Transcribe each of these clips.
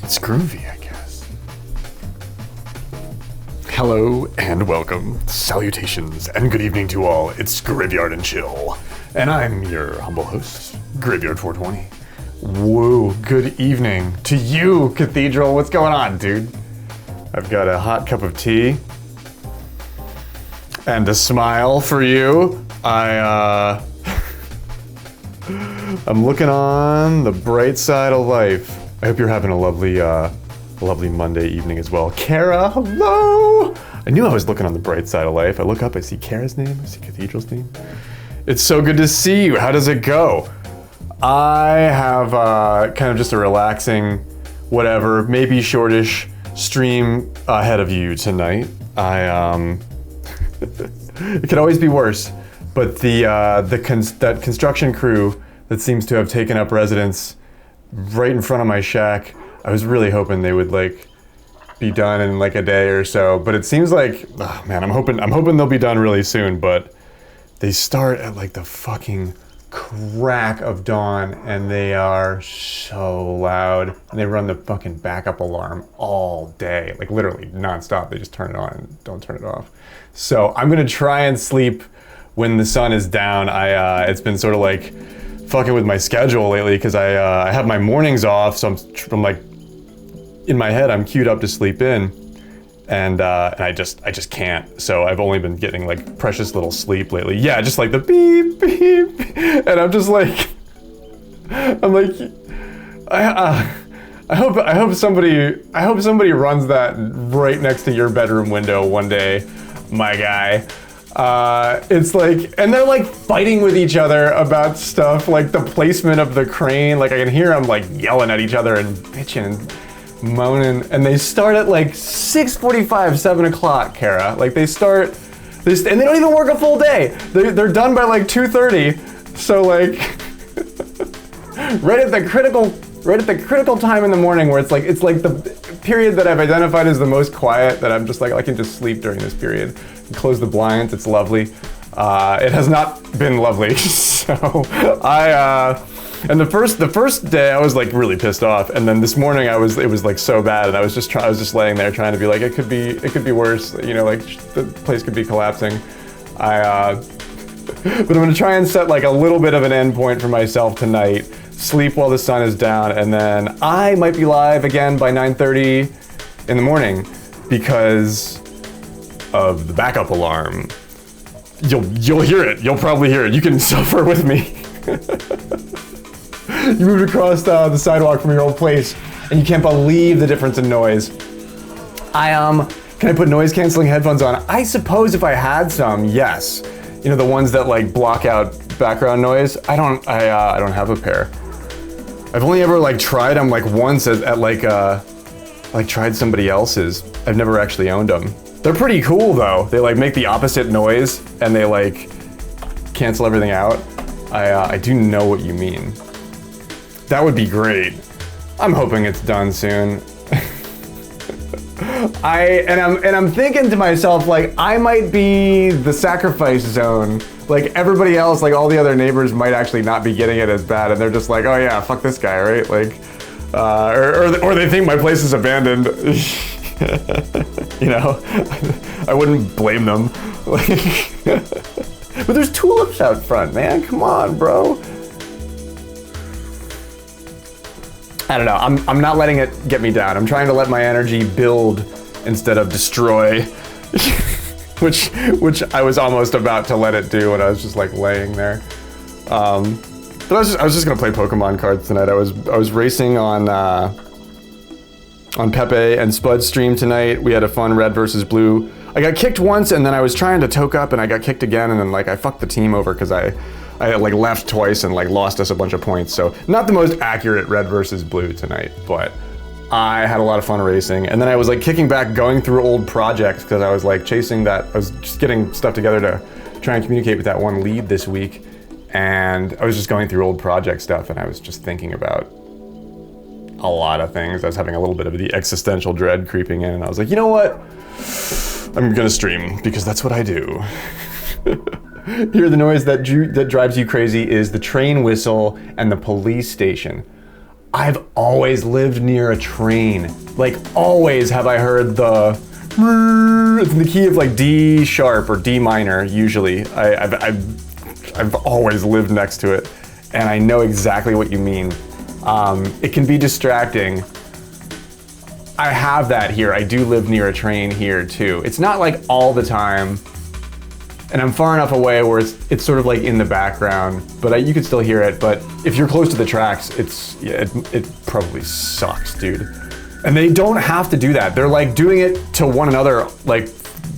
It's groovy, I guess. Hello and welcome, salutations, and good evening to all. It's Graveyard and Chill, and I'm your humble host, Graveyard 420. Whoa, good evening to you, Cathedral. What's going on, dude? I've got a hot cup of tea and a smile for you. I'm looking on the bright side of life. I hope you're having a lovely Monday evening as well. Kara, hello! I knew I was looking on the bright side of life. I look up, I see Kara's name, I see Cathedral's name. It's so good to see you. How does it go? I have kind of just a relaxing, whatever, maybe shortish stream ahead of you tonight. It could always be worse, but that construction crew that seems to have taken up residence right in front of my shack, I was really hoping they would be done in a day or so, but it seems like, oh man, I'm hoping they'll be done really soon, but they start at the fucking crack of dawn and they are so loud and they run the fucking backup alarm all day, literally nonstop. They just turn it on and don't turn it off. So I'm gonna try and sleep when the sun is down. It's been sort of fucking with my schedule lately because I have my mornings off, so I'm in my head I'm queued up to sleep in, and I just can't. So I've only been getting precious little sleep lately. Yeah, just the beep beep, and I'm just I hope somebody runs that right next to your bedroom window one day, my guy. It's and they're fighting with each other about stuff, the placement of the crane. I can hear them yelling at each other and bitching and moaning, and they start at 6:45, 7 o'clock, Kara. And they don't even work a full day. They're done by 2:30. So right at the critical time in the morning where it's the period that I've identified as the most quiet, that I'm just I can just sleep during this period. Close the blinds, it's lovely. It has not been lovely, so and the first day I was really pissed off, and then this morning it was so bad, and I was just laying there trying to be it could be worse, the place could be collapsing. But I'm gonna try and set a little bit of an end point for myself tonight, sleep while the sun is down, and then I might be live again by 9:30 in the morning because of the backup alarm. you'll hear it. You'll probably hear it. You can suffer with me. You moved across the sidewalk from your old place, and you can't believe the difference in noise. Can I put noise canceling headphones on? I suppose if I had some, yes. You know, the ones that like block out background noise. I don't have a pair. I've only ever like tried them like once at like tried somebody else's. I've never actually owned them. They're pretty cool though. They like make the opposite noise and they like cancel everything out. I do know what you mean. That would be great. I'm hoping it's done soon. I'm thinking to myself, like, I might be the sacrifice zone. Like everybody else, like all the other neighbors might actually not be getting it as bad, and they're just like, oh yeah, fuck this guy, right? Like, or they think my place is abandoned. You know, I wouldn't blame them. But there's tulips out front, man. Come on, bro. I don't know. I'm not letting it get me down. I'm trying to let my energy build instead of destroy, which I was almost about to let it do when I was just like laying there. But I was just gonna play Pokemon cards tonight. I was racing on Pepe and Spud's stream tonight. We had a fun red versus blue. I got kicked once, and then I was trying to toke up, and I got kicked again, and then like I fucked the team over because I like left twice and like lost us a bunch of points. So not the most accurate red versus blue tonight, but I had a lot of fun racing. And then I was like kicking back, going through old projects because I was like chasing that. I was just getting stuff together to try and communicate with that one lead this week. And I was just going through old project stuff, and I was just thinking about a lot of things. I was having a little bit of the existential dread creeping in, and I was like, you know what? I'm gonna stream because that's what I do. Here, the noise that drives you crazy is the train whistle and the police station. I've always lived near a train. Like, always have I heard it's in the key of like D sharp or D minor, usually. I've always lived next to it, and I know exactly what you mean. It can be distracting. I have that here. I do live near a train here too. It's not like all the time, and I'm far enough away where it's sort of like in the background, but you can still hear it. But if you're close to the tracks, it probably sucks, dude. And they don't have to do that. They're like doing it to one another, like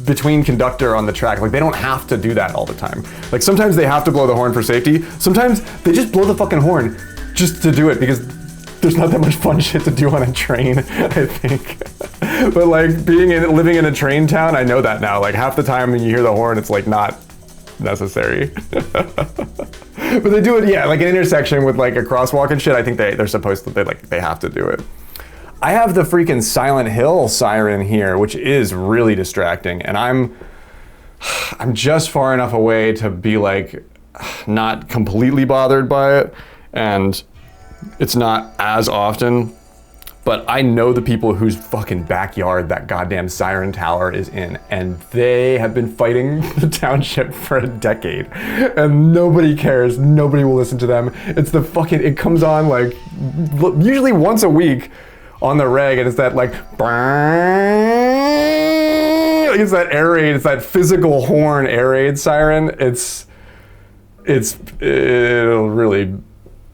between conductor on the track. Like they don't have to do that all the time. Like sometimes they have to blow the horn for safety. Sometimes they just blow the fucking horn just to do it because there's not that much fun shit to do on a train, I think. But like living in a train town, I know that now. Like half the time when you hear the horn, it's like not necessary. But they do it, yeah, like an intersection with like a crosswalk and shit. I think they're supposed to, they have to do it. I have the freaking Silent Hill siren here, which is really distracting, and I'm just far enough away to be like not completely bothered by it, and it's not as often, but I know the people whose fucking backyard that goddamn siren tower is in, and they have been fighting the township for a decade, and nobody cares. Nobody will listen to them. It comes on like usually once a week on the reg, and it's that like, it's that air raid, it's that physical horn air raid siren. It'll really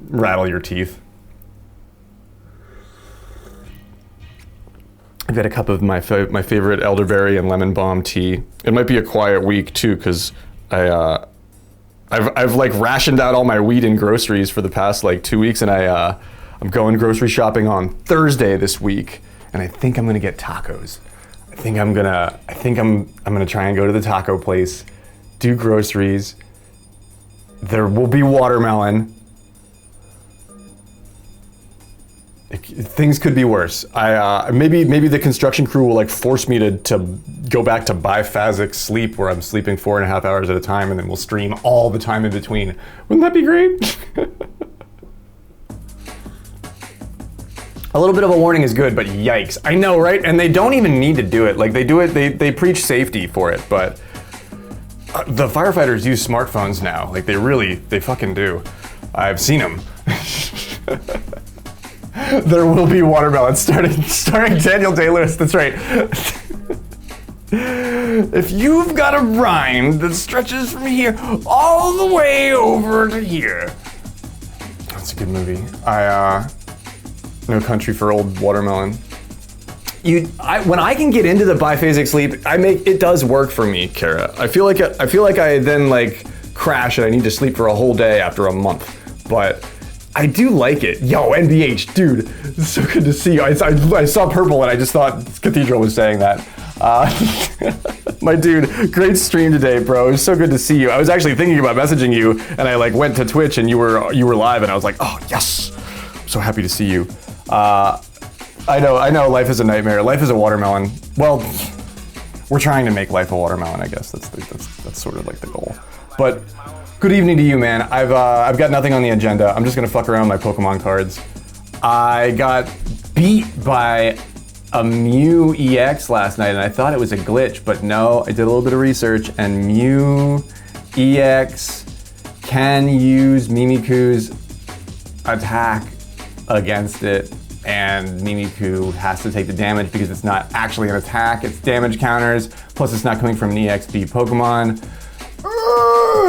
rattle your teeth. I've had a cup of my favorite elderberry and lemon balm tea. It might be a quiet week too, because I've like rationed out all my wheat and groceries for the past like 2 weeks, and I'm going grocery shopping on Thursday this week, and I think I'm gonna get tacos. I think I'm gonna try and go to the taco place, do groceries. There will be watermelon. Things could be worse. Maybe the construction crew will like force me to go back to biphasic sleep, where I'm sleeping 4.5 hours at a time, and then we'll stream all the time in between. Wouldn't that be great? A little bit of a warning is good, but yikes. I know, right? And they don't even need to do it. Like they do it, they preach safety for it, but the firefighters use smartphones now. Like they fucking do. I've seen them. There will be watermelon starring Daniel Day-Lewis, that's right. If you've got a rhyme that stretches from here all the way over to here. That's a good movie. No Country for Old Watermelon. When I can get into the biphasic sleep, it does work for me, Kara. I feel like I then like crash and I need to sleep for a whole day after a month, but I do like it. Yo, NBH, dude, it's so good to see you. I saw purple and I just thought Cathedral was saying that. My dude, great stream today, bro. It was so good to see you. I was actually thinking about messaging you, and I like went to Twitch and you were live, and I was like, oh yes, I'm so happy to see you. I know. Life is a nightmare. Life is a watermelon. Well, we're trying to make life a watermelon. I guess that's sort of like the goal. But good evening to you, man. I've got nothing on the agenda. I'm just gonna fuck around with my Pokemon cards. I got beat by a Mew EX last night, and I thought it was a glitch, but no. I did a little bit of research, and Mew EX can use Mimikyu's attack against it, and Mimikyu has to take the damage because it's not actually an attack, it's damage counters, plus it's not coming from an EXP Pokemon.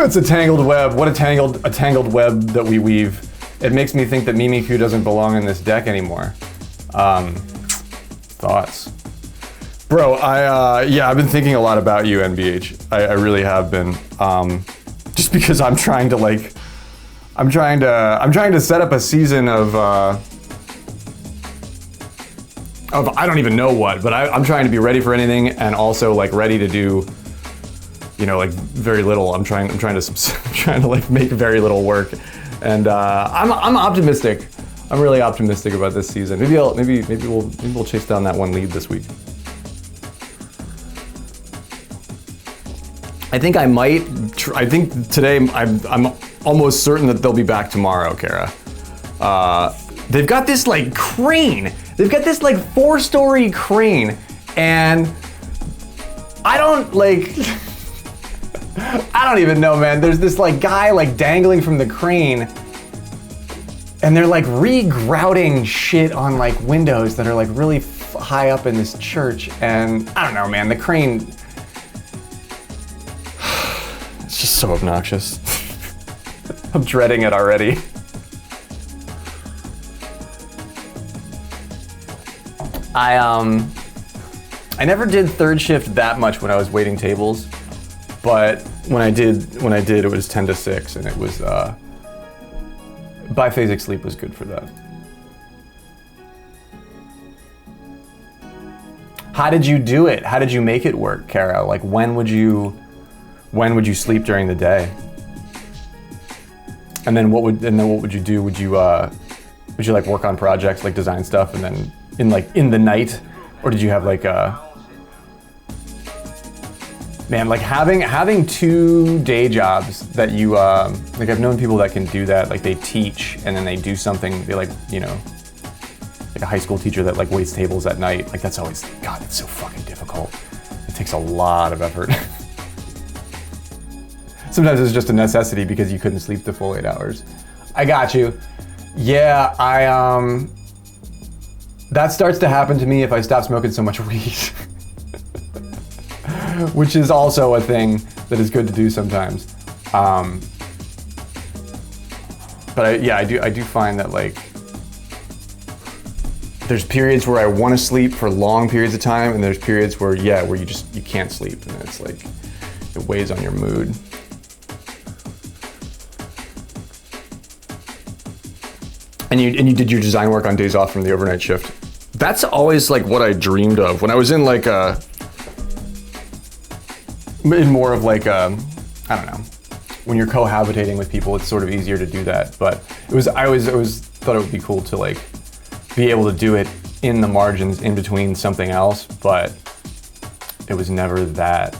It's a tangled web. What a tangled web that we weave. It makes me think that Mimikyu doesn't belong in this deck anymore. Thoughts? Bro, I've been thinking a lot about you, NBH. I really have been. Just because I'm trying to set up a season of I don't even know what, but I'm trying to be ready for anything and also like ready to do, like very little. I'm trying to like make very little work, and I'm optimistic. I'm really optimistic about this season. Maybe we'll chase down that one lead this week. I think I might. I think today I'm almost certain that they'll be back tomorrow, Kara. They've got this like crane. They've got this like 4-story crane, and I don't even know, man. There's this like guy like dangling from the crane, and they're like re-grouting shit on like windows that are like really high up in this church, and I don't know, man. The crane, it's just so obnoxious. I'm dreading it already. I never did third shift that much when I was waiting tables, but when I did, it was 10 to 6, and it was biphasic sleep was good for that. How did you do it? How did you make it work, Kara? Like when would you sleep during the day? And then what would you do? Would you like work on projects, like design stuff, and then in the night, or did you have like man, like having 2 day jobs that you like I've known people that can do that, like they teach and then they do something, they like like a high school teacher that like waits tables at night. Like that's always, God, it's so fucking difficult. It takes a lot of effort. Sometimes it's just a necessity because you couldn't sleep the full 8 hours. I got you. Yeah, that starts to happen to me if I stop smoking so much weed. Which is also a thing that is good to do sometimes. But I do find that like there's periods where I want to sleep for long periods of time, and there's periods where you can't sleep, and it's like it weighs on your mood. And you did your design work on days off from the overnight shift. That's always like what I dreamed of when I was in like in more of like I don't know, when you're cohabitating with people, it's sort of easier to do that. But I always thought it would be cool to like be able to do it in the margins in between something else, but it was never that.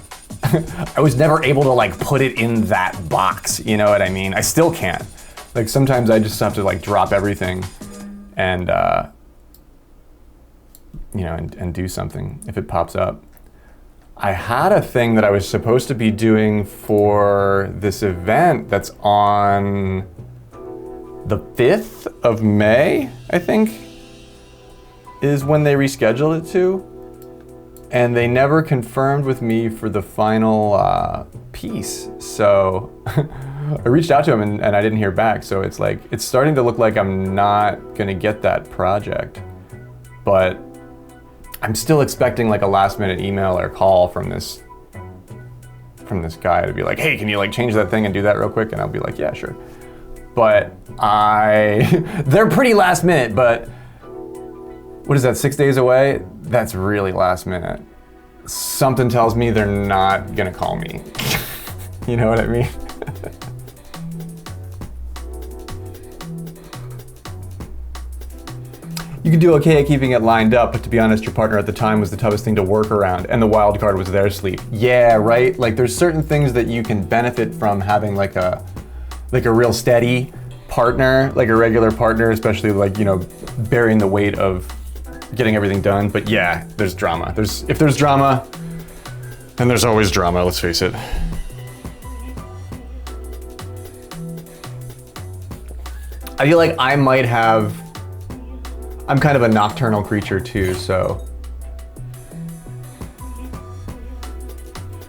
I was never able to like put it in that box, you know what I mean? I still can't. Like sometimes I just have to like drop everything and and do something if it pops up. I had a thing that I was supposed to be doing for this event that's on the 5th of May, I think, is when they rescheduled it to. and they never confirmed with me for the final piece. So I reached out to him and I didn't hear back. So it's like, it's starting to look like I'm not gonna get that project, but I'm still expecting like a last minute email or call from this guy to be like, hey, can you like change that thing and do that real quick? And I'll be like, yeah, sure. But they're pretty last minute, but what is that, 6 days away? That's really last minute. Something tells me they're not gonna call me. You know what I mean? You could do okay at keeping it lined up, but to be honest, your partner at the time was the toughest thing to work around, and the wild card was their sleep. Yeah, right? Like there's certain things that you can benefit from having like a real steady partner, like a regular partner, especially like, you know, bearing the weight of getting everything done. But yeah, there's drama. If there's drama, then there's always drama, let's face it. I feel like I'm kind of a nocturnal creature too, so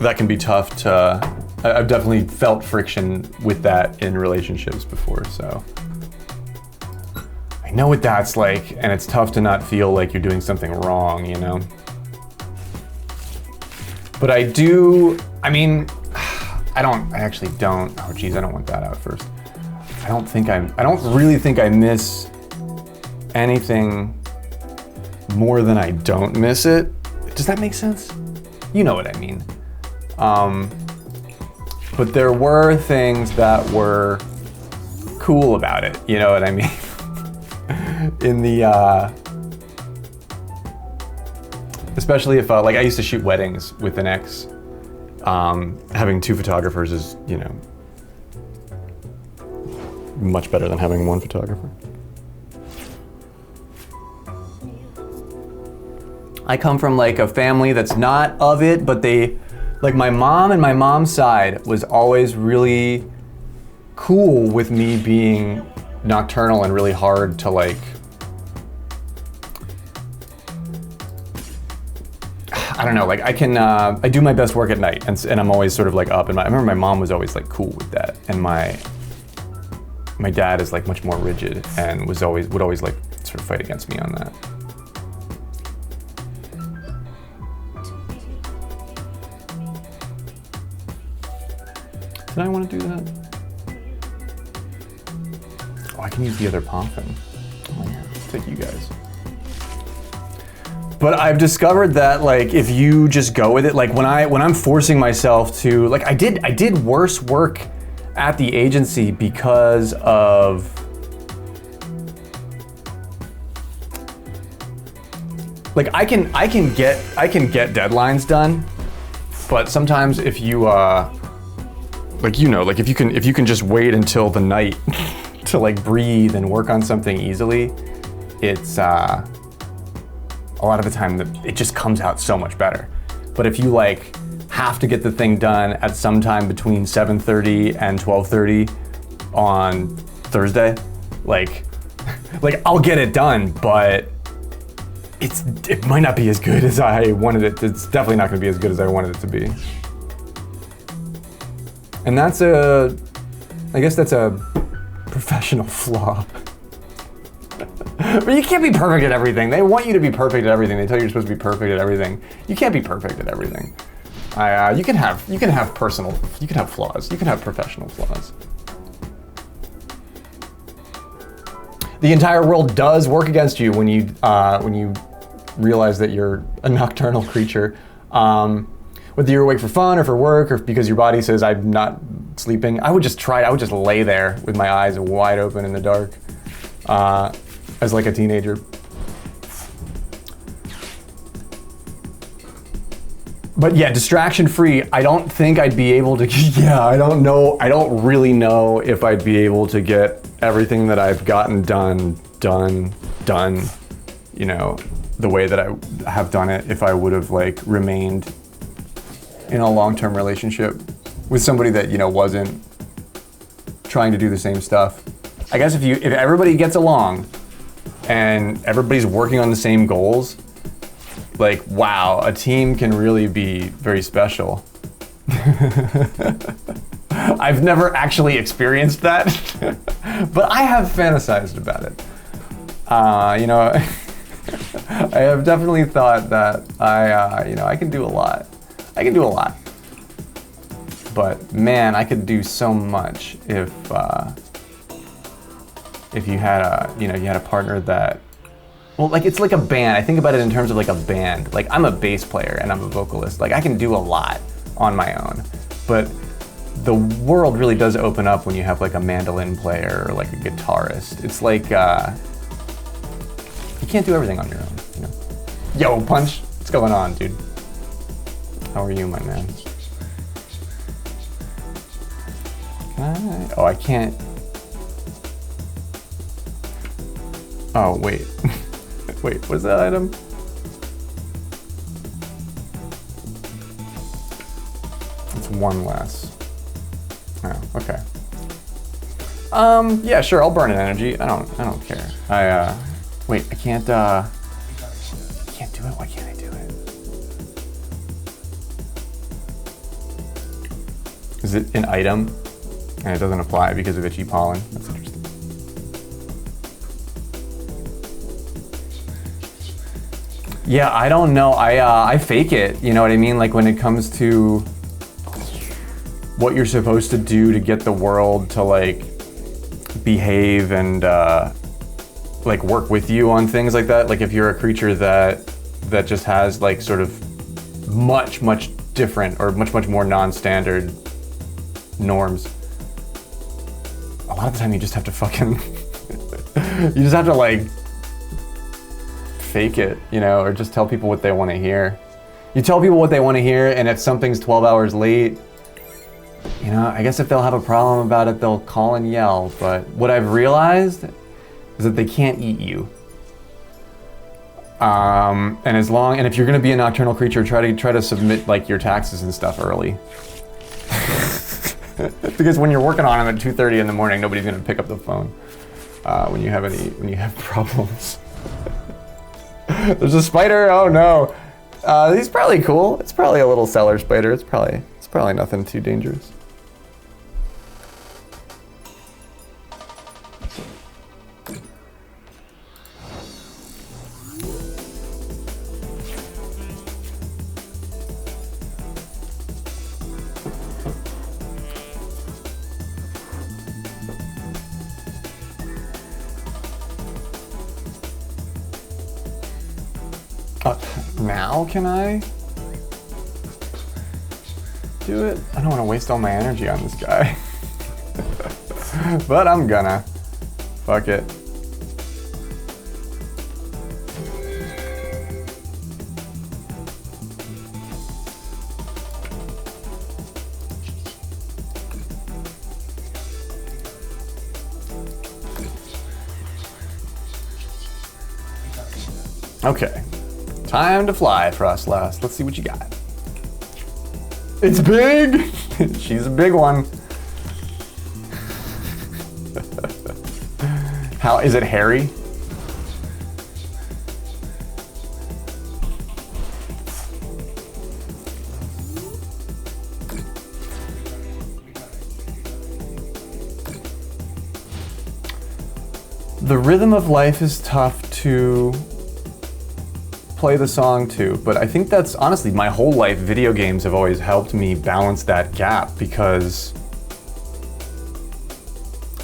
that can be tough to, I've definitely felt friction with that in relationships before, so I know what that's like, and it's tough to not feel like you're doing something wrong, you know? But I actually don't, oh geez, I don't want that out first. I don't really think I miss anything more than I don't miss it. Does that make sense? You know what I mean. But there were things that were cool about it, you know what I mean? In the, especially if, like I used to shoot weddings with an ex, having two photographers is, you know, much better than having one photographer. I come from like a family that's not of it, but like my mom and my mom's side was always really cool with me being nocturnal and really hard to like, I don't know, like I do my best work at night and I'm always sort of like up, and I remember my mom was always like cool with that, and my dad is like much more rigid and would always like sort of fight against me on that. Did I want to do that? Oh, I can use the other poffin. Oh yeah, I'll take you guys. But I've discovered that like if you just go with it, like when I'm forcing myself to, like I did worse work at the agency because of like I can get deadlines done, but sometimes if you like, you know, like if you can just wait until the night to like breathe and work on something easily, it's a lot of the time it just comes out so much better. But if you like have to get the thing done at some time between 7:30 and 12:30 on Thursday, like I'll get it done, but it might not be as good as I wanted it. It's definitely not going to be as good as I wanted it to be. And I guess that's a professional flaw. But you can't be perfect at everything. They want you to be perfect at everything. They tell you you're supposed to be perfect at everything. You can't be perfect at everything. You can have flaws. You can have professional flaws. The entire world does work against you when you realize that you're a nocturnal creature. Whether you're awake for fun or for work or because your body says I'm not sleeping, I would just lay there with my eyes wide open in the dark as like a teenager. But yeah, distraction free, I don't think I'd be able to, I don't really know if I'd be able to get everything that I've gotten done, you know, the way that I have done it if I would have like remained in a long-term relationship with somebody that, you know, wasn't trying to do the same stuff. I guess if everybody gets along and everybody's working on the same goals, like, wow, a team can really be very special. I've never actually experienced that, but I have fantasized about it. You know, I have definitely thought that you know, I can do a lot. I can do a lot. But man, I could do so much if you had a partner that, well, like, it's like a band. I think about it in terms of like a band. Like, I'm a bass player and I'm a vocalist. Like, I can do a lot on my own, but the world really does open up when you have like a mandolin player or like a guitarist. It's like you can't do everything on your own, you know. Yo, Punch, what's going on, dude? How are you, my man? Oh, I can't. Oh, wait. Wait, what's that item? It's one less. Oh, okay. Yeah, sure, I'll burn an energy. I don't care. Wait, I can't do it. Why can't I do it? Is it an item? And it doesn't apply because of itchy pollen. That's interesting. Yeah, I don't know. I fake it. You know what I mean? Like, when it comes to what you're supposed to do to get the world to like behave and like work with you on things like that. Like, if you're a creature that just has like sort of much different or much more non-standard norms, a lot of the time you just have to fucking you just have to like fake it, you know, or just tell people what they want to hear. You tell people what they want to hear, and if something's 12 hours late, you know, I guess if they'll have a problem about it, they'll call and yell. But what I've realized is that they can't eat you. And if you're gonna be a nocturnal creature, try to submit like your taxes and stuff early. Because when you're working on them at 2:30 in the morning, nobody's gonna pick up the phone when you have problems. There's a spider. Oh no, he's probably cool. It's probably a little cellar spider. It's probably nothing too dangerous. Now can I do it? I don't want to waste all my energy on this guy. But I'm gonna. Fuck it. Okay. Time to fly, Frostlass. Let's see what you got. It's big! She's a big one. How is it hairy? The rhythm of life is tough to play the song to, but I think that's honestly my whole life. Video games have always helped me balance that gap, because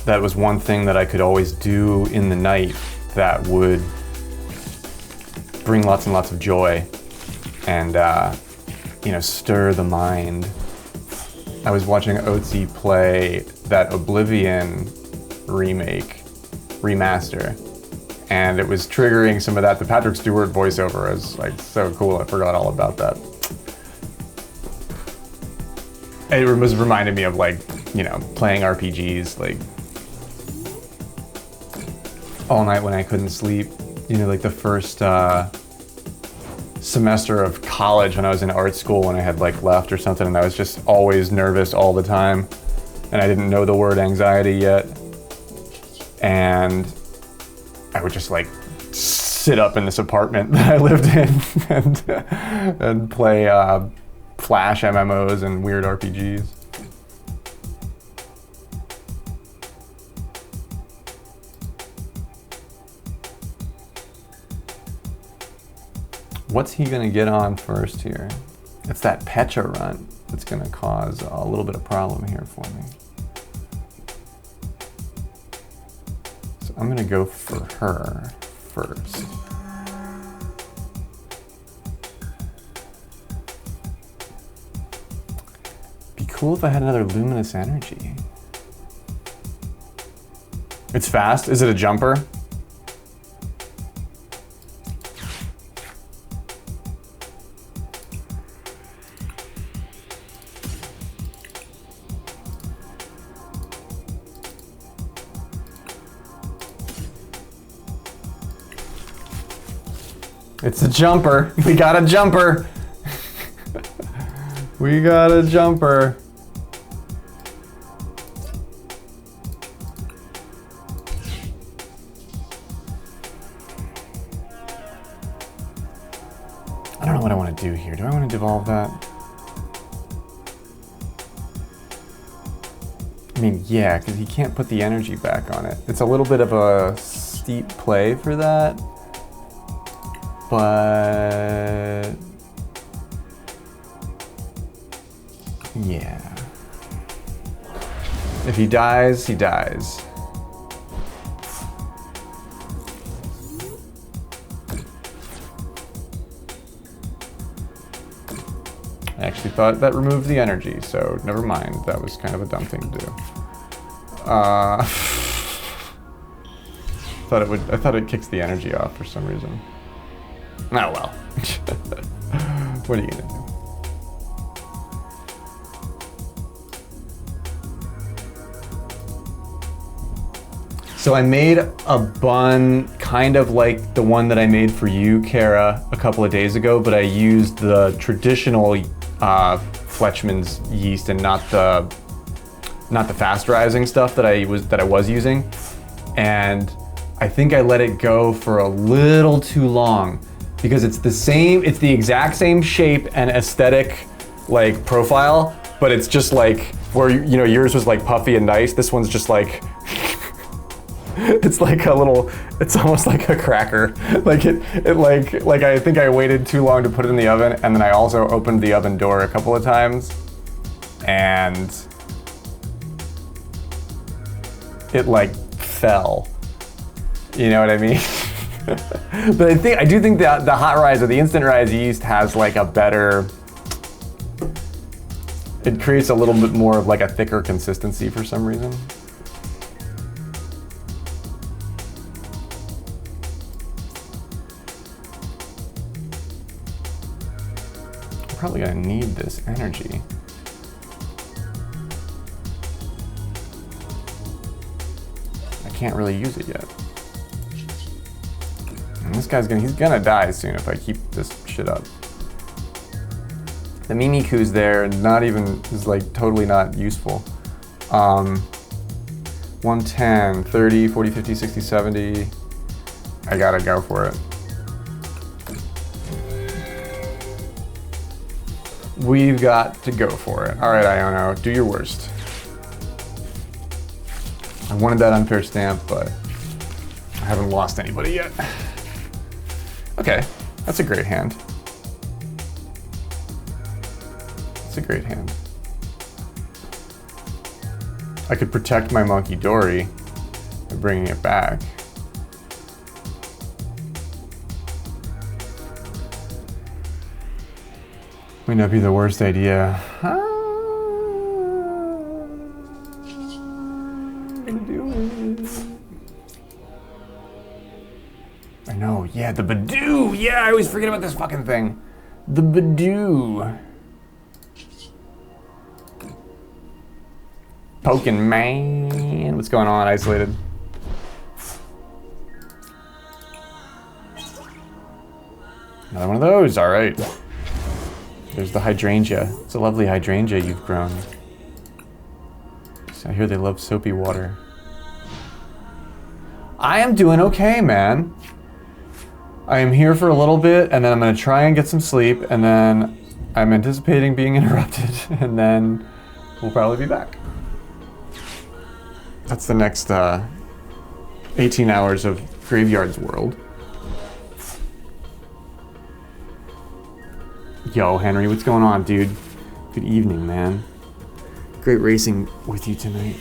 that was one thing that I could always do in the night that would bring lots and lots of joy and you know, stir the mind. I was watching Otzi play that Oblivion remaster, and it was triggering some of that. The Patrick Stewart voiceover is like so cool. I forgot all about that. It was reminding me of, like, you know, playing RPGs like all night when I couldn't sleep. You know, like the first semester of college when I was in art school, when I had like left or something, and I was just always nervous all the time, and I didn't know the word anxiety yet, and I would just like sit up in this apartment that I lived in and play Flash MMOs and weird RPGs. What's he gonna get on first here? It's that Pecha run that's gonna cause a little bit of problem here for me. So I'm gonna go for her first. Be cool if I had another Luminous Energy. It's fast. Is it a jumper? It's a jumper. We got a jumper. We got a jumper. I don't know what I want to do here. Do I want to devolve that? I mean, yeah, because he can't put the energy back on it. It's a little bit of a steep play for that. But yeah, if he dies, he dies. I actually thought that removed the energy, so never mind. That was kind of a dumb thing to do. I thought it kicks the energy off for some reason. Oh well. What are you gonna do? So I made a bun kind of like the one that I made for you, Kara, a couple of days ago, but I used the traditional Fletchman's yeast and not the fast rising stuff that I was using. And I think I let it go for a little too long, because it's the exact same shape and aesthetic like profile, but it's just like where, you know, yours was like puffy and nice. This one's just like, it's like a little, it's almost like a cracker. Like like I think I waited too long to put it in the oven, and then I also opened the oven door a couple of times, and it like fell. You know what I mean? But I do think that the hot rise or the instant rise yeast has like a better, it creates a little bit more of like a thicker consistency for some reason. I'm probably gonna need this energy. I can't really use it yet. And this guy's he's gonna die soon if I keep this shit up. The Mimiku's there, is like totally not useful. 110, 30, 40, 50, 60, 70. I gotta go for it. We've got to go for it. All right, Iono, do your worst. I wanted that unfair stamp, but I haven't lost anybody yet. Okay, that's a great hand. That's a great hand. I could protect my Monkey Dory by bringing it back. Might not be the worst idea. I know, yeah, the Badoo! Yeah, I always forget about this fucking thing. The Badoo. Poking man. What's going on, Isolated? Another one of those, all right. There's the hydrangea. It's a lovely hydrangea you've grown. So I hear they love soapy water. I am doing okay, man. I am here for a little bit, and then I'm gonna try and get some sleep, and then I'm anticipating being interrupted, and then we'll probably be back. That's the next 18 hours of Graveyard's World. Yo, Henry, what's going on, dude? Good evening, man. Great racing with you tonight.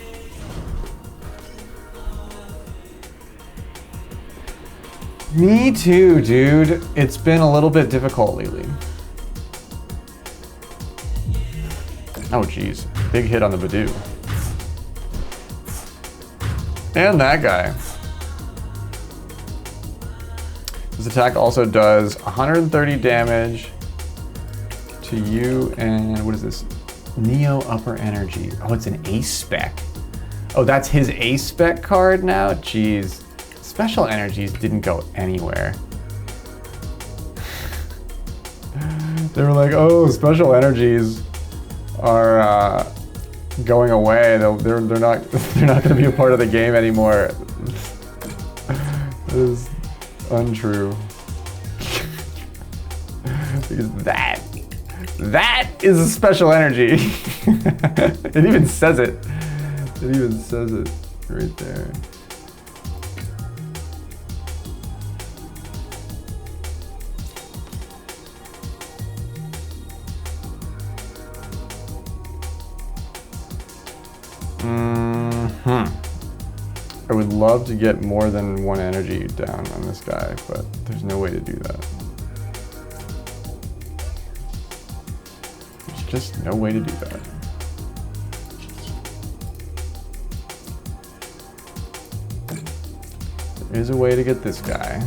Me too, dude. It's been a little bit difficult lately. Oh, geez. Big hit on the Badoo. And that guy. This attack also does 130 damage to you and what is this? Neo Upper Energy. Oh, it's an Ace spec. Oh, that's his Ace spec card now? Jeez. Special energies didn't go anywhere. They were like, oh, special energies are going away. They're not going to be a part of the game anymore. That is untrue. Because that is a special energy. It even says it. It even says it right there. I would love to get more than one energy down on this guy, but there's no way to do that. There's just no way to do that. There is a way to get this guy.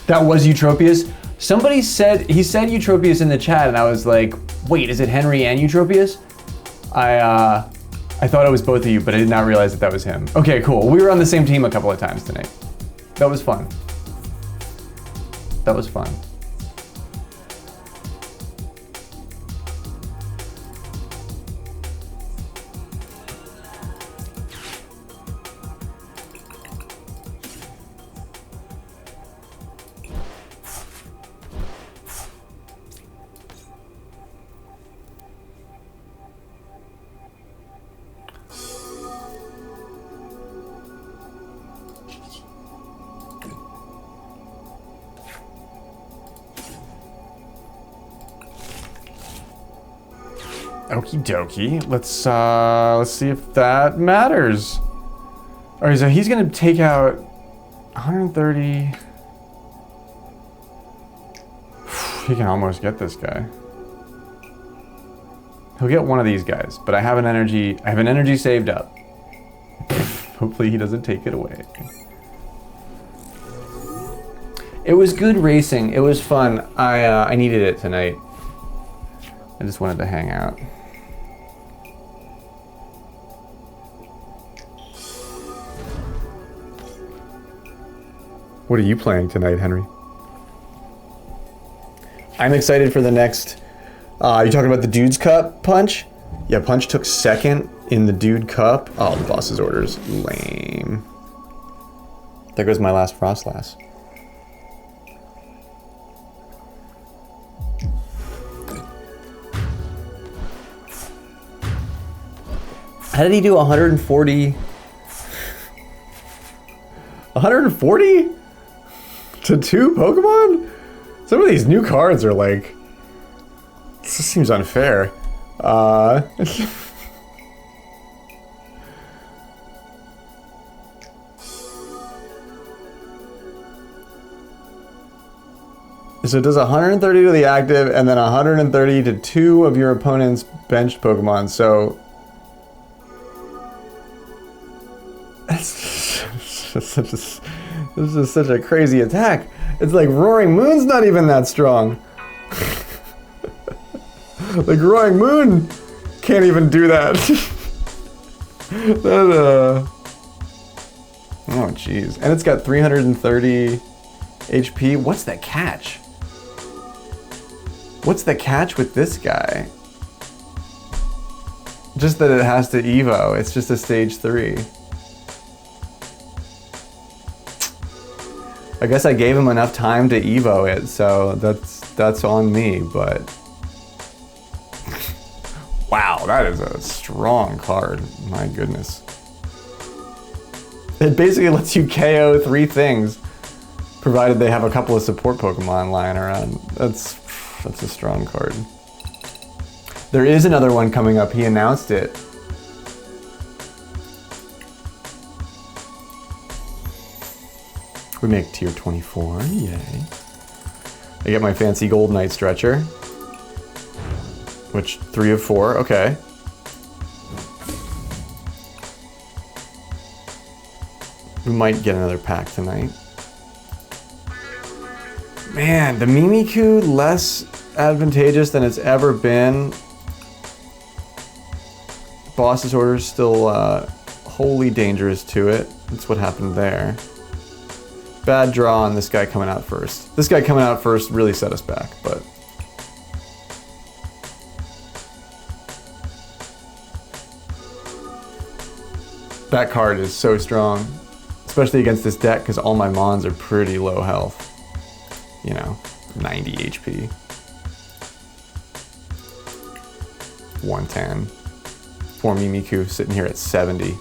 That was Eutropius? Somebody said, he said Eutropius in the chat, and I was like, wait, is it Henry and Eutropius? I thought it was both of you, but I did not realize that that was him. Okay, cool. We were on the same team a couple of times tonight. That was fun. That was fun. Okie dokie. Let's see if that matters. All right, so he's gonna take out 130. He can almost get this guy. He'll get one of these guys, but I have an energy saved up. Hopefully he doesn't take it away. It was good racing. It was fun. I needed it tonight. I just wanted to hang out. What are you playing tonight, Henry? I'm excited for the next... you talking about the Dude's Cup, Punch? Yeah, Punch took second in the Dude Cup. Oh, the boss's orders. Lame. There goes my last Frostlass. How did he do 140? 140? To 2 Pokemon? Some of these new cards are like... This just seems unfair. So it does 130 to the active and then 130 to 2 of your opponent's benched Pokemon. So... This is such a crazy attack. It's like Roaring Moon's not even that strong. Like Roaring Moon can't even do that. Oh jeez. And it's got 330 HP. What's the catch? What's the catch with this guy? Just that it has to Evo. It's just a stage 3. I guess I gave him enough time to Evo it, so that's on me, but... Wow, that is a strong card. My goodness. It basically lets you KO 3 things, provided they have a couple of support Pokemon lying around. That's a strong card. There is another one coming up. He announced it. We make tier 24, yay. I get my fancy Gold Knight Stretcher. Which, 3 of 4, okay. We might get another pack tonight. Man, the Mimikyu less advantageous than it's ever been. Boss's Order is still wholly dangerous to it. That's what happened there. Bad draw on this guy coming out first. This guy coming out first really set us back, but... That card is so strong. Especially against this deck, because all my Mons are pretty low health. You know, 90 HP. 110. Poor Mimikyu sitting here at 70.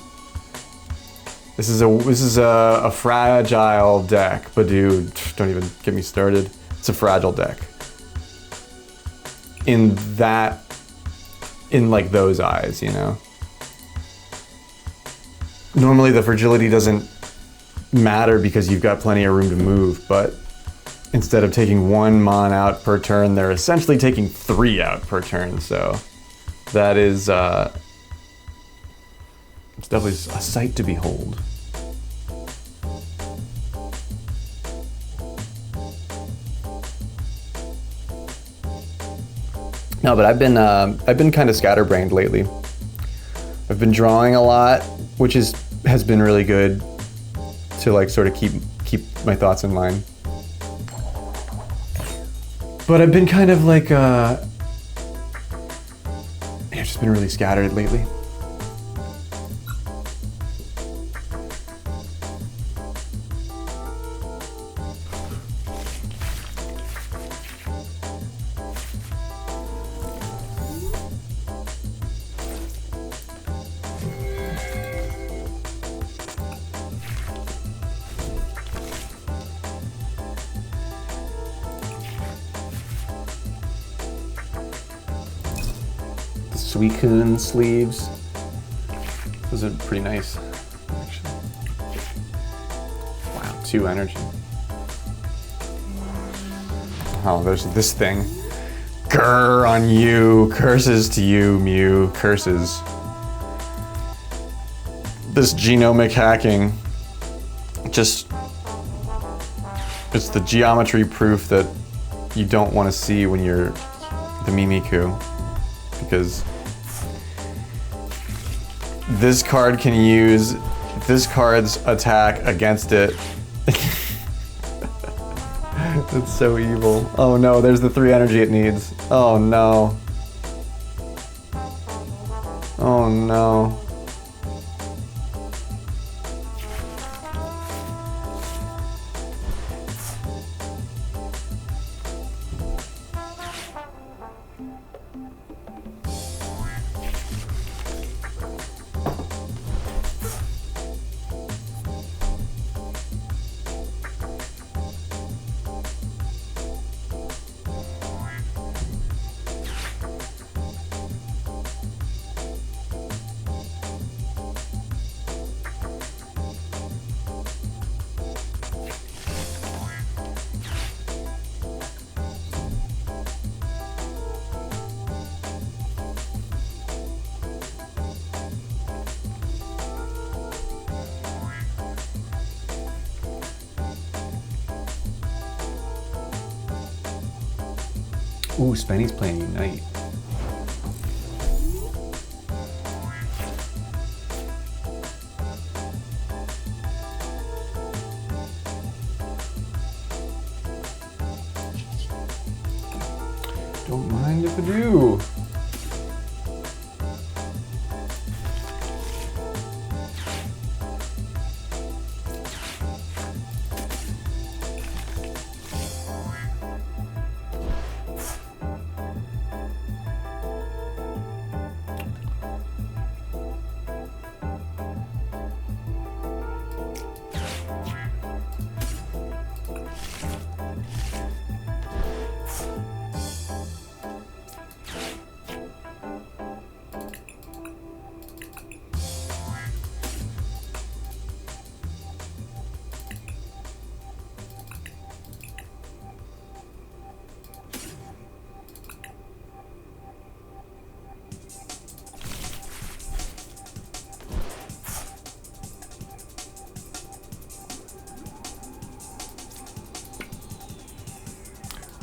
This is a fragile deck, but dude, don't even get me started. It's a fragile deck. In like those eyes, you know? Normally the fragility doesn't matter because you've got plenty of room to move, but instead of taking 1 Mon out per turn, they're essentially taking 3 out per turn, so that is, it's definitely a sight to behold. No, but I've been kind of scatterbrained lately. I've been drawing a lot, which has been really good to like sort of keep my thoughts in line. But I've been kind of like I've just been really scattered lately. Suicune sleeves. Those are pretty nice, actually. Wow, 2 energy. Oh, there's this thing. Grr on you. Curses to you, Mew. Curses. This genomic hacking. Just... It's the geometry proof that you don't want to see when you're the Mimikyu. Because this card can use this card's attack against it. It's so evil. Oh no, there's the 3 energy it needs. Oh no. Oh no. Ooh, Spenny's playing Unite. Don't mind if I do.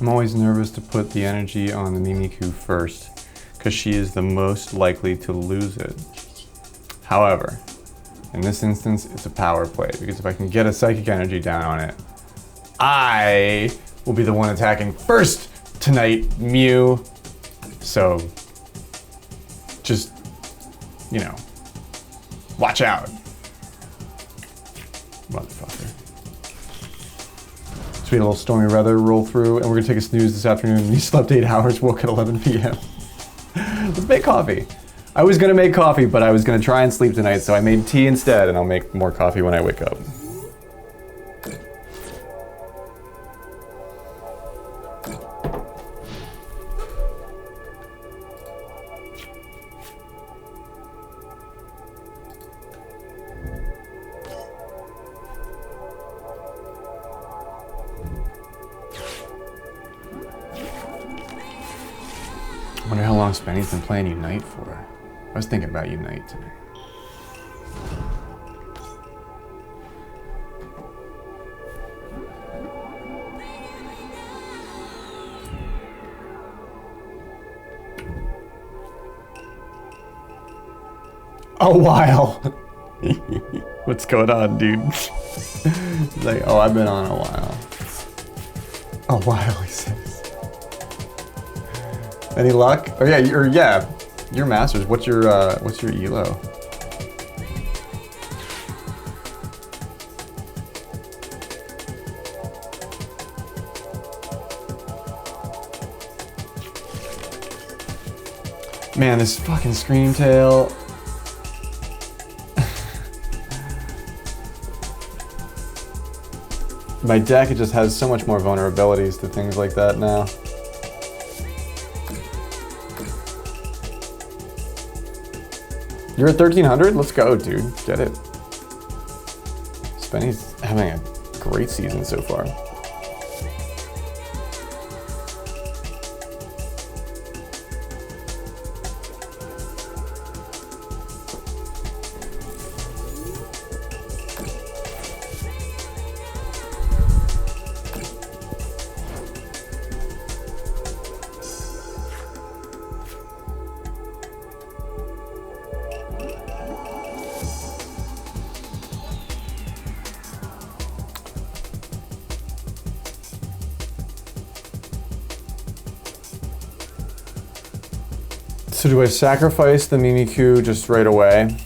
I'm always nervous to put the energy on the Mimikyu first, because she is the most likely to lose it. However, in this instance, it's a power play, because if I can get a psychic energy down on it, I will be the one attacking first tonight, Mew. So, just, you know, watch out. Motherfucker. So we had a little stormy weather roll through, and we're gonna take a snooze this afternoon. You slept 8 hours, woke at 11 p.m. Let's make coffee. I was gonna make coffee, but I was gonna try and sleep tonight, so I made tea instead, and I'll make more coffee when I wake up. I wonder how long Spenny's been playing Unite for. I was thinking about Unite today. A while. What's going on, dude? He's like, oh, I've been on a while. A while, he says. Any luck? Oh yeah, your masters. What's your elo? Man, this fucking Screamtail. My deck, it just has so much more vulnerabilities to things like that now. You're at 1300? Let's go, dude. Get it. Spenny's having a great season so far. So do I sacrifice the Mimikyu just right away?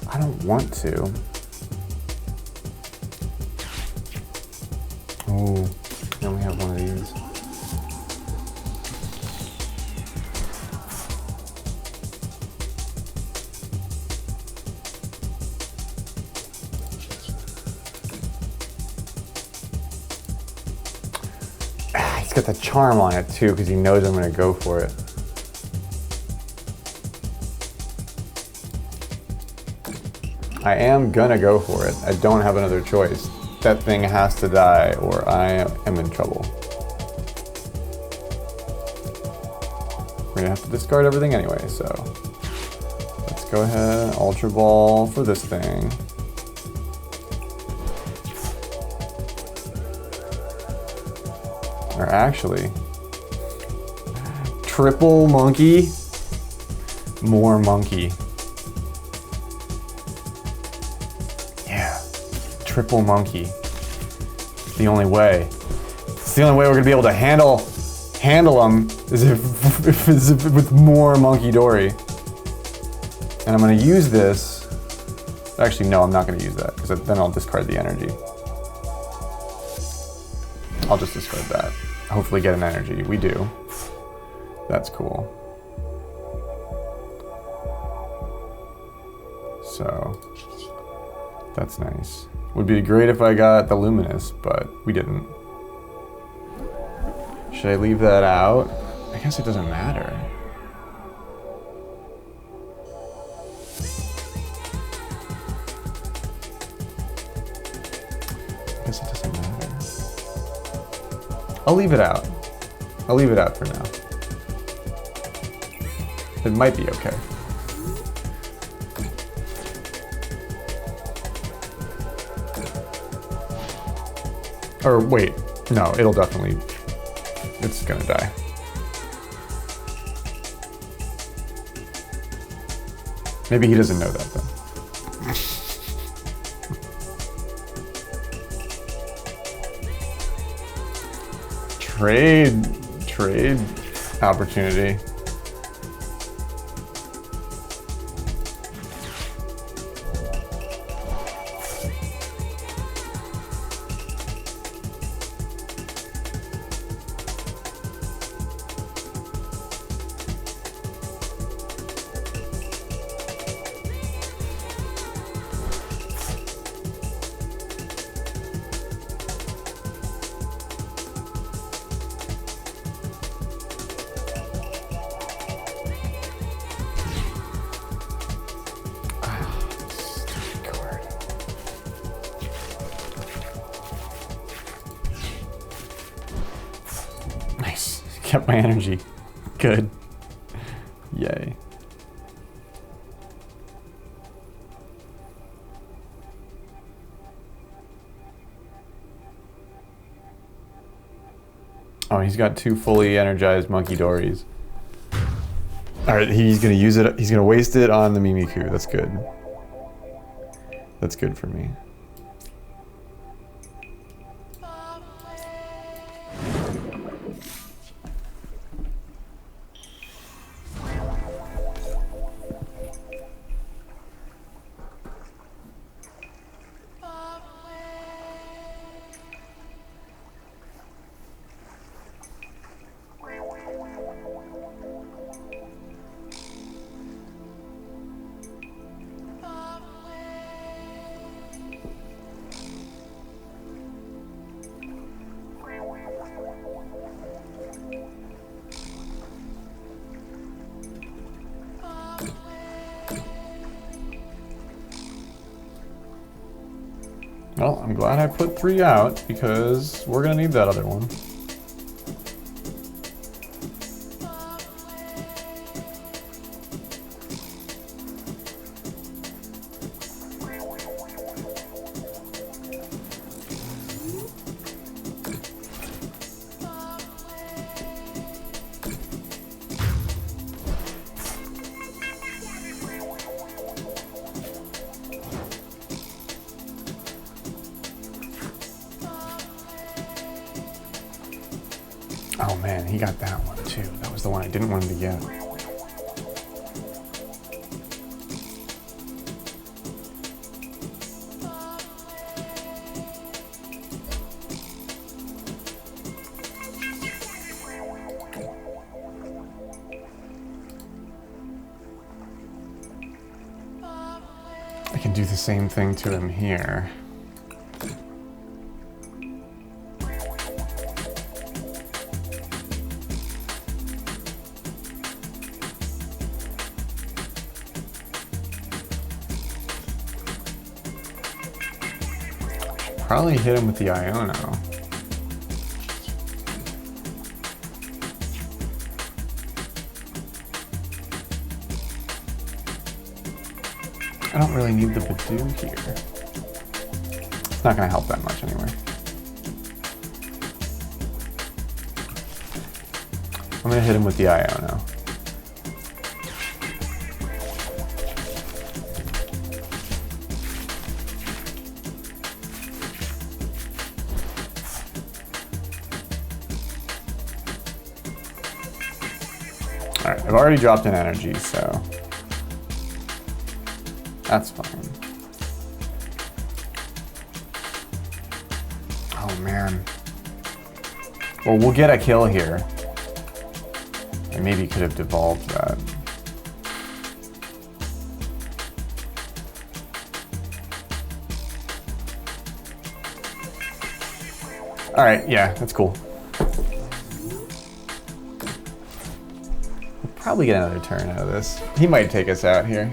I don't want to. Oh, I only have one of these. He's got the charm on it too, because he knows I'm gonna go for it. I am gonna go for it. I don't have another choice. That thing has to die or I am in trouble. We're gonna have to discard everything anyway, so. Let's go ahead, Ultra Ball for this thing. Or actually, triple monkey, more monkey. Yeah, triple monkey. It's the only way. It's the only way we're gonna be able to handle them is if with more Monkey Dory. And I'm gonna use this. Actually, no, I'm not gonna use that because then I'll discard the energy. I'll just discard that. Hopefully get an energy. We do. That's cool. So, that's nice. Would be great if I got the Luminous, but we didn't. Should I leave that out? I guess it doesn't matter. I guess it doesn't matter. I'll leave it out. I'll leave it out for now. It might be okay. Or wait, No, it'll definitely, it's gonna die. Maybe he doesn't know that though. Trade opportunity. Nice. Kept my energy. Good. Yay. Oh, he's got 2 fully energized Monkey Dories. Alright, he's gonna use it. He's gonna waste it on the Mimikyu. That's good. That's good for me. Well, I'm glad I put 3 out because we're gonna need that other one. Oh man, he got that one too. That was the one I didn't want him to get. I can do the same thing to him here. Probably hit him with the Iono. I don't really need the Badoo here. It's not going to help that much anyway. I'm going to hit him with the Iono. Alright, I've already dropped an energy, so that's fine. Oh man. Well, we'll get a kill here. I maybe could have devolved that. Alright, yeah, that's cool. Probably get another turn out of this. He might take us out here.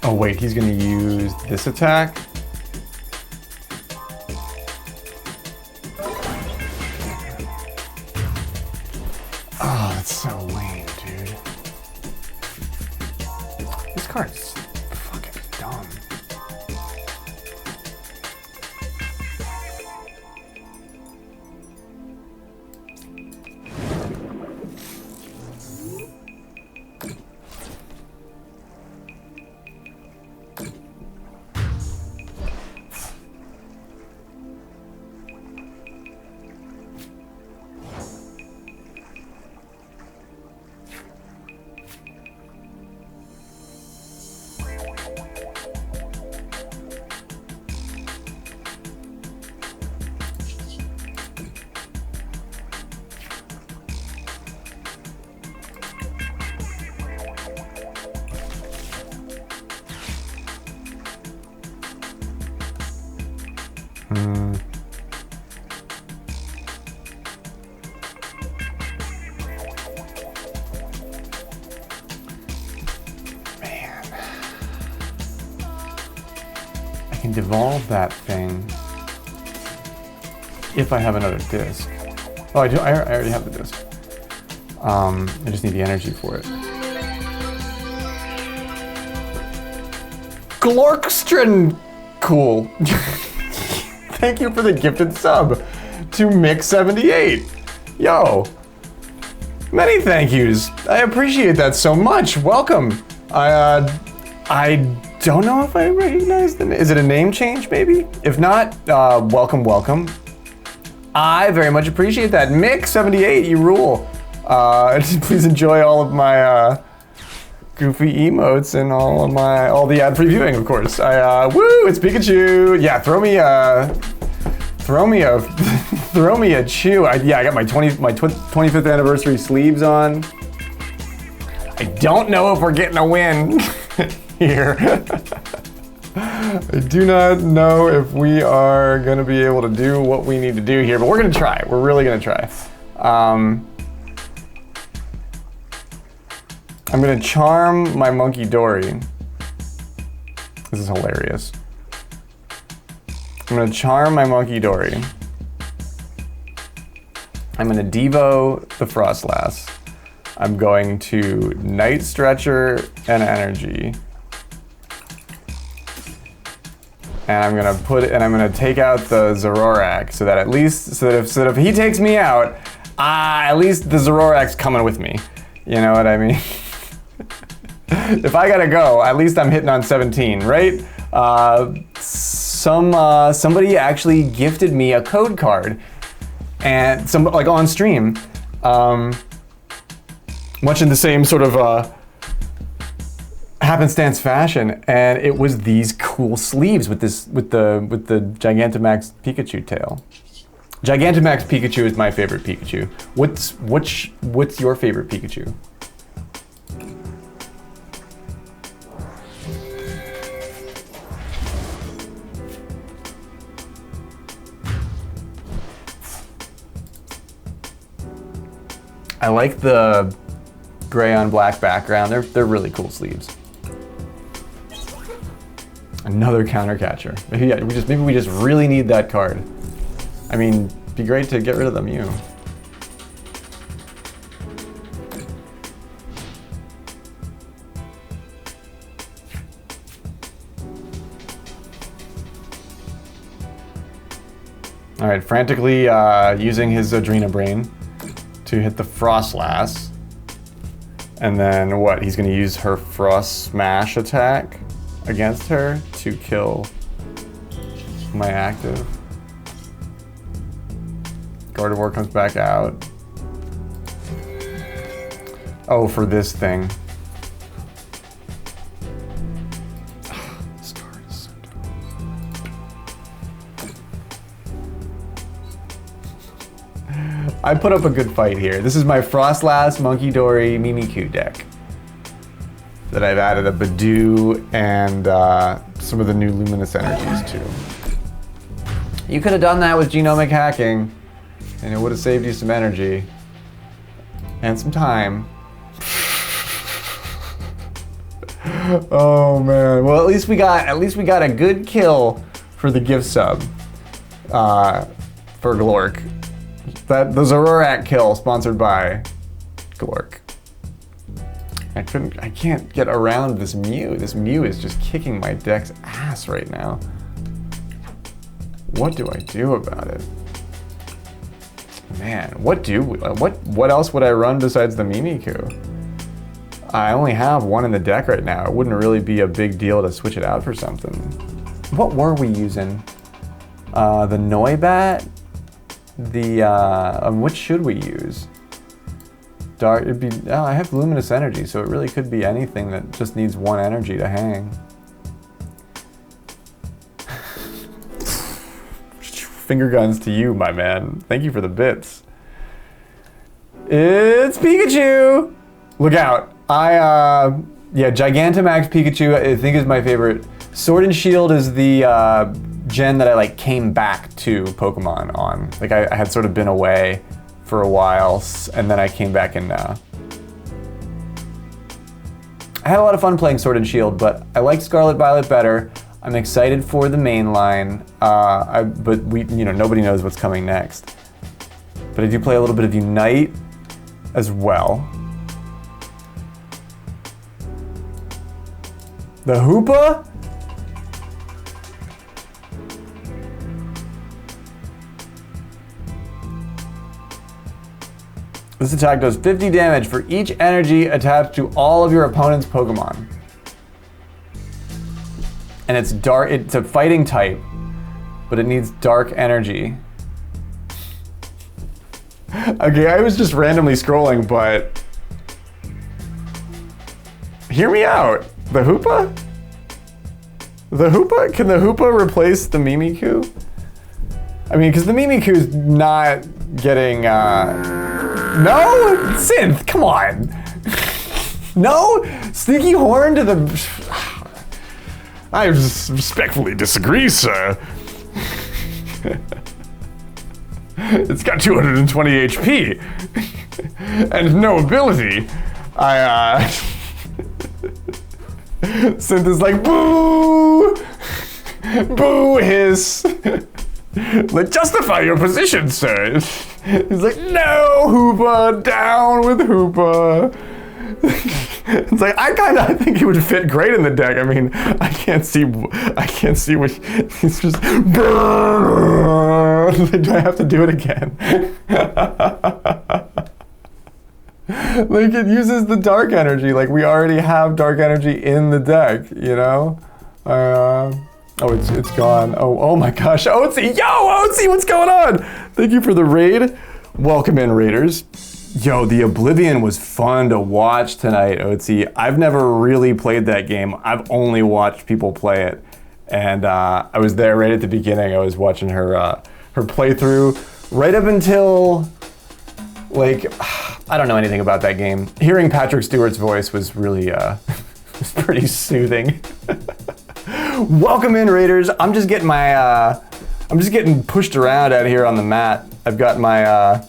Oh wait, he's gonna use this attack. Oh, that's so lame, dude. This card's fucking dumb. I can devolve that thing if I have another disc. Oh, I do. I already have the disc. I just need the energy for it. Glorkstrin, cool. Thank you for the gifted sub to Mick78. Yo, many thank yous. I appreciate that so much. Welcome. I don't know if I recognize the name. Is it a name change, maybe? If not, welcome, welcome. I very much appreciate that. Mick78, you rule. Please enjoy all of my goofy emotes and all the ad previewing, of course. Woo, it's Pikachu. Yeah, throw me a chew. I got my 25th anniversary sleeves on. I don't know if we're getting a win here. I do not know if we are gonna be able to do what we need to do here, but we're gonna try. We're really gonna try. I'm gonna charm my Monkey Dory. This is hilarious. I'm gonna charm my Monkey Dory. I'm gonna Devo the Frostlass. I'm going to Night Stretcher and Energy. And I'm gonna take out the Zoroark so that if he takes me out, at least the Zoroark's coming with me. You know what I mean? If I gotta go, at least I'm hitting on 17, right? Somebody actually gifted me a code card, and like on stream, much in the same sort of happenstance fashion, and it was these cool sleeves with the Gigantamax Pikachu tail. Gigantamax Pikachu is my favorite Pikachu. What's your favorite Pikachu? I like the gray on black background. They're really cool sleeves. Another counter catcher. Maybe we just really need that card. I mean, it'd be great to get rid of the Mew. All right, frantically using his Adrena Brain to hit the Frostlass. And then what? He's gonna use her Frost Smash attack against her to kill my active. Gardevoir comes back out. Oh, for this thing. This card is so dumb. I put up a good fight here. This is my Frostlass, Monkey Dory, Mimikyu deck that I've added a Badoo and some of the new Luminous Energies to. You could have done that with genomic hacking, and it would have saved you some energy Oh man. Well, at least we got a good kill for the gift sub for Glork. The Zoroark kill sponsored by Glork. I can't get around this Mew. This Mew is just kicking my deck's ass right now. What do I do about it? Man, what else would I run besides the Mimikyu? I only have one in the deck right now. It wouldn't really be a big deal to switch it out for something. What were we using? The Noibat? What should we use? Dark, I have Luminous Energy, so it really could be anything that just needs one energy to hang. Finger guns to you, my man. Thank you for the bits. It's Pikachu! Look out. Gigantamax Pikachu I think is my favorite. Sword and Shield is the gen that I came back to Pokemon on. I had sort of been away for a while, and then I came back and I had a lot of fun playing Sword and Shield, but I like Scarlet Violet better. I'm excited for the main line, but nobody knows what's coming next. But I do play a little bit of Unite as well. The Hoopa? This attack does 50 damage for each energy attached to all of your opponent's Pokemon. And it's dark, it's a fighting type, but it needs dark energy. Okay, I was just randomly scrolling, but hear me out. The Hoopa? The Hoopa? Can the Hoopa replace the Mimikyu? I mean, because the Mimikyu's not getting, No? Synth, come on. No? Sneaky Horn to the... I respectfully disagree, sir. It's got 220 HP and no ability. Synth is like, boo! Boo hiss! Justify your position, sir. He's like, no, Hoopa, down with Hoopa. It's like, I think he would fit great in the deck. I mean, I can't see what, he's just, do I have to do it again? It uses the dark energy, we already have dark energy in the deck, you know? Oh, it's gone. Oh my gosh, Otzi, yo, Otzi, what's going on? Thank you for the raid. Welcome in, raiders. Yo, the Oblivion was fun to watch tonight, Otzi. I've never really played that game. I've only watched people play it. And I was there right at the beginning. I was watching her playthrough right up until, I don't know anything about that game. Hearing Patrick Stewart's voice was really, was pretty soothing. Welcome in, raiders. I'm just getting pushed around out here on the mat. I've got my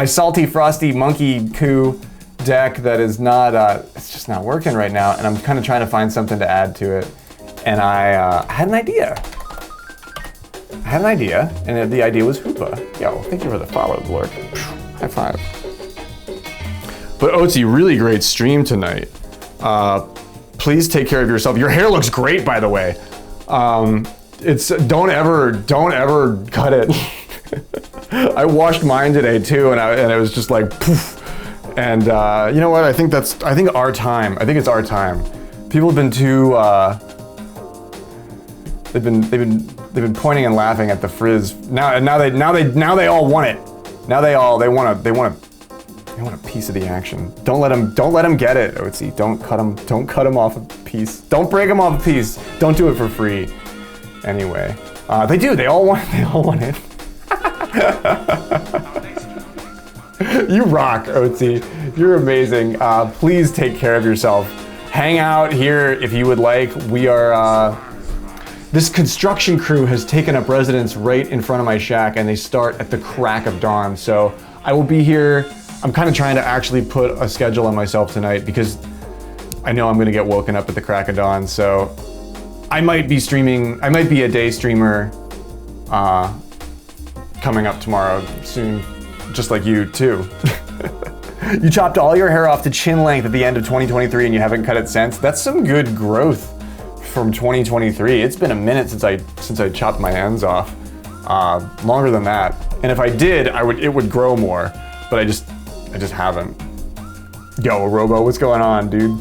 Salty Frosty Monkey Coup deck that is not, it's just not working right now, and I'm kind of trying to find something to add to it. And I had an idea. And the idea was Hoopa. Yo, thank you for the follow, Glork. High five. But Otzi, really great stream tonight. Please take care of yourself. Your hair looks great, by the way. Don't ever cut it. I washed mine today too, and it was just like poof. And you know what? I think it's our time. People have been too. They've been pointing and laughing at the frizz. Now they all want it. Now they want a piece of the action. Don't let them get it, Otzi. Don't cut them off a piece. Don't break them off a piece. Don't do it for free. Anyway, they all want it. You rock, Otzi. You're amazing. Please take care of yourself. Hang out here if you would like. We are, this construction crew has taken up residence right in front of my shack, and they start at the crack of dawn. So I will be here. I'm kind of trying to actually put a schedule on myself tonight because I know I'm gonna get woken up at the crack of dawn, so I might be streaming, I might be a day streamer coming up tomorrow soon, just like you too. You chopped all your hair off to chin length at the end of 2023 and you haven't cut it since? That's some good growth from 2023. It's been a minute since I chopped my ends off. Longer than that. And if I did, it would grow more, but I just haven't. Yo, Robo, what's going on, dude?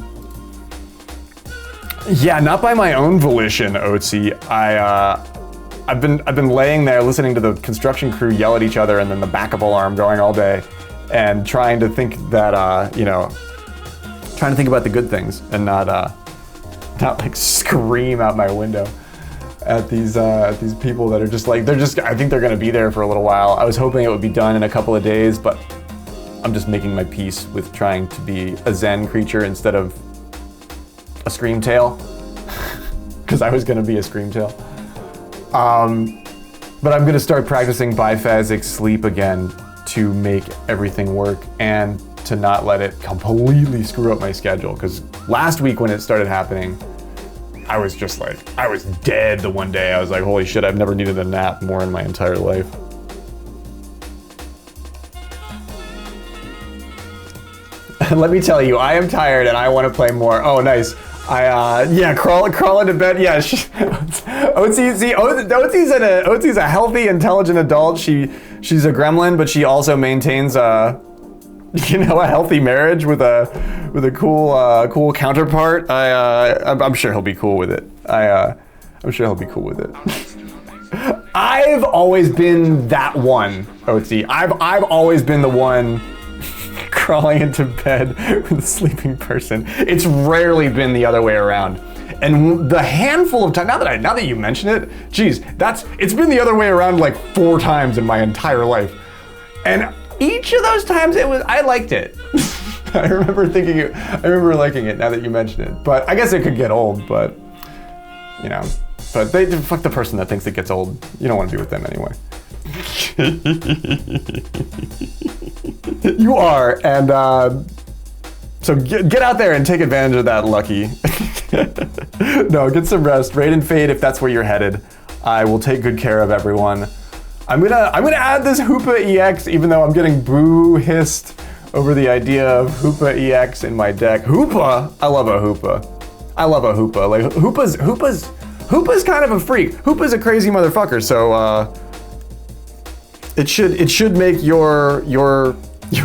Yeah, not by my own volition, Oatsy. I've been laying there listening to the construction crew yell at each other and then the backup alarm going all day, and trying to think that trying to think about the good things and not like scream out my window at these people that are just like I think they're gonna be there for a little while. I was hoping it would be done in a couple of days, but I'm just making my peace with trying to be a Zen creature instead of a Screamtail, because I was gonna be a Screamtail. But I'm gonna start practicing biphasic sleep again to make everything work and to not let it completely screw up my schedule. Because last week when it started happening, I was just like, I was dead the one day. I was like, holy shit, I've never needed a nap more in my entire life. Let me tell you, I am tired and I want to play more. Oh, nice. Yeah, crawl into bed. Yeah, Otsy's a healthy, intelligent adult. She's a gremlin, but she also maintains a healthy marriage with a cool counterpart. I'm sure he'll be cool with it. I'm sure he'll be cool with it. I've always been that one, Otsy. I've always been the one crawling into bed with a sleeping person. It's rarely been the other way around. And the handful of times, now that you mention it, geez, it's been the other way around like 4 times in my entire life. And each of those times I liked it. I remember liking it now that you mention it. But I guess it could get old, but fuck the person that thinks it gets old. You don't want to be with them anyway. You are, and so get out there and take advantage of that, Lucky. No, get some rest. Raid and Fade if that's where you're headed. I will take good care of everyone. I'm gonna add this Hoopa EX, even though I'm getting boo-hissed over the idea of Hoopa EX in my deck. Hoopa? I love a Hoopa. Like Hoopa's kind of a freak. Hoopa's a crazy motherfucker, so it should make your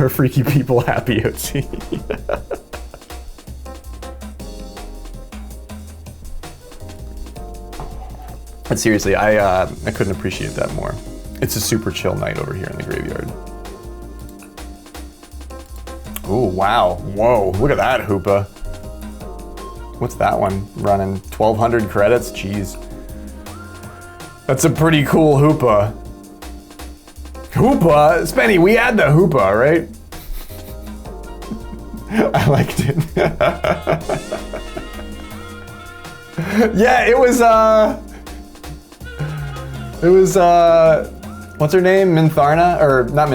freaky people happy, Otsy. But seriously, I couldn't appreciate that more. It's a super chill night over here in the graveyard. Ooh, wow. Whoa, look at that Hoopa. What's that one running? 1,200 credits? Jeez. That's a pretty cool Hoopa. Hoopa? Spenny, we had the Hoopa, right? I liked it. Yeah, it was, what's her name? Mintharna? Or, not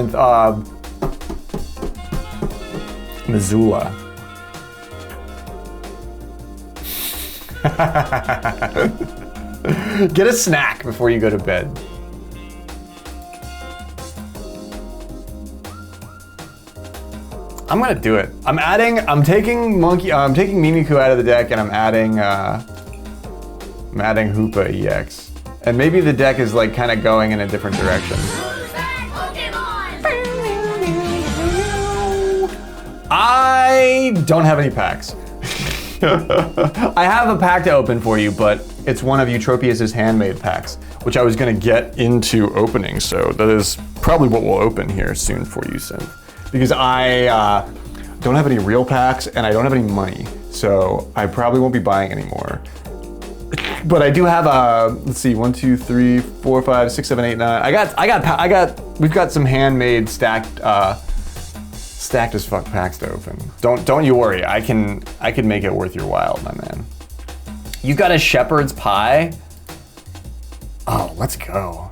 Missoula. Get a snack before you go to bed. I'm gonna do it. I'm taking Mimikyu out of the deck and I'm adding Hoopa EX. And maybe the deck is like kind of going in a different direction. I don't have any packs. I have a pack to open for you, but it's one of Eutropius's handmade packs, which I was gonna get into opening, so that is probably what we'll open here soon for you, Synth. Because I don't have any real packs and I don't have any money, so I probably won't be buying any more. But I do have let's see, 1, 2, 3, 4, 5, 6, 7, 8, 9. We've got some handmade stacked as fuck packs to open. Don't you worry. I can make it worth your while, my man. You got a shepherd's pie? Oh, let's go.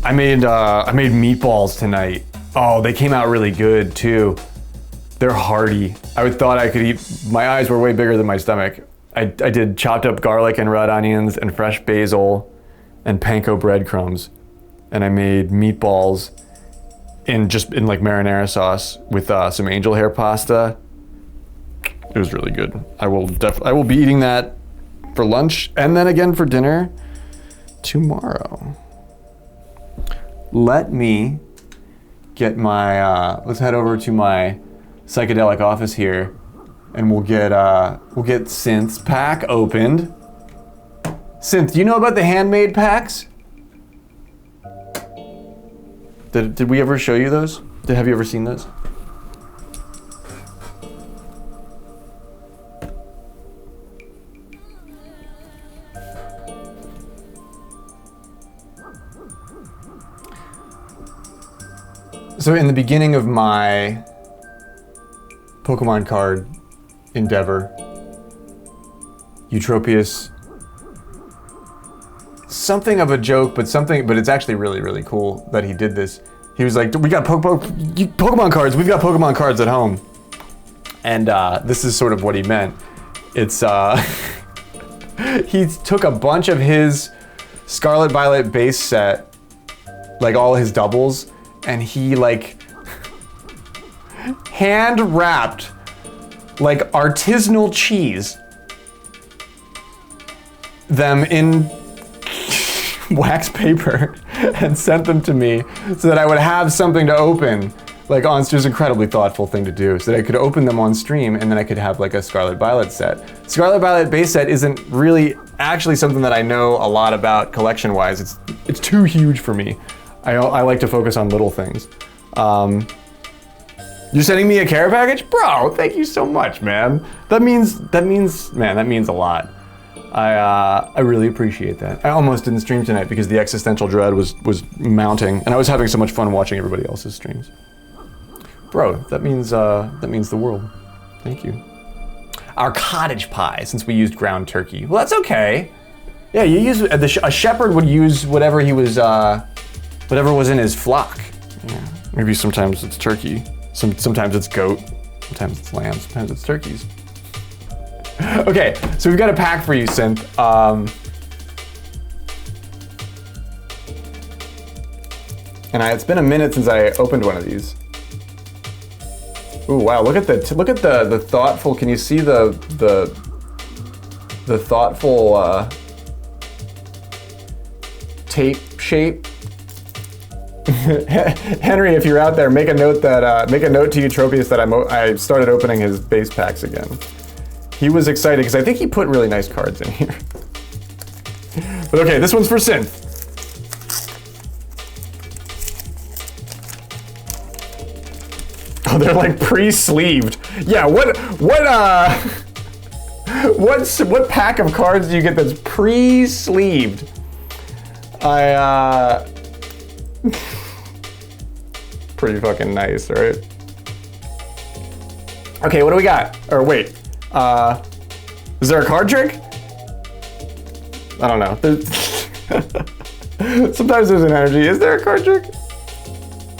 I made meatballs tonight Oh, they came out really good too. They're hearty. I thought I could eat, my eyes were way bigger than my stomach. I did chopped up garlic and red onions and fresh basil and panko breadcrumbs. And I made meatballs in like marinara sauce with some angel hair pasta. It was really good. I will be eating that for lunch and then again for dinner tomorrow. Let me get my, let's head over to my psychedelic office here and we'll get Synth's pack opened. Synth, do you know about the handmade packs? Did we ever show you those? Have you ever seen those? So in the beginning of my Pokemon card endeavor, Eutropius, something of a joke, but it's actually really, really cool that he did this. He was like, we got Pokemon cards, we've got Pokemon cards at home. And this is sort of what he meant. It's, he took a bunch of his Scarlet Violet base set, like all his doubles, and he like hand wrapped like artisanal cheese them in wax paper and sent them to me so that I would have something to open. Like on, just incredibly thoughtful thing to do, so that I could open them on stream and then I could have like a Scarlet Violet set. Scarlet Violet base set isn't really actually something that I know a lot about collection-wise. It's too huge for me. I like to focus on little things. You're sending me a care package? Bro, thank you so much, man. That means a lot. I really appreciate that. I almost didn't stream tonight because the existential dread was mounting, and I was having so much fun watching everybody else's streams. Bro, that means the world. Thank you. Our cottage pie, since we used ground turkey. Well, that's okay. Yeah, you use a shepherd would use whatever he was, whatever was in his flock. Yeah. Maybe sometimes it's turkey, sometimes it's goat, sometimes it's lamb, sometimes it's turkeys. Okay, so we've got a pack for you, Synth. And it's been a minute since I opened one of these. Ooh, wow! Look at the thoughtful. Can you see the thoughtful tape shape? Henry, if you're out there, make a note to Eutropius that I started opening his base packs again. He was excited because I think he put really nice cards in here. But okay, this one's for Synth. Oh, they're like pre-sleeved. Yeah, what pack of cards do you get that's pre-sleeved? Pretty fucking nice, right? Okay, what do we got? Or wait, is there a card trick? I don't know. Sometimes there's an energy. Is there a card trick?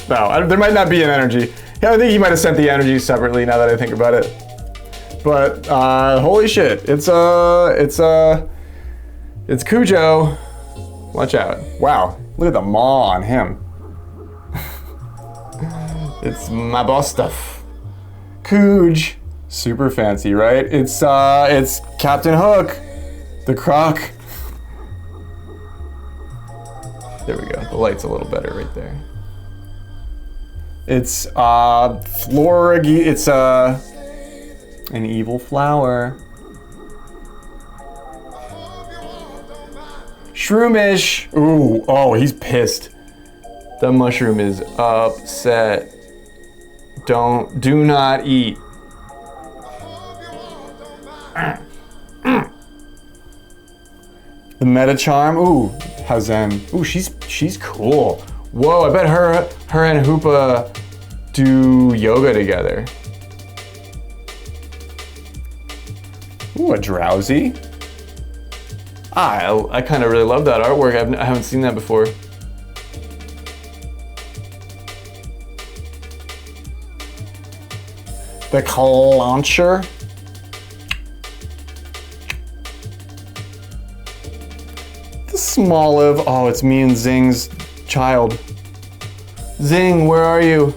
No, there might not be an energy. Yeah, I think he might have sent the energy separately now that I think about it. But holy shit, it's Cujo. Watch out. Wow, look at the maw on him. It's my boss stuff. Cooge. Super fancy, right? It's Captain Hook, the Croc. There we go. The light's a little better right there. It's it's an evil flower. Shroomish. Ooh, oh, he's pissed. The mushroom is upset. Do not eat. The Metacharm. Ooh, Hazen. Ooh, she's cool. Whoa, I bet her and Hoopa do yoga together. Ooh, a Drowsy. I kind of really love that artwork. I haven't seen that before. The Clauncher. The Smoliv. Oh, it's me and Zing's child. Zing, where are you?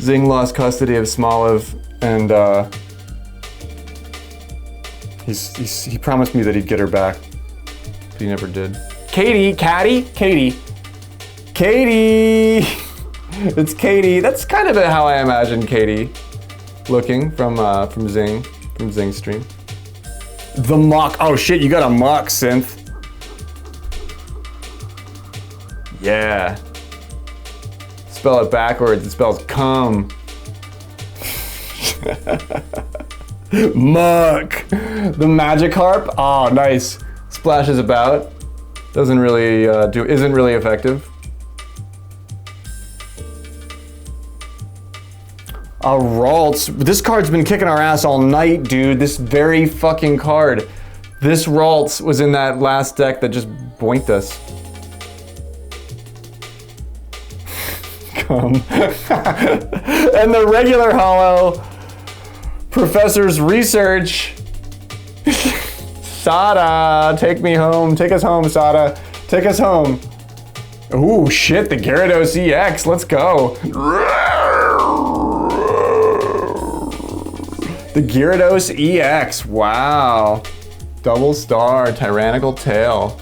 Zing lost custody of Smoliv, and he promised me that he'd get her back, but he never did. Katie, Katie. It's Katie. That's kind of how I imagine Katie looking from Zing's stream. The Mock. Oh shit, you got a Mock synth. Yeah. Spell it backwards, it spells cum. Muck. The Magic Harp. Oh, nice. Splashes about. Doesn't really isn't really effective. Ralts. This card's been kicking our ass all night, dude. This very fucking card. This Ralts was in that last deck that just boinked us. Come. And the regular holo. Professor's Research. Sada, take me home. Take us home, Sada. Take us home. Ooh, shit, the Gyarados EX. Let's go. The Gyarados EX. Wow. Double star, Tyrannical Tail.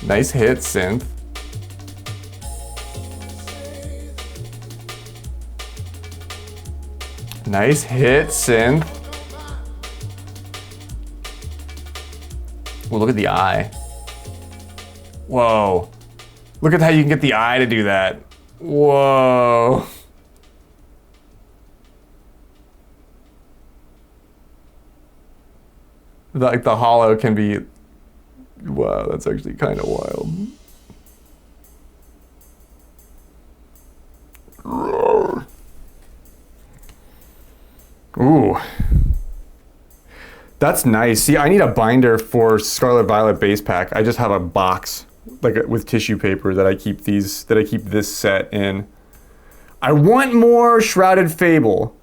Nice hit, Synth. Nice hit, Synth. Well, look at the eye. Whoa. Look at how you can get the eye to do that. Whoa. Like the holo can be, wow, that's actually kind of wild. Ooh. That's nice. See, I need a binder for Scarlet Violet base pack. I just have a box like with tissue paper that I keep this set in. I want more Shrouded Fable.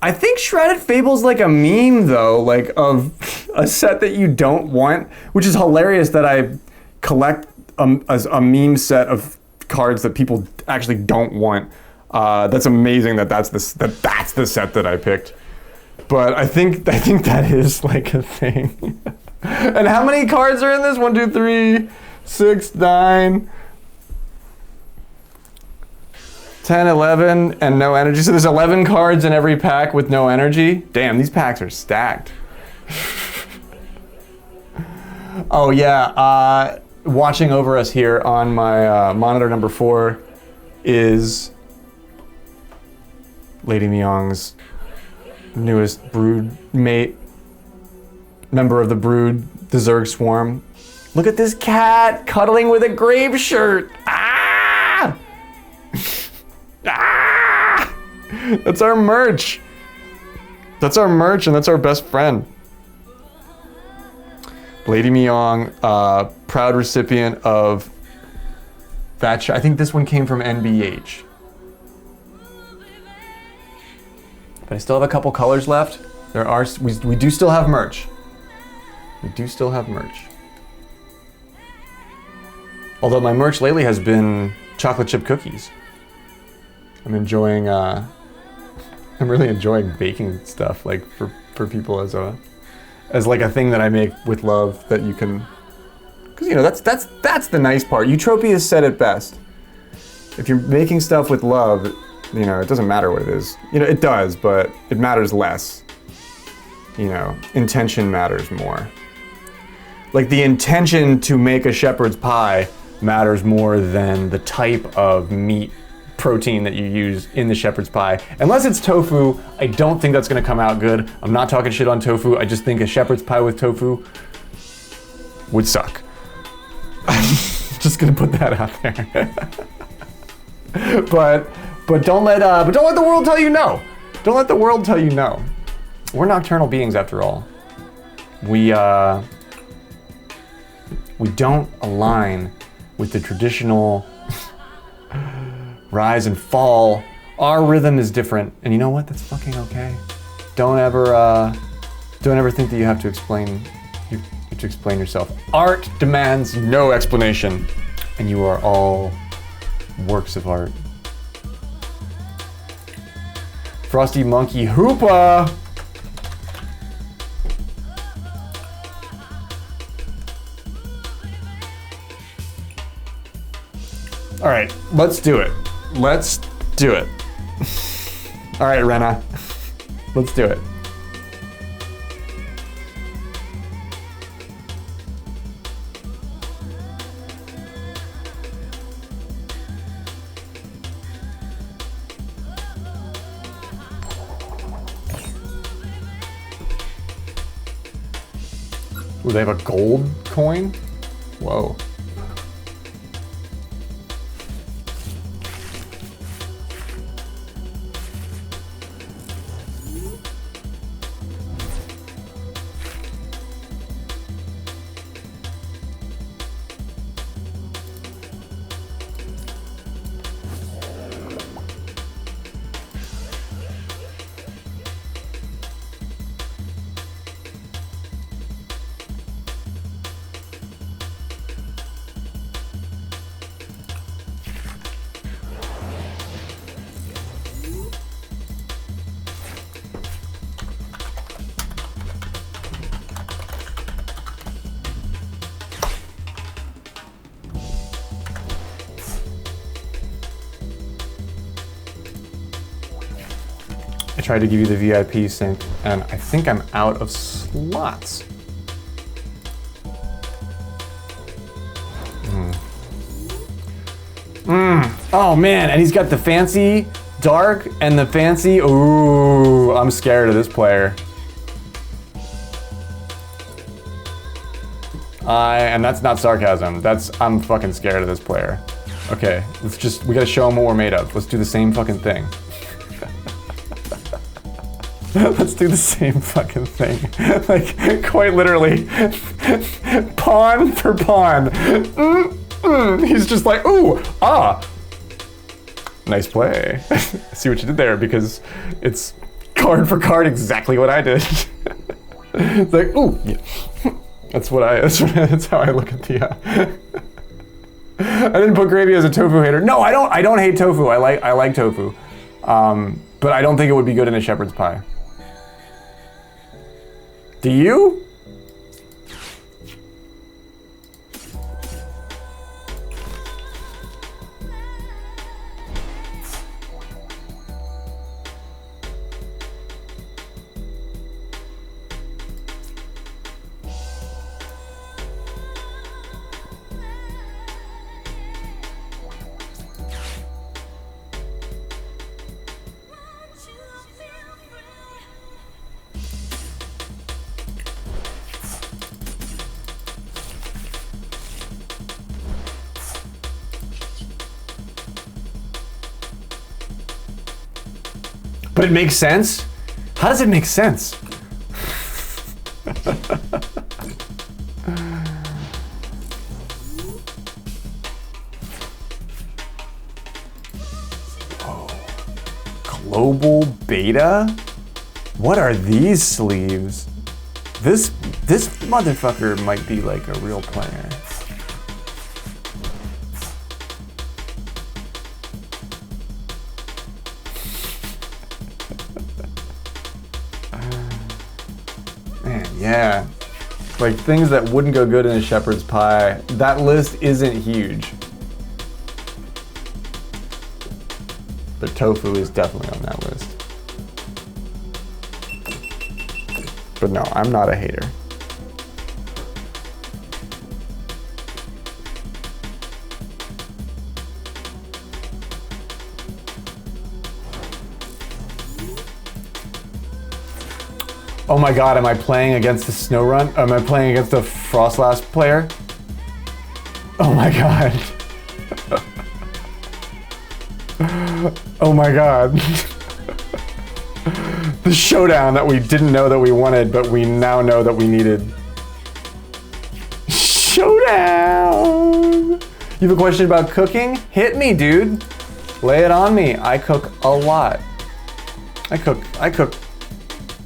I think Shrouded Fable's like a meme though, like of a set that you don't want, which is hilarious that I collect a meme set of cards that people actually don't want. That's amazing that that's the set that I picked. But I think that is like a thing. And how many cards are in this? 1, 2, 3, 6, 9, 10, 11, and no energy. So there's 11 cards in every pack with no energy. Damn, these packs are stacked. Oh yeah, watching over us here on my monitor number 4 is Lady Meowng's newest brood mate, member of the brood, the Zerg Swarm. Look at this cat cuddling with a grave shirt. Ah! Ah! That's our merch. That's our merch, and that's our best friend. Lady Meowng, proud recipient of that. I think this one came from NBH. But I still have a couple colors left. We do still have merch. We do still have merch. Although my merch lately has been chocolate chip cookies. I'm really enjoying baking stuff like for people as like a thing that I make with love that you can, because you know that's the nice part. Eutropia said it best. If you're making stuff with love, you know, it doesn't matter what it is. You know, it does, but it matters less. You know, intention matters more. Like the intention to make a shepherd's pie matters more than the type of meat protein that you use in the shepherd's pie. Unless it's tofu, I don't think that's gonna come out good. I'm not talking shit on tofu. I just think a shepherd's pie with tofu would suck. I'm just gonna put that out there. But don't let the world tell you no. Don't let the world tell you no. We're nocturnal beings after all. We don't align with the traditional rise and fall Our rhythm is different, and you know what? That's fucking okay. Don't ever think that you have to explain yourself. Art demands no explanation, and you are all works of art. Frosty Monkey Hoopa! All right, let's do it. Let's do it. All right, Rena, let's do it. Ooh, they have a gold coin? Whoa. I tried to give you the VIP sync, and I think I'm out of slots. Oh man, and he's got the fancy dark and the fancy, ooh, I'm scared of this player. And that's not sarcasm, I'm fucking scared of this player. Okay, we gotta show him what we're made of. Let's do the same fucking thing. Let's do the same fucking thing. Like, quite literally, pawn for pawn. He's just like, ooh, ah. Nice play. I see what you did there, because it's card for card exactly what I did. It's like, ooh, yeah. That's how I look at the, I didn't put gravy as a tofu hater. No, I don't hate tofu. I like tofu. But I don't think it would be good in a shepherd's pie. Do you? But it makes sense? How does it make sense? Oh. Global beta? What are these sleeves? This motherfucker might be like a real player. Man, yeah. Like things that wouldn't go good in a shepherd's pie. That list isn't huge. But tofu is definitely on that list. But no, I'm not a hater. Oh my god, am I playing against the SnowRun? Am I playing against a Frostlast player? Oh my god. Oh my god. The showdown that we didn't know that we wanted, but we now know that we needed. Showdown! You have a question about cooking? Hit me, dude. Lay it on me. I cook a lot. I cook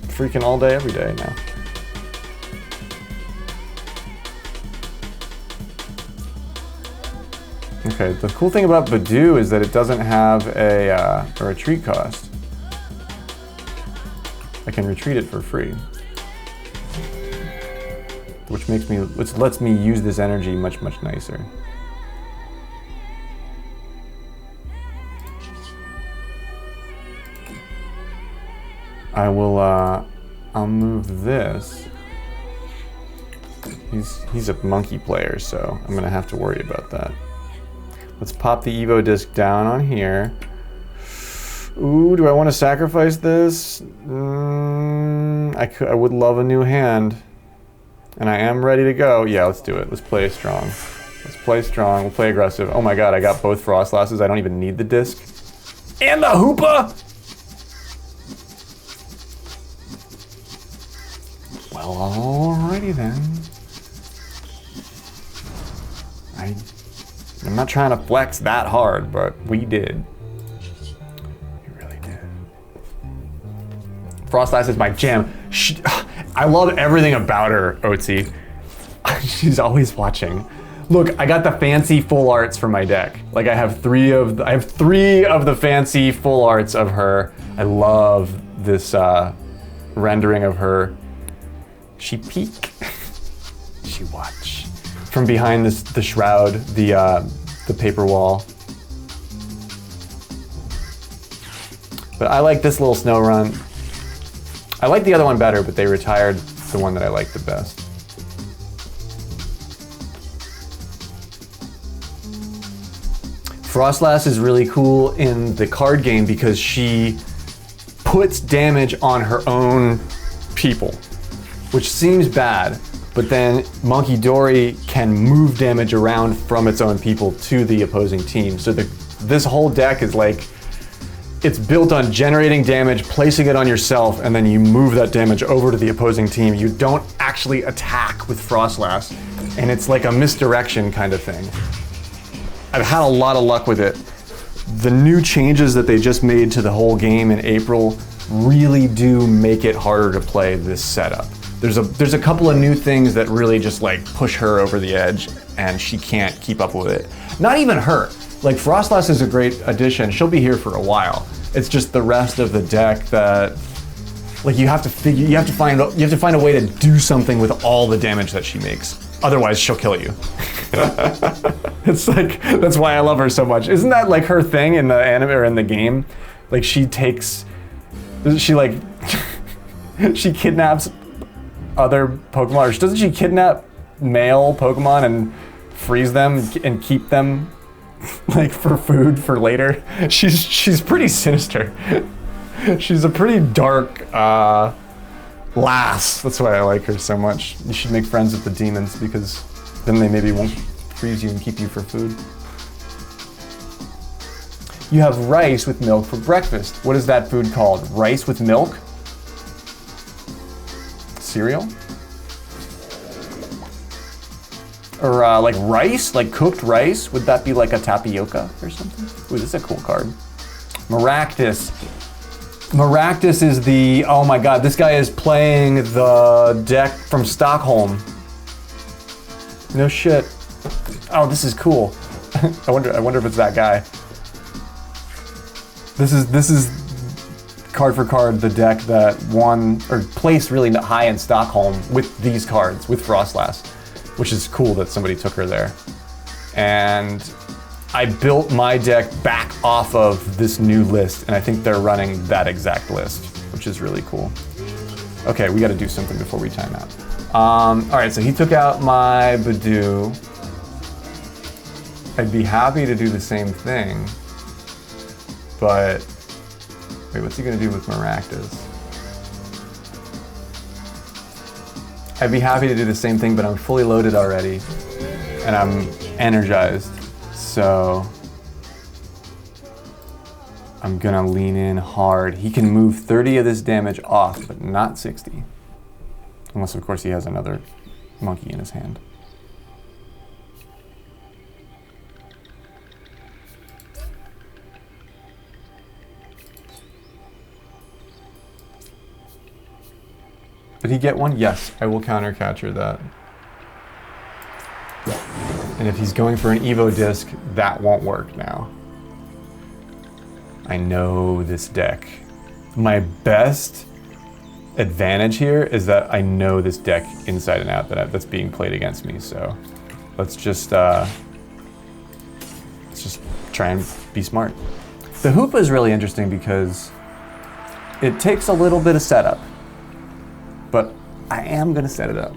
freaking all day, every day now. Okay, the cool thing about Badoo is that it doesn't have a retreat cost. I can retreat it for free. Which lets me use this energy much, much nicer. I'll move this. He's a monkey player, so I'm gonna have to worry about that. Let's pop the Evo disc down on here. Ooh, do I want to sacrifice this? I would love a new hand. And I am ready to go. Yeah, let's do it. Let's play strong. Let's play strong. We'll play aggressive. Oh my god, I got both Frostlasses. I don't even need the disc. And the Hoopa! Well, alrighty then. I'm not trying to flex that hard, but we did. We really did. Frostlass is my jam. I love everything about her, Otzi. She's always watching. Look, I got the fancy full arts for my deck. Like I have three of the fancy full arts of her. I love this rendering of her. She peek. She watch. From behind the shroud, the paper wall. But I like this little snow run. I like the other one better, but they retired the one that I like the best. Frostlass is really cool in the card game because she puts damage on her own people, which seems bad, but then Monkey Dory can move damage around from its own people to the opposing team. So this whole deck is like, it's built on generating damage, placing it on yourself, and then you move that damage over to the opposing team. You don't actually attack with Frostlass, and it's like a misdirection kind of thing. I've had a lot of luck with it. The new changes that they just made to the whole game in April really do make it harder to play this setup. There's a couple of new things that really just like push her over the edge, and she can't keep up with it. Not even her. Like Frostlass is a great addition. She'll be here for a while. It's just the rest of the deck that, like, you have to find a way to do something with all the damage that she makes. Otherwise, she'll kill you. It's like, that's why I love her so much. Isn't that like her thing in the anime or in the game? Like she kidnaps other Pokemon, or doesn't she kidnap male Pokemon and freeze them and keep them like for food for later? She's pretty sinister. She's a pretty dark lass. That's why I like her so much. You should make friends with the demons because then they maybe won't freeze you and keep you for food. You have rice with milk for breakfast. What is that food called? Rice with milk? Cereal? Or like rice, like cooked rice? Would that be like a tapioca or something? Ooh, this is a cool card. Maractus. Maractus is the, oh my god, this guy is playing the deck from Stockholm. No shit. Oh, this is cool. I wonder if it's that guy. This is card for card the deck that won or placed really high in Stockholm with these cards, with Frostlass, which is cool that somebody took her there. And I built my deck back off of this new list, and I think they're running that exact list, which is really cool. Okay, we gotta do something before we time out. All right, so he took out my Badoo. I'd be happy to do the same thing, but wait, what's he gonna do with Maractus? I'd be happy to do the same thing, but I'm fully loaded already, and I'm energized, so I'm gonna lean in hard. He can move 30 of this damage off, but not 60. Unless, of course, he has another monkey in his hand. Did he get one? Yes, I will counter catcher that. And if he's going for an Evo disc, that won't work now. I know this deck. My best advantage here is that I know this deck inside and out that's being played against me. So let's just try and be smart. The Hoopa is really interesting because it takes a little bit of setup, but I am gonna set it up.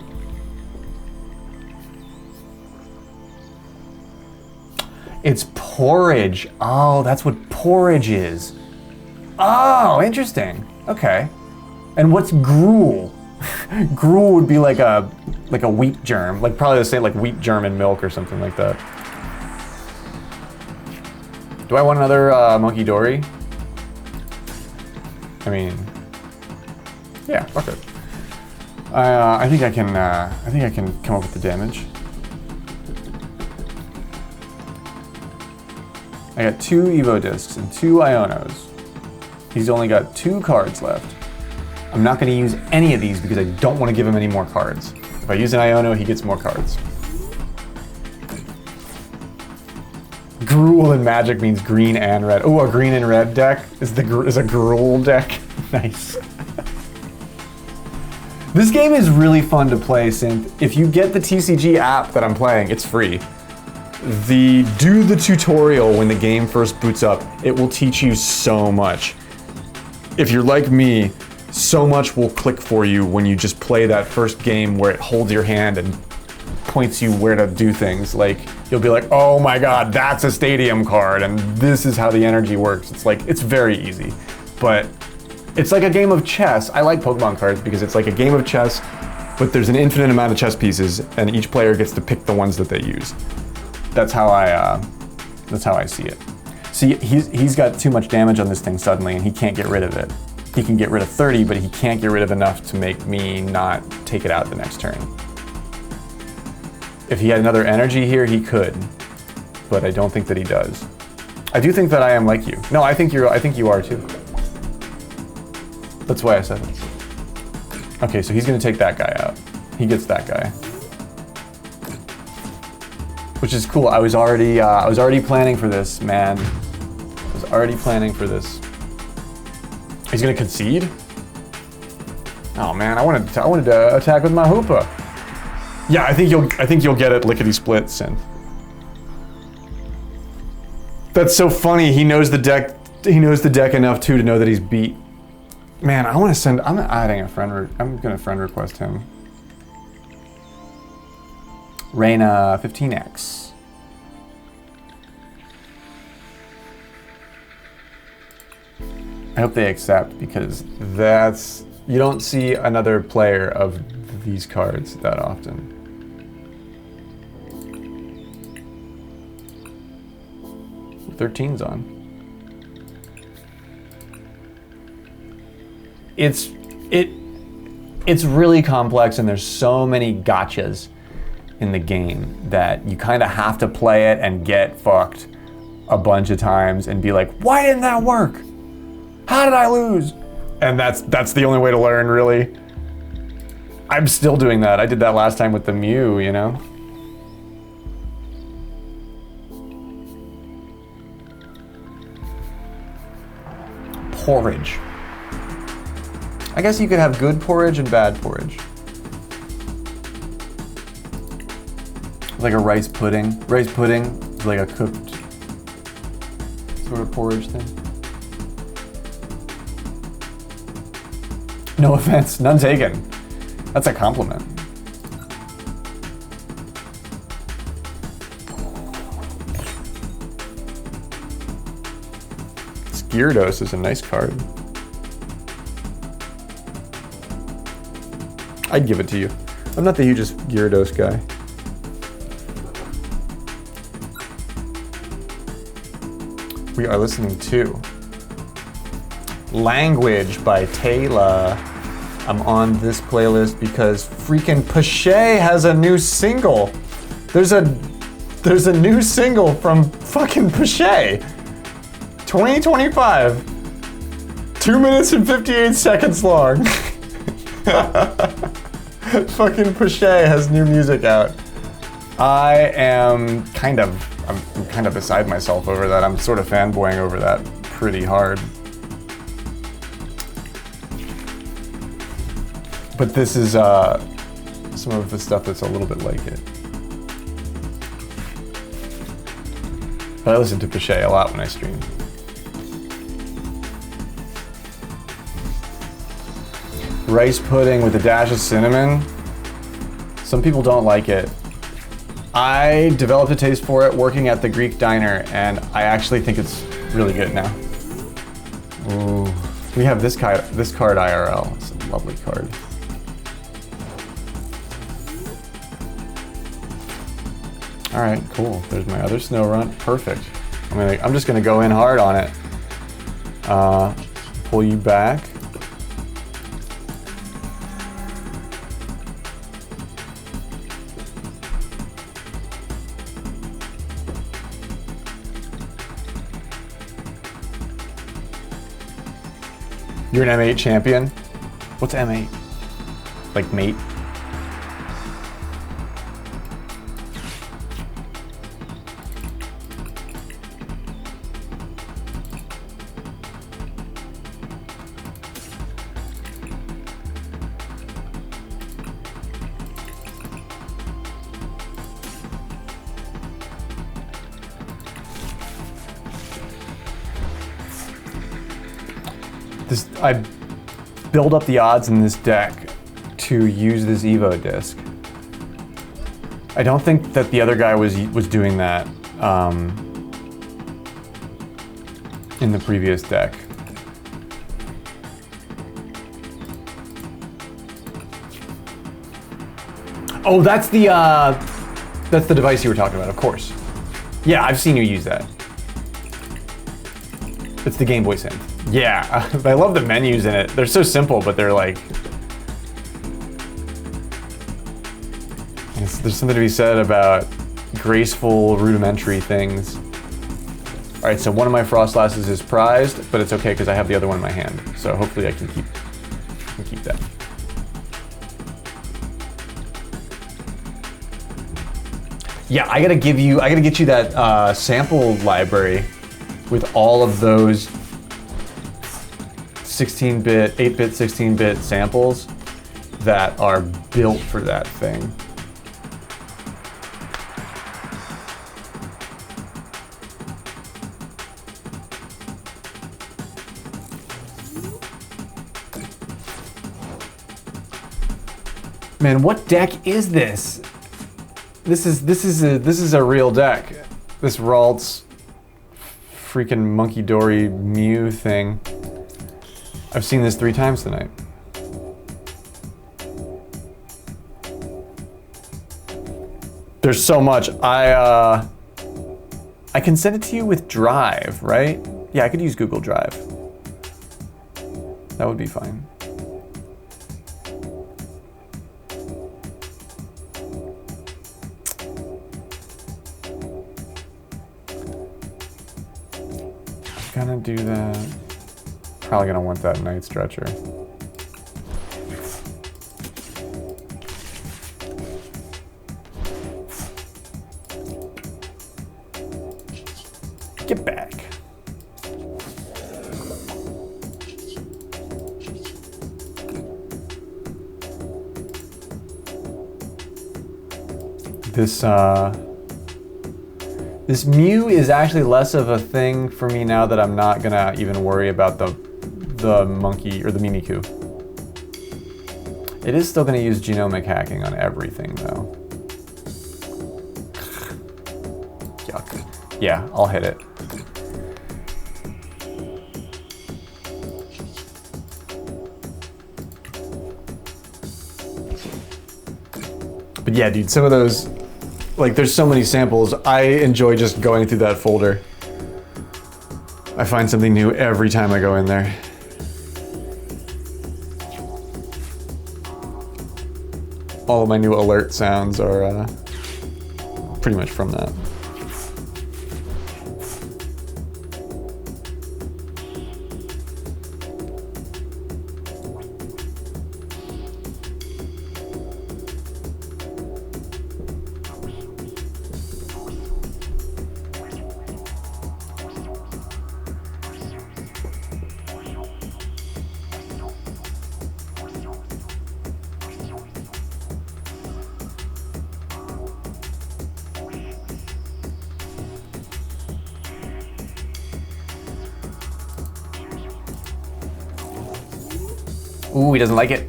It's porridge. Oh, that's what porridge is. Oh, interesting. Okay. And what's gruel? Gruel would be like a wheat germ, like probably the same like wheat germ in milk or something like that. Do I want another Monkey Dory? I mean, yeah, fuck it. I think I can. I think I can come up with the damage. I got 2 Evo discs and 2 Ionos. He's only got 2 cards left. I'm not going to use any of these because I don't want to give him any more cards. If I use an Iono, he gets more cards. Gruel in Magic means green and red. Oh, a green and red deck is a Gruel deck. Nice. This game is really fun to play, Synth. If you get the TCG app that I'm playing, it's free. Do the tutorial when the game first boots up. It will teach you so much. If you're like me, so much will click for you when you just play that first game where it holds your hand and points you where to do things. Like, you'll be like, oh my god, that's a stadium card, and this is how the energy works. It's like, it's very easy. But it's like a game of chess. I like Pokemon cards because it's like a game of chess, but there's an infinite amount of chess pieces, and each player gets to pick the ones that they use. That's how I see it. See, he's got too much damage on this thing suddenly, and he can't get rid of it. He can get rid of 30, but he can't get rid of enough to make me not take it out the next turn. If he had another energy here, he could, but I don't think that he does. I do think that I am like you. No, I think you are too. That's why I said it. Okay, so he's gonna take that guy out. He gets that guy. Which is cool. I was already planning for this, man. I was already planning for this. He's gonna concede? Oh man, I wanted to attack with my Hoopa. Yeah, I think you'll get it lickety split, Synth. That's so funny. He knows the deck. He knows the deck enough too to know that he's beat. Man, I'm adding a friend. I'm gonna friend request him. Reina 15X. I hope they accept because you don't see another player of these cards that often. "13's on. It's really complex and there's so many gotchas in the game that you kind of have to play it and get fucked a bunch of times and be like, why didn't that work? How did I lose? And that's the only way to learn, really. I'm still doing that. I did that last time with the Mew, you know? Porridge. I guess you could have good porridge and bad porridge. Like a rice pudding. Rice pudding is like a cooked sort of porridge thing. No offense, none taken. That's a compliment. Gyarados is a nice card. I'd give it to you. I'm not the hugest Gyarados guy. We are listening to Language by Taylor. I'm on this playlist because freaking Pache has a new single. There's a new single from fucking Pache. 2025. 2 minutes and 58 seconds long. Fucking Pushay has new music out. I'm kind of beside myself over that. I'm sort of fanboying over that pretty hard. But this is some of the stuff that's a little bit like it. But I listen to Pushay a lot when I stream. Rice pudding with a dash of cinnamon. Some people don't like it. I developed a taste for it working at the Greek diner, and I actually think it's really good now. Ooh. We have this card IRL. It's a lovely card. All right, cool. There's my other snow runt. Perfect. I'm just gonna go in hard on it. Pull you back. You're an M8 champion? What's M8? Like mate? I build up the odds in this deck to use this Evo disc. I don't think that the other guy was doing that in the previous deck. Oh, that's the device you were talking about, of course. Yeah, I've seen you use that. It's the Game Boy Synth. Yeah, I love the menus in it. They're so simple, but they're like... There's something to be said about graceful, rudimentary things. All right, so one of my Frostlasses is prized, but it's okay because I have the other one in my hand. So hopefully I can keep that. Yeah, I gotta get you that sample library with all of those 16-bit, 8-bit, 16-bit samples that are built for that thing. Man, what deck is this? This is a real deck. This Ralts freaking Monkey Dory Mew thing. I've seen this 3 times tonight. There's so much. I can send it to you with Drive, right? Yeah, I could use Google Drive. That would be fine. Gonna do that. Probably gonna want that Night Stretcher. Get back. This Mew is actually less of a thing for me now that I'm not gonna even worry about the monkey or the Mimikyu. It is still gonna use genomic hacking on everything though. Yuck. Yeah, I'll hit it. But yeah, dude, some of those, like, there's so many samples. I enjoy just going through that folder. I find something new every time I go in there. All of my new alert sounds are pretty much from that. Ooh, he doesn't like it.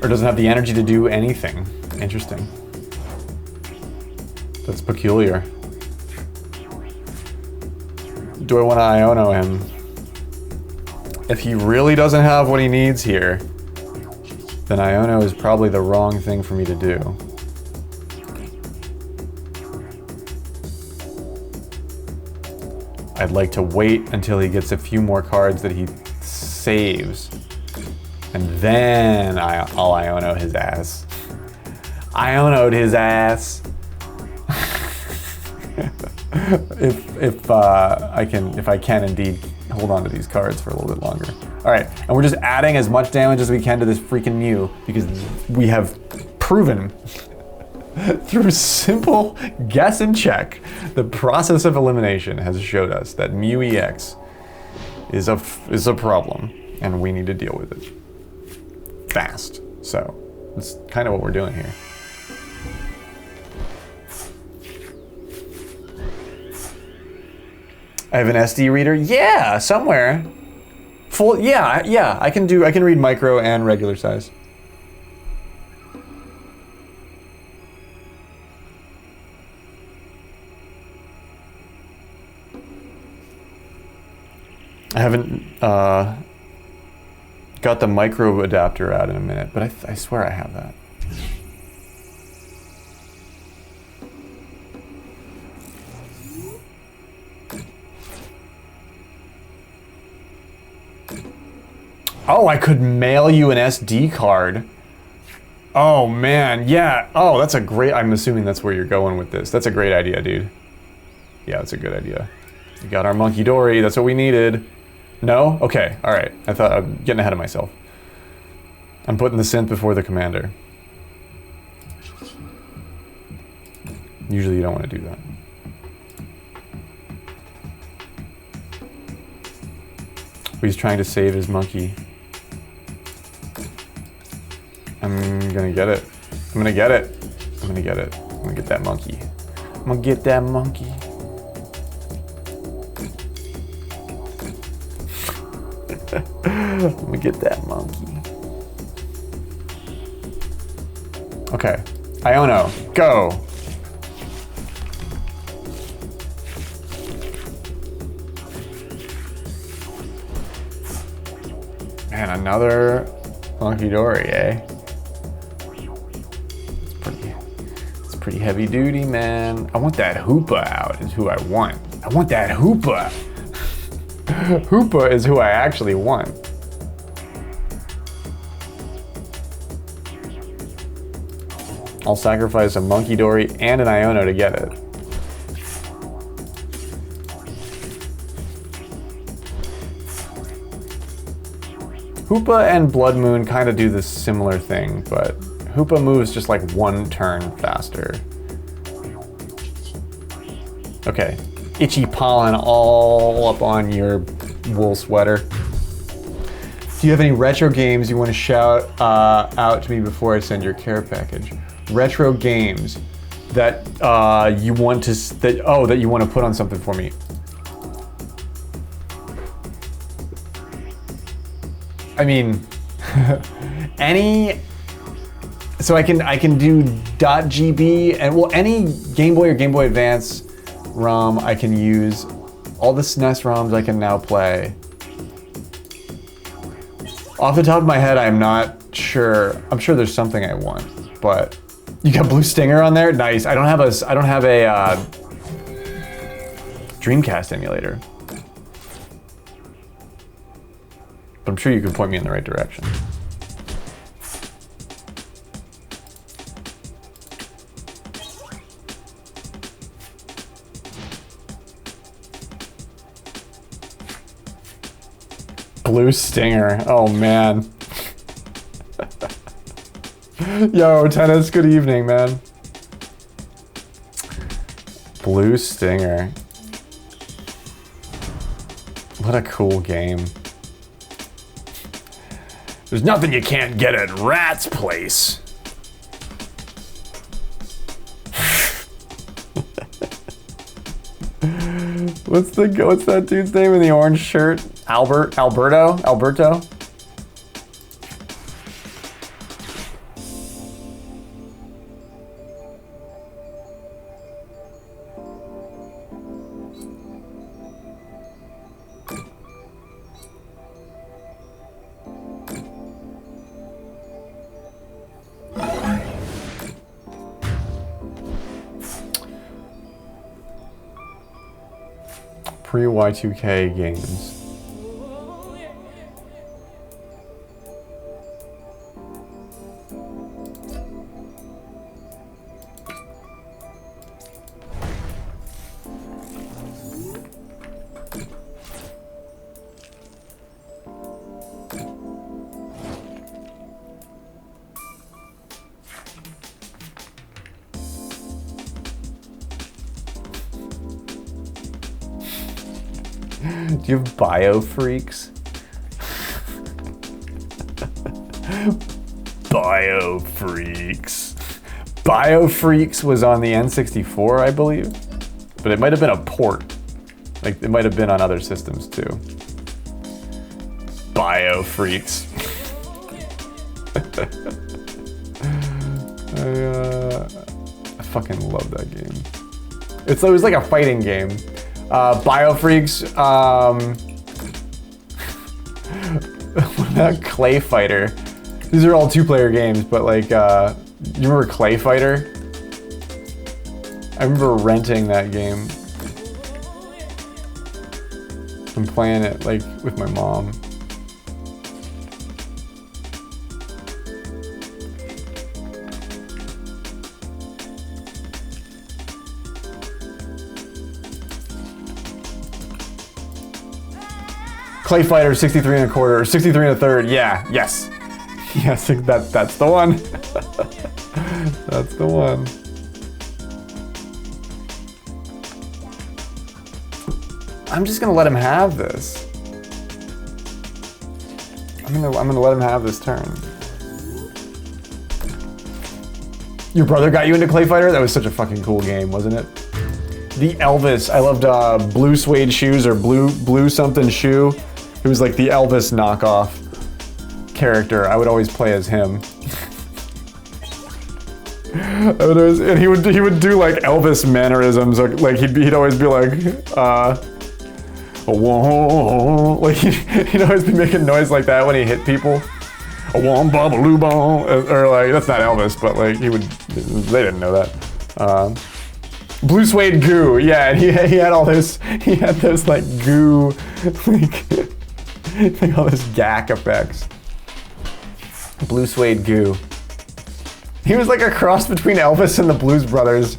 Or doesn't have the energy to do anything. Interesting. That's peculiar. Do I want to Iono him? If he really doesn't have what he needs here, then Iono is probably the wrong thing for me to do. I'd like to wait until he gets a few more cards that he saves. And then I'll Iono his ass. Iono'd his ass. if I can indeed hold on to these cards for a little bit longer. All right, and we're just adding as much damage as we can to this freaking Mew because we have proven through simple guess and check, the process of elimination has showed us that Mew EX is a problem, and we need to deal with it fast. So that's kind of what we're doing here. I have an SD reader. Yeah, somewhere. Full. Yeah. I can read micro and regular size. I haven't got the micro adapter out in a minute, but I swear I have that. Oh, I could mail you an SD card. Oh man, yeah. Oh, that's a great, I'm assuming that's where you're going with this. That's a great idea, dude. Yeah, that's a good idea. We got our Monkey Dory, that's what we needed. No? Okay, all right. I thought I'm getting ahead of myself. I'm putting the synth before the commander. Usually you don't want to do that. He's trying to save his monkey. I'm gonna get it. I'm gonna get it. I'm gonna get it. I'm gonna get that monkey. I'm gonna get that monkey. I'm gonna get that monkey. Okay. Iono, go. Man, another Monkey Dory, eh? It's pretty heavy duty, man. I want that Hoopa out is who I want. I want that Hoopa. Hoopa is who I actually want. I'll sacrifice a Monkey Dory and an Iono to get it. Hoopa and Blood Moon kind of do this similar thing, but Hoopa moves just like one turn faster. Okay, itchy pollen all up on your wool sweater. Do you have any retro games you want to shout out to me before I send your care package? Retro games that you want to put on something for me. I mean, any. So I can do .gb and well any Game Boy or Game Boy Advance ROM I can use. All the SNES ROMs I can now play. Off the top of my head, I'm not sure. I'm sure there's something I want, but you got Blue Stinger on there. Nice. I don't have a Dreamcast emulator, but I'm sure you can point me in the right direction. Blue Stinger. Oh man. Yo, Tennis, good evening, man. Blue Stinger. What a cool game. There's nothing you can't get at Rat's Place. What's that dude's name in the orange shirt? Alberto? Pre-Y2K games. Do you have Biofreaks? Biofreaks. Biofreaks was on the N64, I believe, but it might have been a port. Like it might have been on other systems too. Biofreaks. I fucking love that game. It was like a fighting game. Biofreaks. That Clay Fighter. These are all two-player games, but like, you remember Clay Fighter? I remember renting that game and playing it like with my mom. Clay Fighter 63 and a quarter, or 63 and a third, yeah, yes. Yes, that's the one. That's the one. I'm just gonna let him have this. I'm gonna let him have this turn. Your brother got you into Clay Fighter? That was such a fucking cool game, wasn't it? The Elvis, I loved blue suede shoes or blue something shoe. It was like the Elvis knockoff character. I would always play as him. And he would do like Elvis mannerisms. Like he'd always be like, whoa, like he'd always be making noise like that when he hit people. A wom babaloo bom, or like that's not Elvis, but like he would. They didn't know that. Blue suede goo, yeah, and he had all this. He had those like goo, like all this gack effects. Blue suede goo. He was like a cross between Elvis and the Blues Brothers.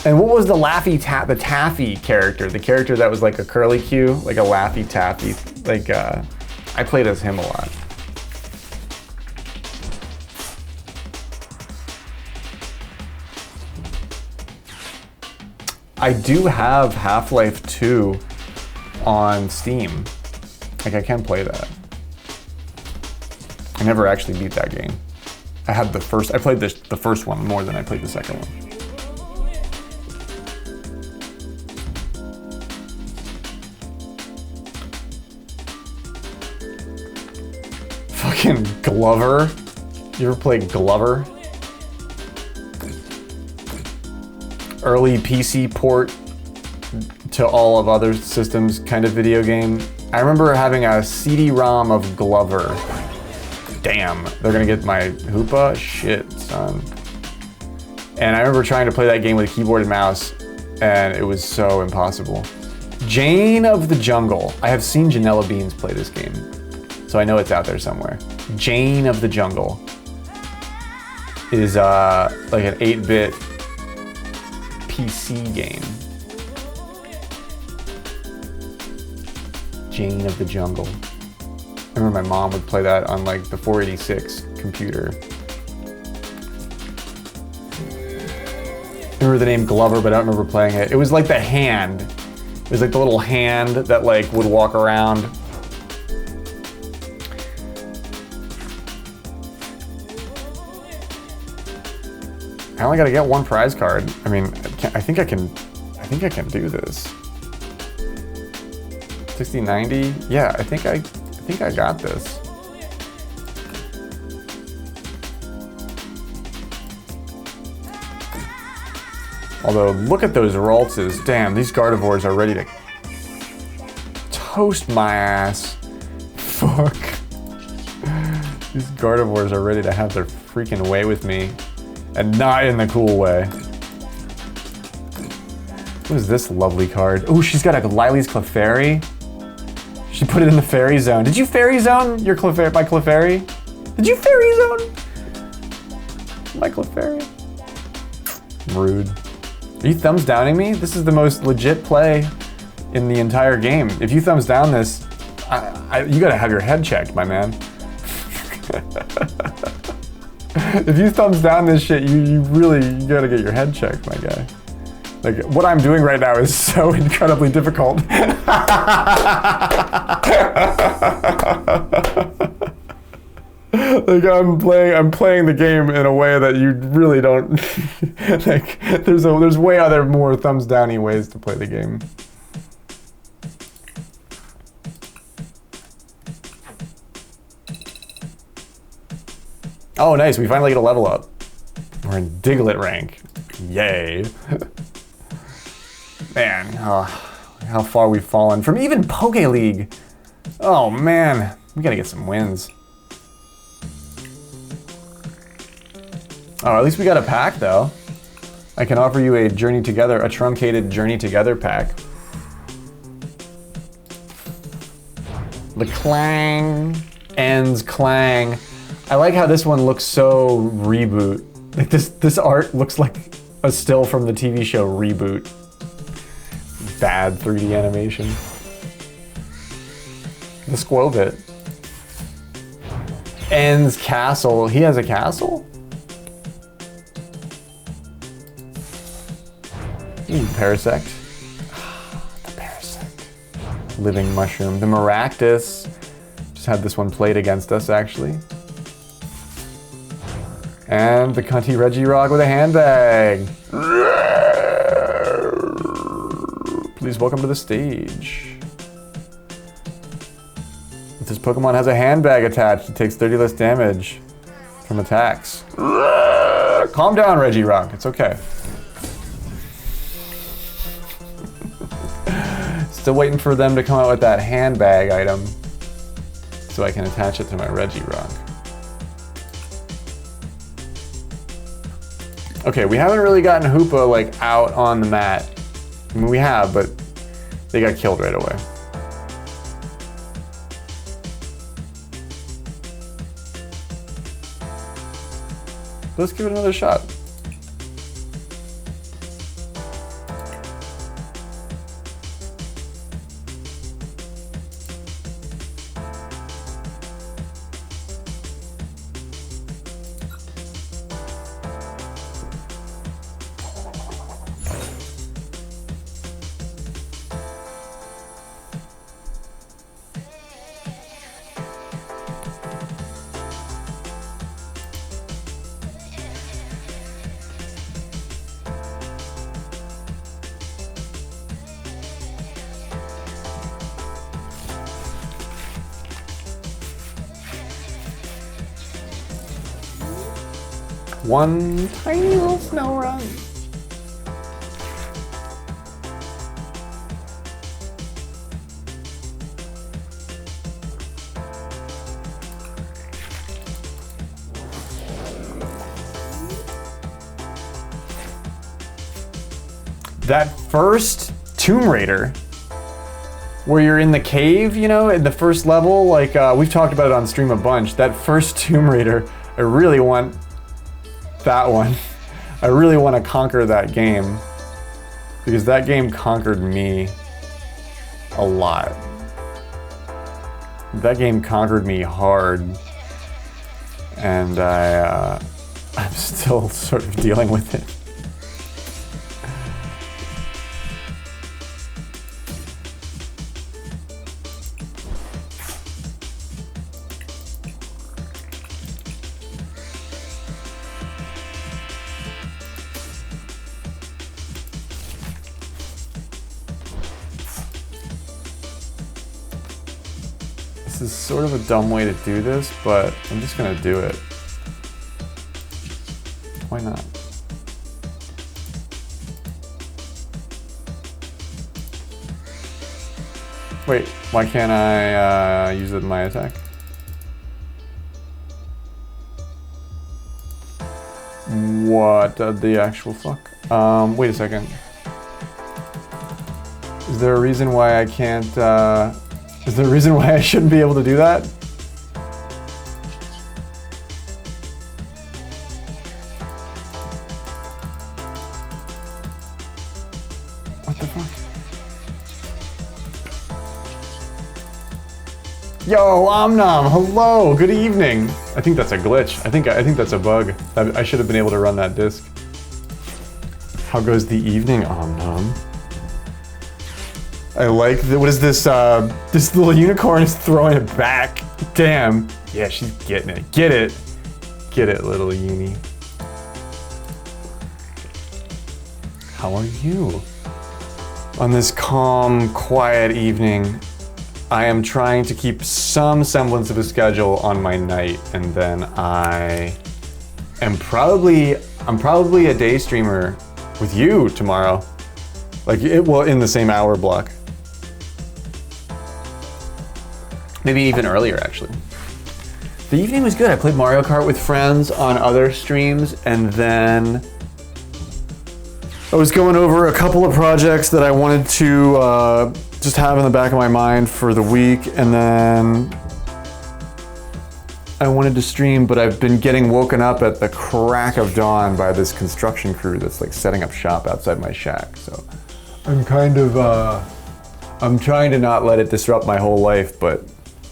And what was the the Taffy character? The character that was like a curly Q, like a Laffy Taffy. Like I played as him a lot. I do have Half-Life 2 on Steam. Like I can play that. I never actually beat that game. I played the first one more than I played the second one. Fucking Glover. You ever played Glover? Early PC port to all of other systems kind of video game. I remember having a CD-ROM of Glover. Damn, they're gonna get my Hoopa? Shit, son. And I remember trying to play that game with a keyboard and mouse, and it was so impossible. Jane of the Jungle. I have seen Janella Beans play this game, so I know it's out there somewhere. Jane of the Jungle is like an 8-bit PC game. Jane of the Jungle. I remember my mom would play that on like the 486 computer. I remember the name Glover, but I don't remember playing it. It was like the hand. It was like the little hand that like would walk around. I only gotta get one prize card. I mean, I think I can do this. 6090? Yeah, I think I got this. Although, look at those Raltzes. Damn, these Gardevoirs are ready to toast my ass. Fuck. These Gardevoirs are ready to have their freaking way with me. And not in the cool way. What is this lovely card? Oh, she's got a Lily's Clefairy. She put it in the fairy zone. Did you fairy zone your Clefairy, my Clefairy? Did you fairy zone my Clefairy? Rude. Are you thumbs downing me? This is the most legit play in the entire game. If you thumbs down this, you gotta have your head checked, my man. If you thumbs down this shit, you gotta get your head checked, my guy. Like, what I'm doing right now is so incredibly difficult. Like, I'm playing the game in a way that you really don't, like, there's way other more thumbs downy ways to play the game. Oh, nice, we finally get a level up. We're in Diglett rank. Yay. Man, how far we've fallen from even Poke League. Oh man, we gotta get some wins. Oh, at least we got a pack though. I can offer you a truncated Journey Together pack. The Clang ends Clang. I like how this one looks so Reboot. Like this art looks like a still from the TV show Reboot. Bad 3D animation. The Squovit. Ends Castle. He has a castle? Ooh, Parasect. The Parasect. Living Mushroom. The Maractus. Just had this one played against us, actually. And the cunty Regirock with a handbag. Please welcome to the stage. If this Pokemon has a handbag attached, it takes 30 less damage from attacks. Calm down, Regirock. It's okay. Still waiting for them to come out with that handbag item so I can attach it to my Regirock. Okay, we haven't really gotten Hoopa like out on the mat. I mean, we have, but they got killed right away. Let's give it another shot. One tiny little snow run. That first Tomb Raider, where you're in the cave, you know, in the first level, like we've talked about it on stream a bunch. That first Tomb Raider, I really want that one. I really want to conquer that game because that game conquered me a lot. That game conquered me hard, and I'm still sort of dealing with it. This is sort of a dumb way to do this, but I'm just gonna do it. Why not? Wait, why can't I use it in my attack? What the actual fuck? Wait a second. Is there a reason why I can't, is there a reason why I shouldn't be able to do that? What the fuck? Yo, Omnom, hello, good evening. I think that's a glitch. I think that's a bug. I should have been able to run that disk. How goes the evening, Omnom? I like what is this, this little unicorn is throwing it back. Damn. Yeah, she's getting it. Get it. Get it, little uni. How are you? On this calm, quiet evening, I am trying to keep some semblance of a schedule on my night, and then I'm probably a day streamer with you tomorrow. Like, in the same hour block. Maybe even earlier, actually. The evening was good. I played Mario Kart with friends on other streams, and then I was going over a couple of projects that I wanted to just have in the back of my mind for the week, and then I wanted to stream, but I've been getting woken up at the crack of dawn by this construction crew that's like setting up shop outside my shack. So I'm kind of, I'm trying to not let it disrupt my whole life, but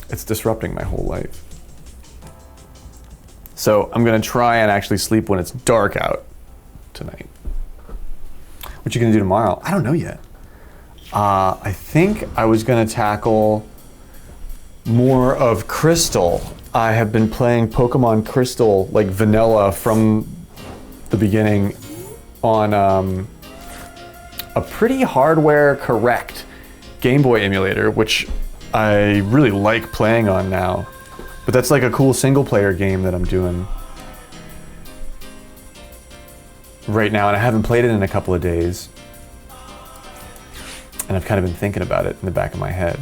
it's disrupting my whole life. So I'm gonna try and actually sleep when it's dark out tonight. What you gonna do tomorrow? I don't know yet. I think I was gonna tackle more of Crystal. I have been playing Pokemon Crystal, like vanilla from the beginning on a pretty hardware correct Game Boy emulator, which I really like playing on now. But that's like a cool single player game that I'm doing right now, and I haven't played it in a couple of days. And I've kind of been thinking about it in the back of my head.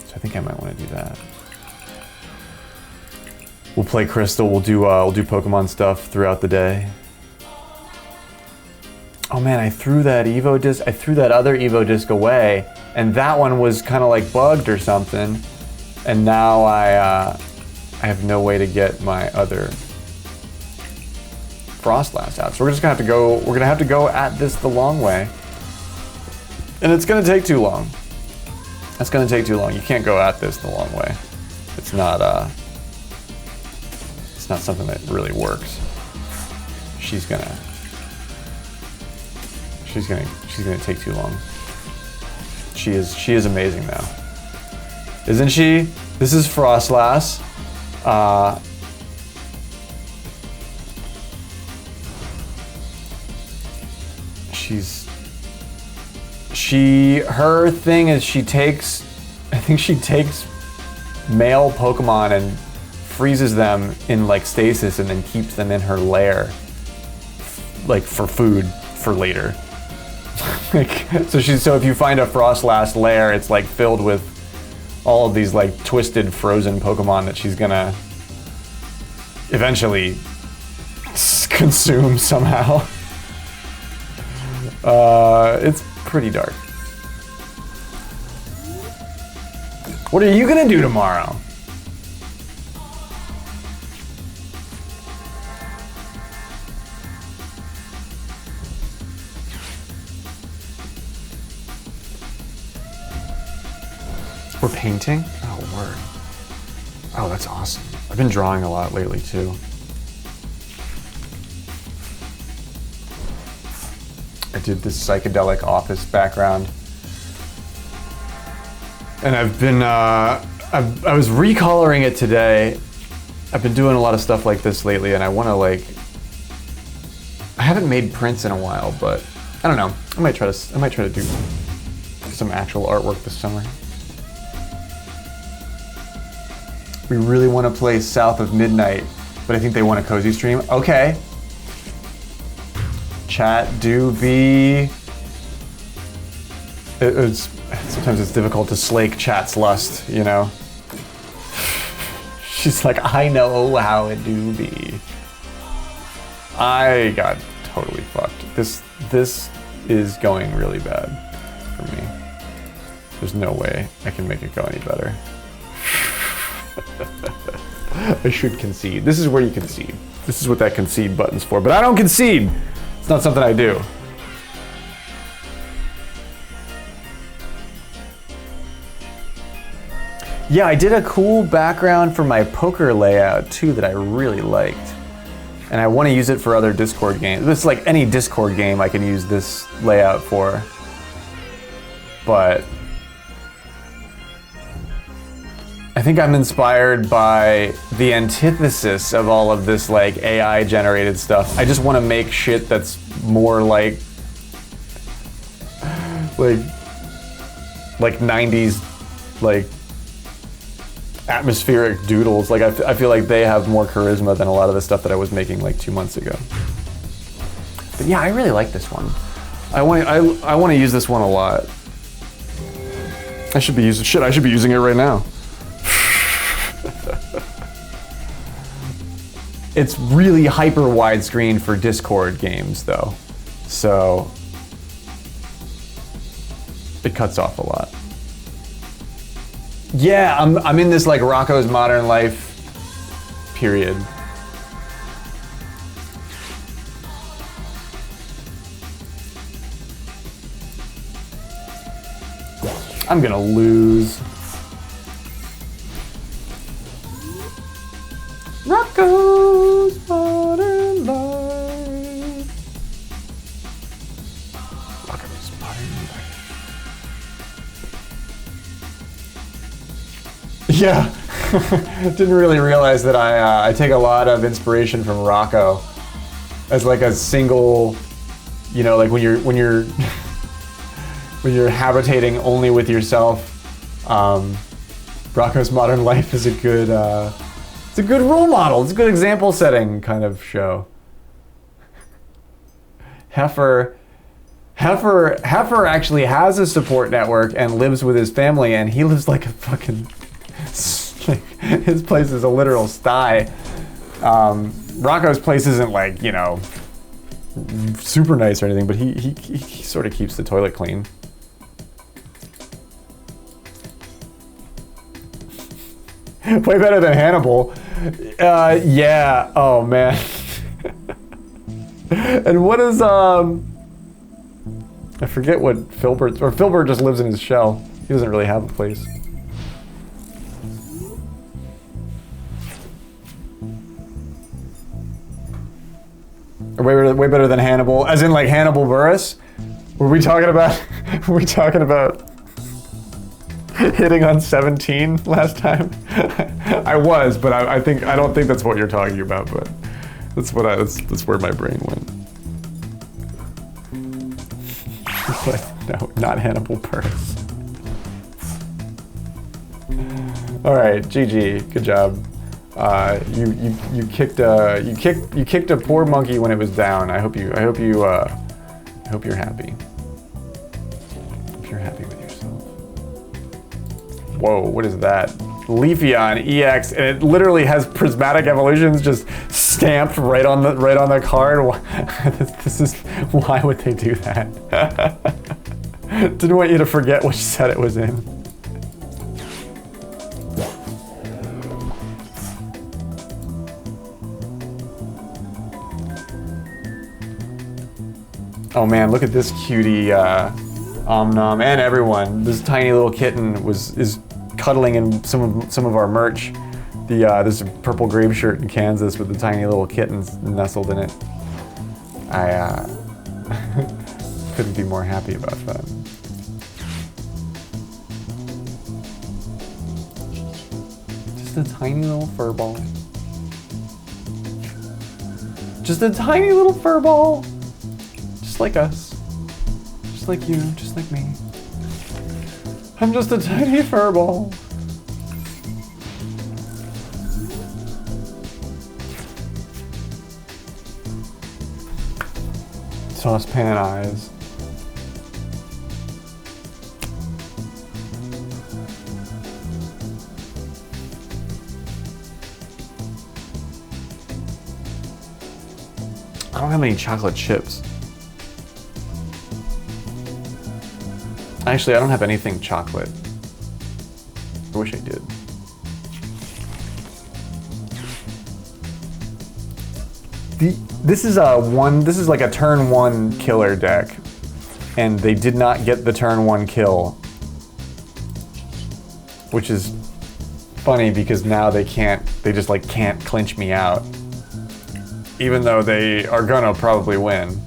So I think I might want to do that. We'll play Crystal, we'll do Pokemon stuff throughout the day. Oh man, I threw that Evo disc, I threw that other Evo disc away, and that one was kind of like bugged or something. And now I have no way to get my other Frostlass out. So we're just gonna have to go at this the long way. And it's gonna take too long. That's gonna take too long. You can't go at this the long way. It's not something that really works. She's gonna take too long. She is amazing though. Isn't she? This is Frostlass. Her thing is I think she takes male Pokemon and freezes them in like stasis and then keeps them in her lair, like for food for later. So if you find a Frostlass lair, it's like filled with all of these like twisted frozen Pokemon that she's gonna eventually consume somehow. It's pretty dark. What are you gonna do tomorrow? We're painting? Oh, word. Oh, that's awesome. I've been drawing a lot lately, too. I did this psychedelic office background. And I've been, I was recoloring it today. I've been doing a lot of stuff like this lately, and I want to, like, I haven't made prints in a while, but I don't know. I might try to do some actual artwork this summer. We really want to play South of Midnight, but I think they want a cozy stream. Okay. Chat do be... Sometimes it's difficult to slake chat's lust, you know? She's like, I know how it do be. I got totally fucked. This is going really bad for me. There's no way I can make it go any better. I should concede. This is where you concede. This is what that concede button's for, but I don't concede. It's not something I do. Yeah, I did a cool background for my poker layout too that I really liked. And I want to use it for other Discord games. This is like any Discord game I can use this layout for. But I think I'm inspired by the antithesis of all of this like AI generated stuff. I just want to make shit that's more like 90s like atmospheric doodles. Like I feel like they have more charisma than a lot of the stuff that I was making like 2 months ago. But yeah, I really like this one. I want to use this one a lot. I should be using it right now. It's really hyper widescreen for Discord games though. So it cuts off a lot. Yeah, I'm in this like Rocko's Modern Life period. I'm gonna lose. Rocko's Modern Life. Rocko's Modern Life. Yeah, didn't really realize that I take a lot of inspiration from Rocko as like a single, you know, like when you're when you're habitating only with yourself. Rocko's Modern Life is a good it's a good role model. It's a good example setting kind of show. Heifer actually has a support network and lives with his family, and he lives like a fucking his place is a literal sty. Rocko's place isn't like, you know, super nice or anything, but he sort of keeps the toilet clean. Way better than Hannibal. Yeah. Oh man. And what is I forget what Filbert just lives in his shell. He doesn't really have a place. Way better than Hannibal, as in like Hannibal Buress. Were we talking about hitting on 17 last time? I was, but I don't think that's what you're talking about. But that's where my brain went. But no, not Hannibal Buress. All right, GG, good job. You kicked a poor monkey when it was down. I hope you're happy. Hope you're happy with yourself. Whoa, what is that? Leafeon EX, and it literally has prismatic evolutions just stamped right on the card. This is why would they do that? Didn't want you to forget which set it was in. Oh man, look at this cutie, Omnom, and everyone. This tiny little kitten is cuddling in some of our merch. There's a purple grave shirt in Kansas with the tiny little kittens nestled in it. I couldn't be more happy about that. Just a tiny little fur ball. Just a tiny little fur ball. Just like us. Just like you, just like me. I'm just a tiny fur ball. Saucepan eyes. I don't have any chocolate chips. Actually, I don't have anything chocolate. I wish I did. This is like a turn 1 killer deck, and they did not get the turn 1 kill, which is funny because now they just like can't clinch me out, even though they are gonna probably win.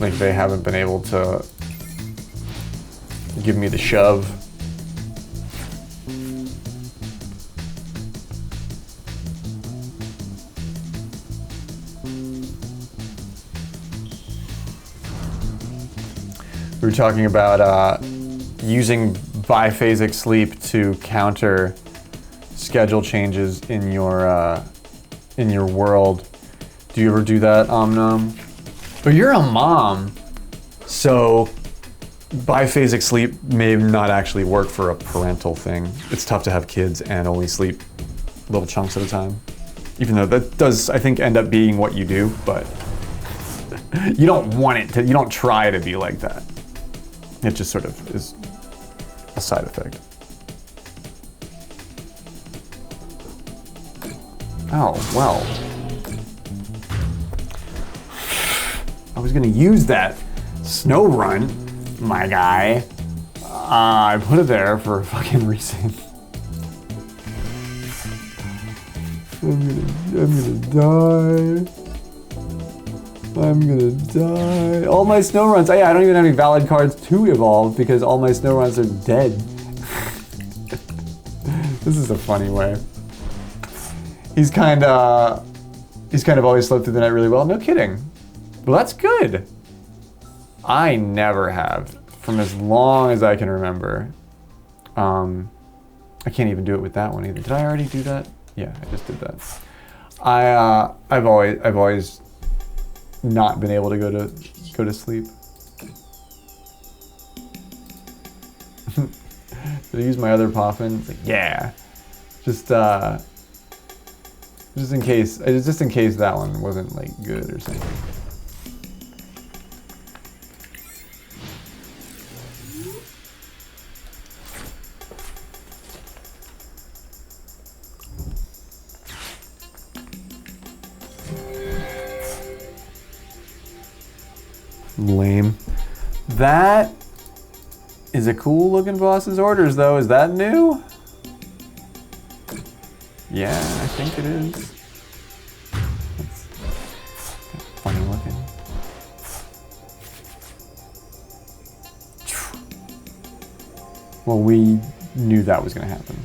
Like they haven't been able to give me the shove. We were talking about using biphasic sleep to counter schedule changes in your world. Do you ever do that, Omnom? But you're a mom, so biphasic sleep may not actually work for a parental thing. It's tough to have kids and only sleep little chunks at a time. Even though that does, I think, end up being what you do, but you don't want it to, you don't try to be like that. It just sort of is a side effect. Oh, well. I was gonna use that snow run, my guy. I put it there for a fucking reason. I'm gonna die. I'm gonna die. All my snow runs. I don't even have any valid cards to evolve because all my snow runs are dead. This is a funny way. He's kind of always slept through the night really well. No kidding. Well, that's good. I never have, from as long as I can remember. I can't even do it with that one either. Did I already do that? Yeah, I just did that. I've always not been able to go to sleep. Did I use my other poffin? It's like, yeah. Just in case that one wasn't like good or something. Lame. That is a cool looking boss's orders though. Is that new? Yeah, I think it is. It's funny looking. Well, we knew that was gonna happen.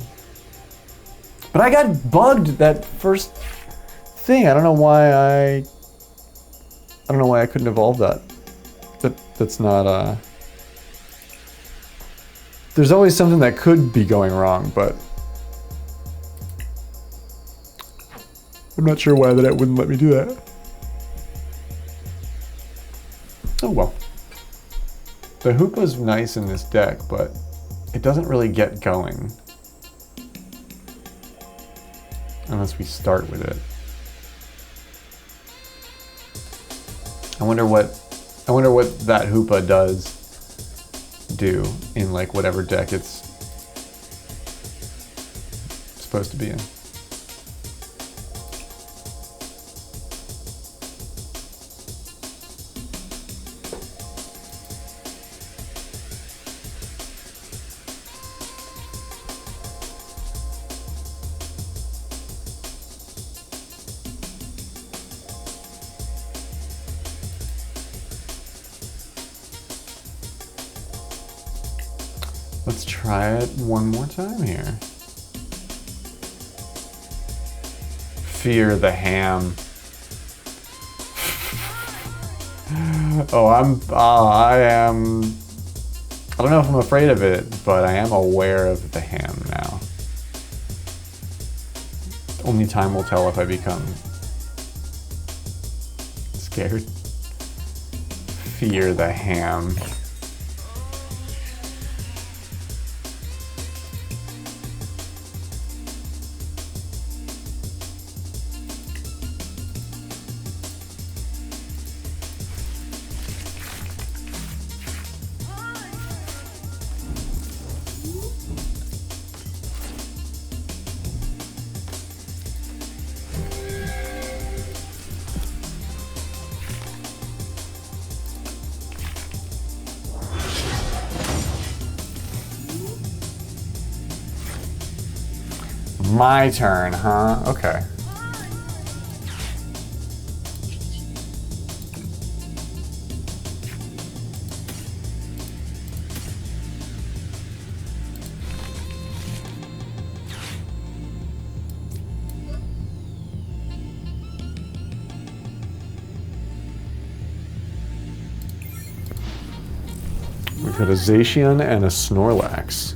But I got bugged that first thing. I don't know why I couldn't evolve that. That's not there's always something that could be going wrong, but I'm not sure why that it wouldn't let me do that. Oh well. The Hoopa's nice in this deck, but it doesn't really get going unless we start with it. I wonder what that Hoopa does do in like whatever deck it's supposed to be in. Let's try it one more time here. Fear the ham. I don't know if I'm afraid of it, but I am aware of the ham now. Only time will tell if I become scared. Fear the ham. My turn, huh? Okay. We've got a Zacian and a Snorlax.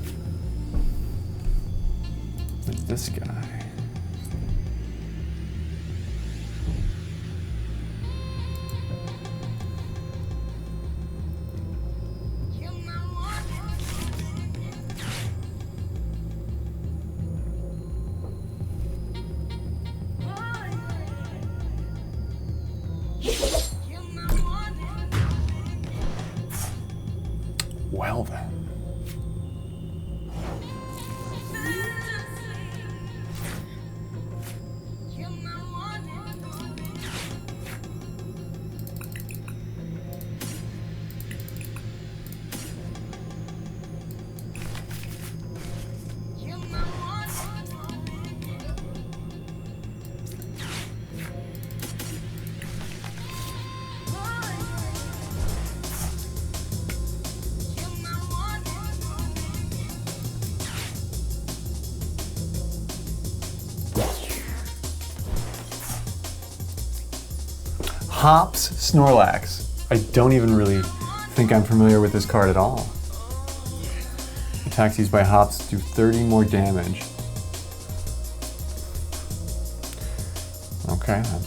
What's this guy? Well then. Hops Snorlax. I don't even really think I'm familiar with this card at all. Attacks used by Hops do 30 more damage. Okay then.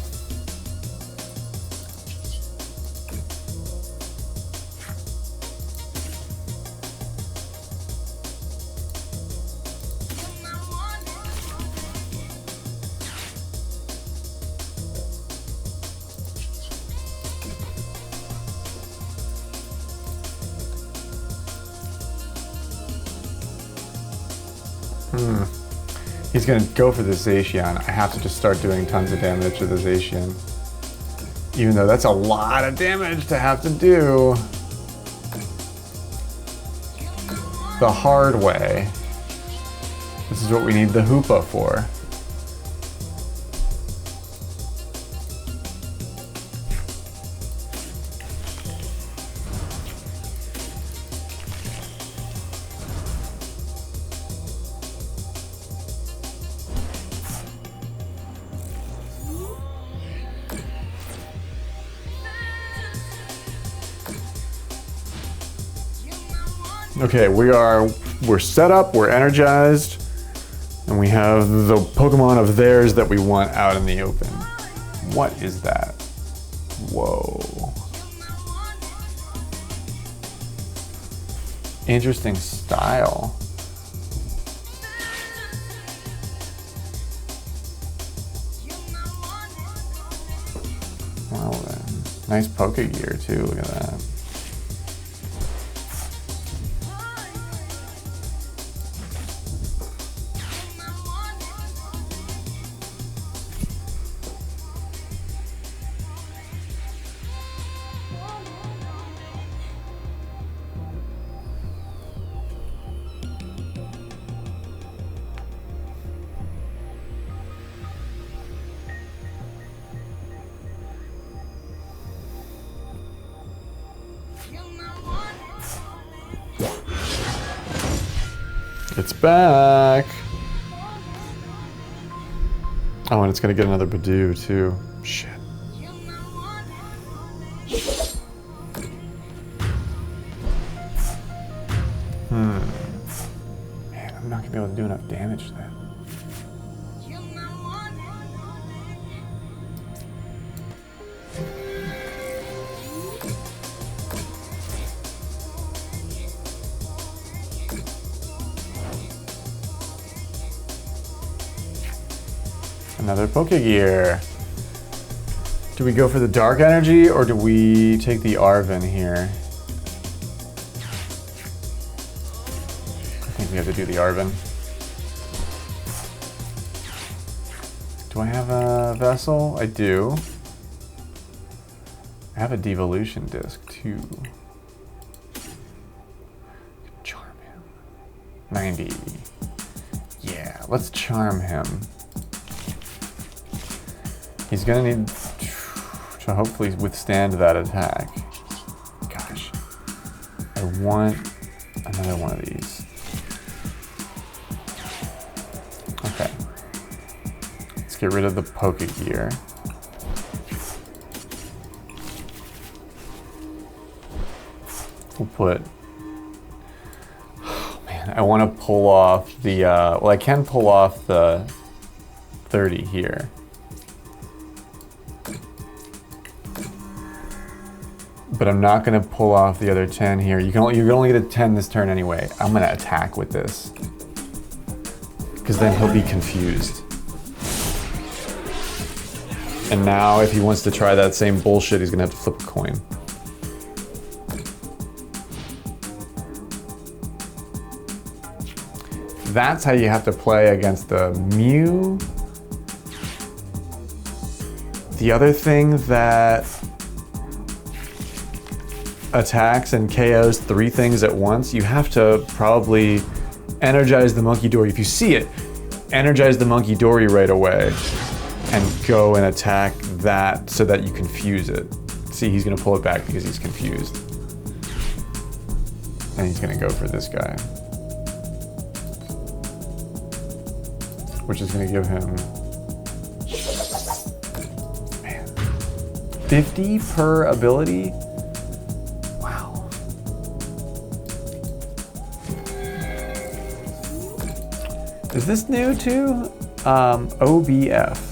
He's gonna go for the Zacian. I have to just start doing tons of damage to the Zacian. Even though that's a lot of damage to have to do the hard way. This is what we need the Hoopa for. Okay, we're set up, we're energized, and we have the Pokemon of theirs that we want out in the open. What is that? Whoa. Interesting style. Well then, nice Pokegear too, look at that. It's back. Oh, and it's gonna get another Badoo too. Shit. Man, I'm not gonna be able to do enough damage to that. Another Pokegear. Do we go for the Dark Energy or do we take the Arven here? I think we have to do the Arven. Do I have a Vessel? I do. I have a Devolution Disc too. Charm him. 90. Yeah, Let's charm him. He's gonna need to hopefully withstand that attack. Gosh. I want another one of these. Okay. Let's get rid of the Pokegear. We'll put... Oh man, I want to pull off the... well, I can pull off the 30 here. But I'm not going to pull off the other 10 here. You can only get a 10 this turn anyway. I'm going to attack with this. Because then he'll be confused. And now if he wants to try that same bullshit, he's going to have to flip a coin. That's how you have to play against the Mew. The other thing that attacks and KOs 3 things at once, you have to probably energize the Munkidori. If you see it, energize the Munkidori right away and go and attack that so that you confuse it. See, he's gonna pull it back because he's confused. And he's gonna go for this guy. Which is gonna give him, man, 50 per ability? Is this new too? OBF.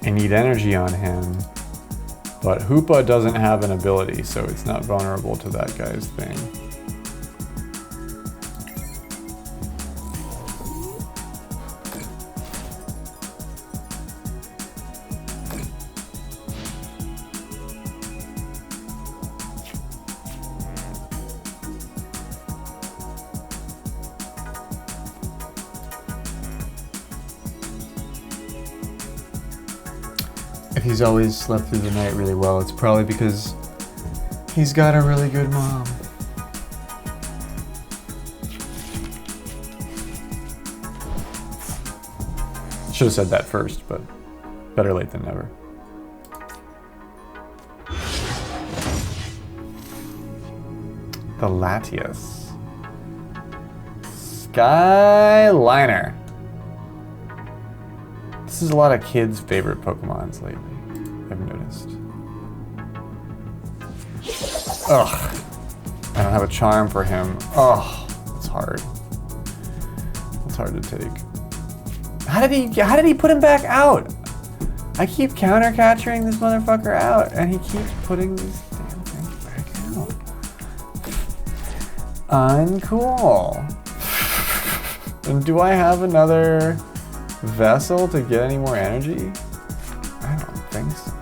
I need energy on him, but Hoopa doesn't have an ability, so it's not vulnerable to that guy's thing. If he's always slept through the night really well, it's probably because he's got a really good mom. Should have said that first, but better late than never. The Latias. Skyliner. This is a lot of kids' favorite Pokemons lately, I've noticed. Ugh. I don't have a charm for him. Oh, it's hard. It's hard to take. How did he put him back out? I keep counter-catching this motherfucker out, and he keeps putting these damn things back out. Uncool. And do I have another vessel to get any more energy? I don't think so.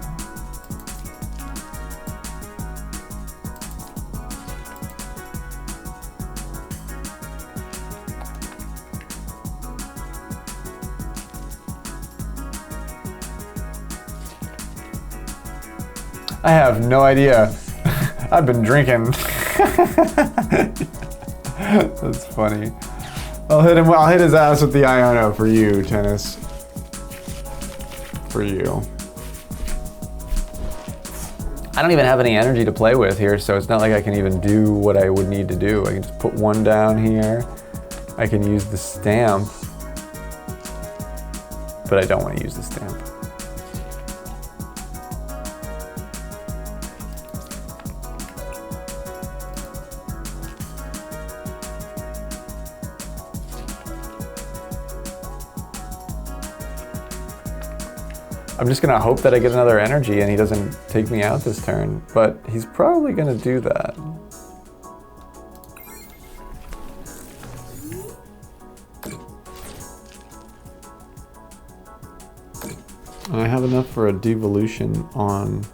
I have no idea. I've been drinking. That's funny. I'll hit his ass with the Iono for you, Tennis. For you. I don't even have any energy to play with here, so it's not like I can even do what I would need to do. I can just put one down here. I can use the stamp, but I don't want to use the stamp. I'm just gonna hope that I get another energy and he doesn't take me out this turn, but he's probably gonna do that. And I have enough for a devolution on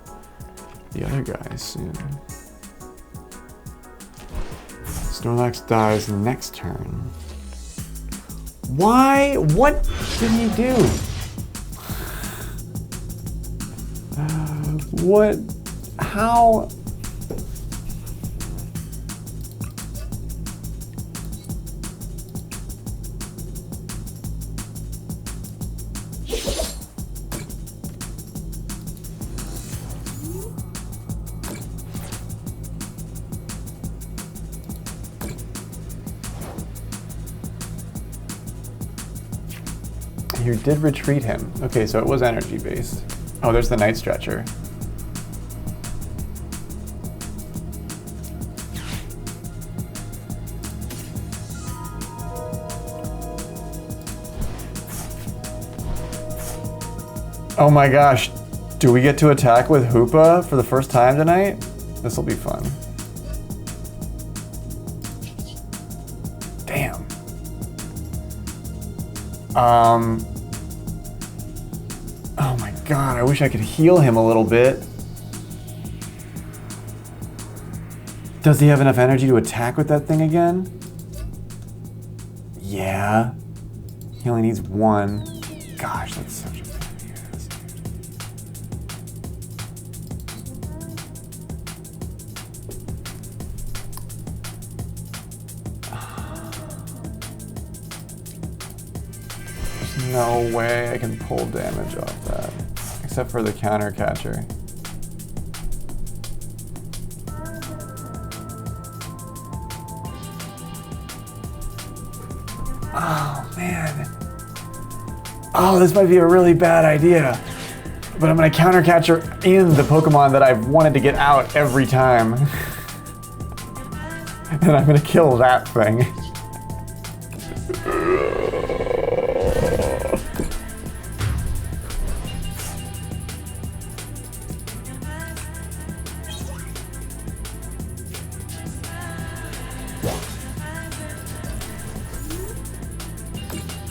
the other guys soon. Snorlax dies next turn. Why? What did he do? What? How? You did retreat him. Okay, so it was energy based. Oh, there's the Night Stretcher. Oh my gosh, do we get to attack with Hoopa for the first time tonight? This will be fun. Damn. Oh my god, I wish I could heal him a little bit. Does he have enough energy to attack with that thing again? Yeah. He only needs one. Gosh, that's such a pain in the ass. There's no way I can pull damage off that, except for the counter catcher. Oh man. Oh, this might be a really bad idea. But I'm gonna counter catcher in the Pokemon that I've wanted to get out every time. And I'm gonna kill that thing.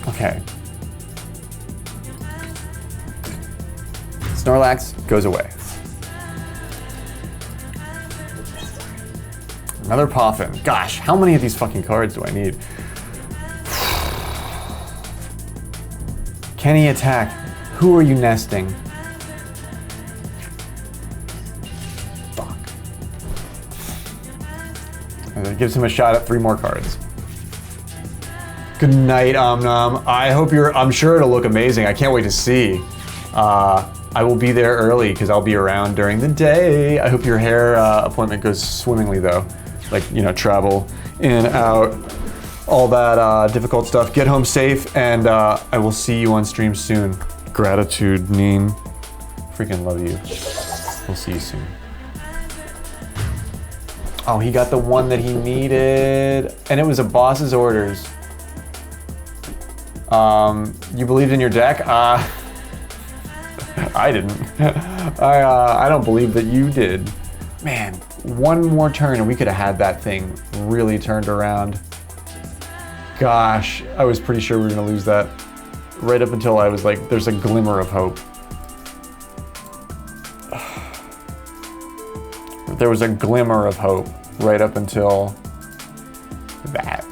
Okay. Snorlax goes away. Another Poffin. Gosh, how many of these fucking cards do I need? Can he attack? Who are you nesting? Fuck. That gives him a shot at 3 more cards. Good night, Omnom. I'm sure it'll look amazing. I can't wait to see. I will be there early because I'll be around during the day. I hope your hair appointment goes swimmingly though. Like, you know, travel in, out, all that difficult stuff. Get home safe, and I will see you on stream soon. Gratitude, Neen. Freaking love you. We'll see you soon. Oh, he got the one that he needed, and it was a boss's orders. You believed in your deck? I didn't. I don't believe that you did. Man, one more turn and we could have had that thing really turned around. Gosh, I was pretty sure we were gonna lose that right up until I was like, there's a glimmer of hope. There was a glimmer of hope right up until that.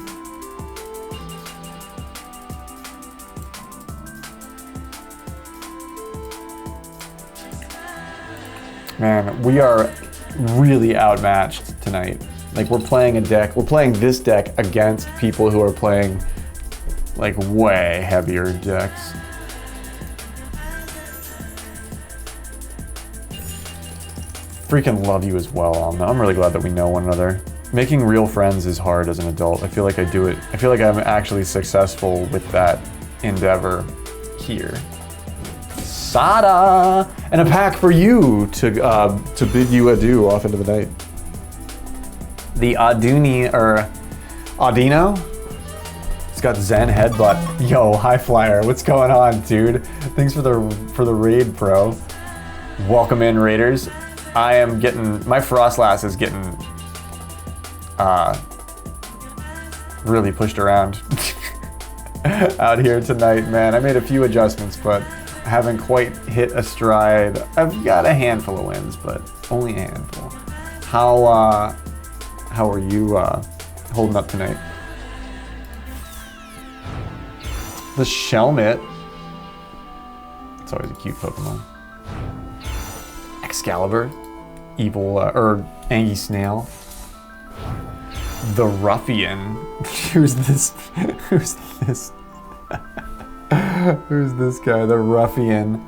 Man, we are really outmatched tonight. Like, we're playing this deck against people who are playing like way heavier decks. freaking love you as well. I'm really glad that we know one another. Making real friends is hard as an adult. I feel like I do it. I feel like I'm actually successful with that endeavor here. Sada! And a pack for you to bid you adieu off into the night. The Audino? It's got Zen Headbutt. Yo, High Flyer, what's going on, dude? Thanks for the raid, bro. Welcome in, raiders. I am getting, my Frostlass is getting really pushed around out here tonight, man. I made a few adjustments, but I haven't quite hit a stride. I've got a handful of wins, but only a handful. How are you holding up tonight? The Shelmet. It's always a cute Pokemon. Excalibur. Evil, or Angie Snail. The Ruffian. Who's this? Who's this? Who's this guy? The Ruffian.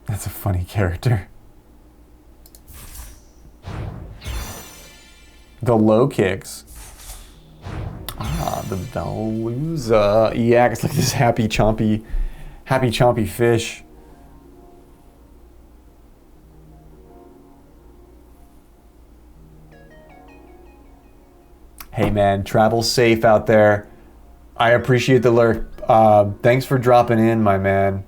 That's a funny character. The Low Kicks. Ah, the Veluza. Yeah, it's like this happy chompy fish. Hey man, travel safe out there. I appreciate the lurk. Thanks for dropping in, my man.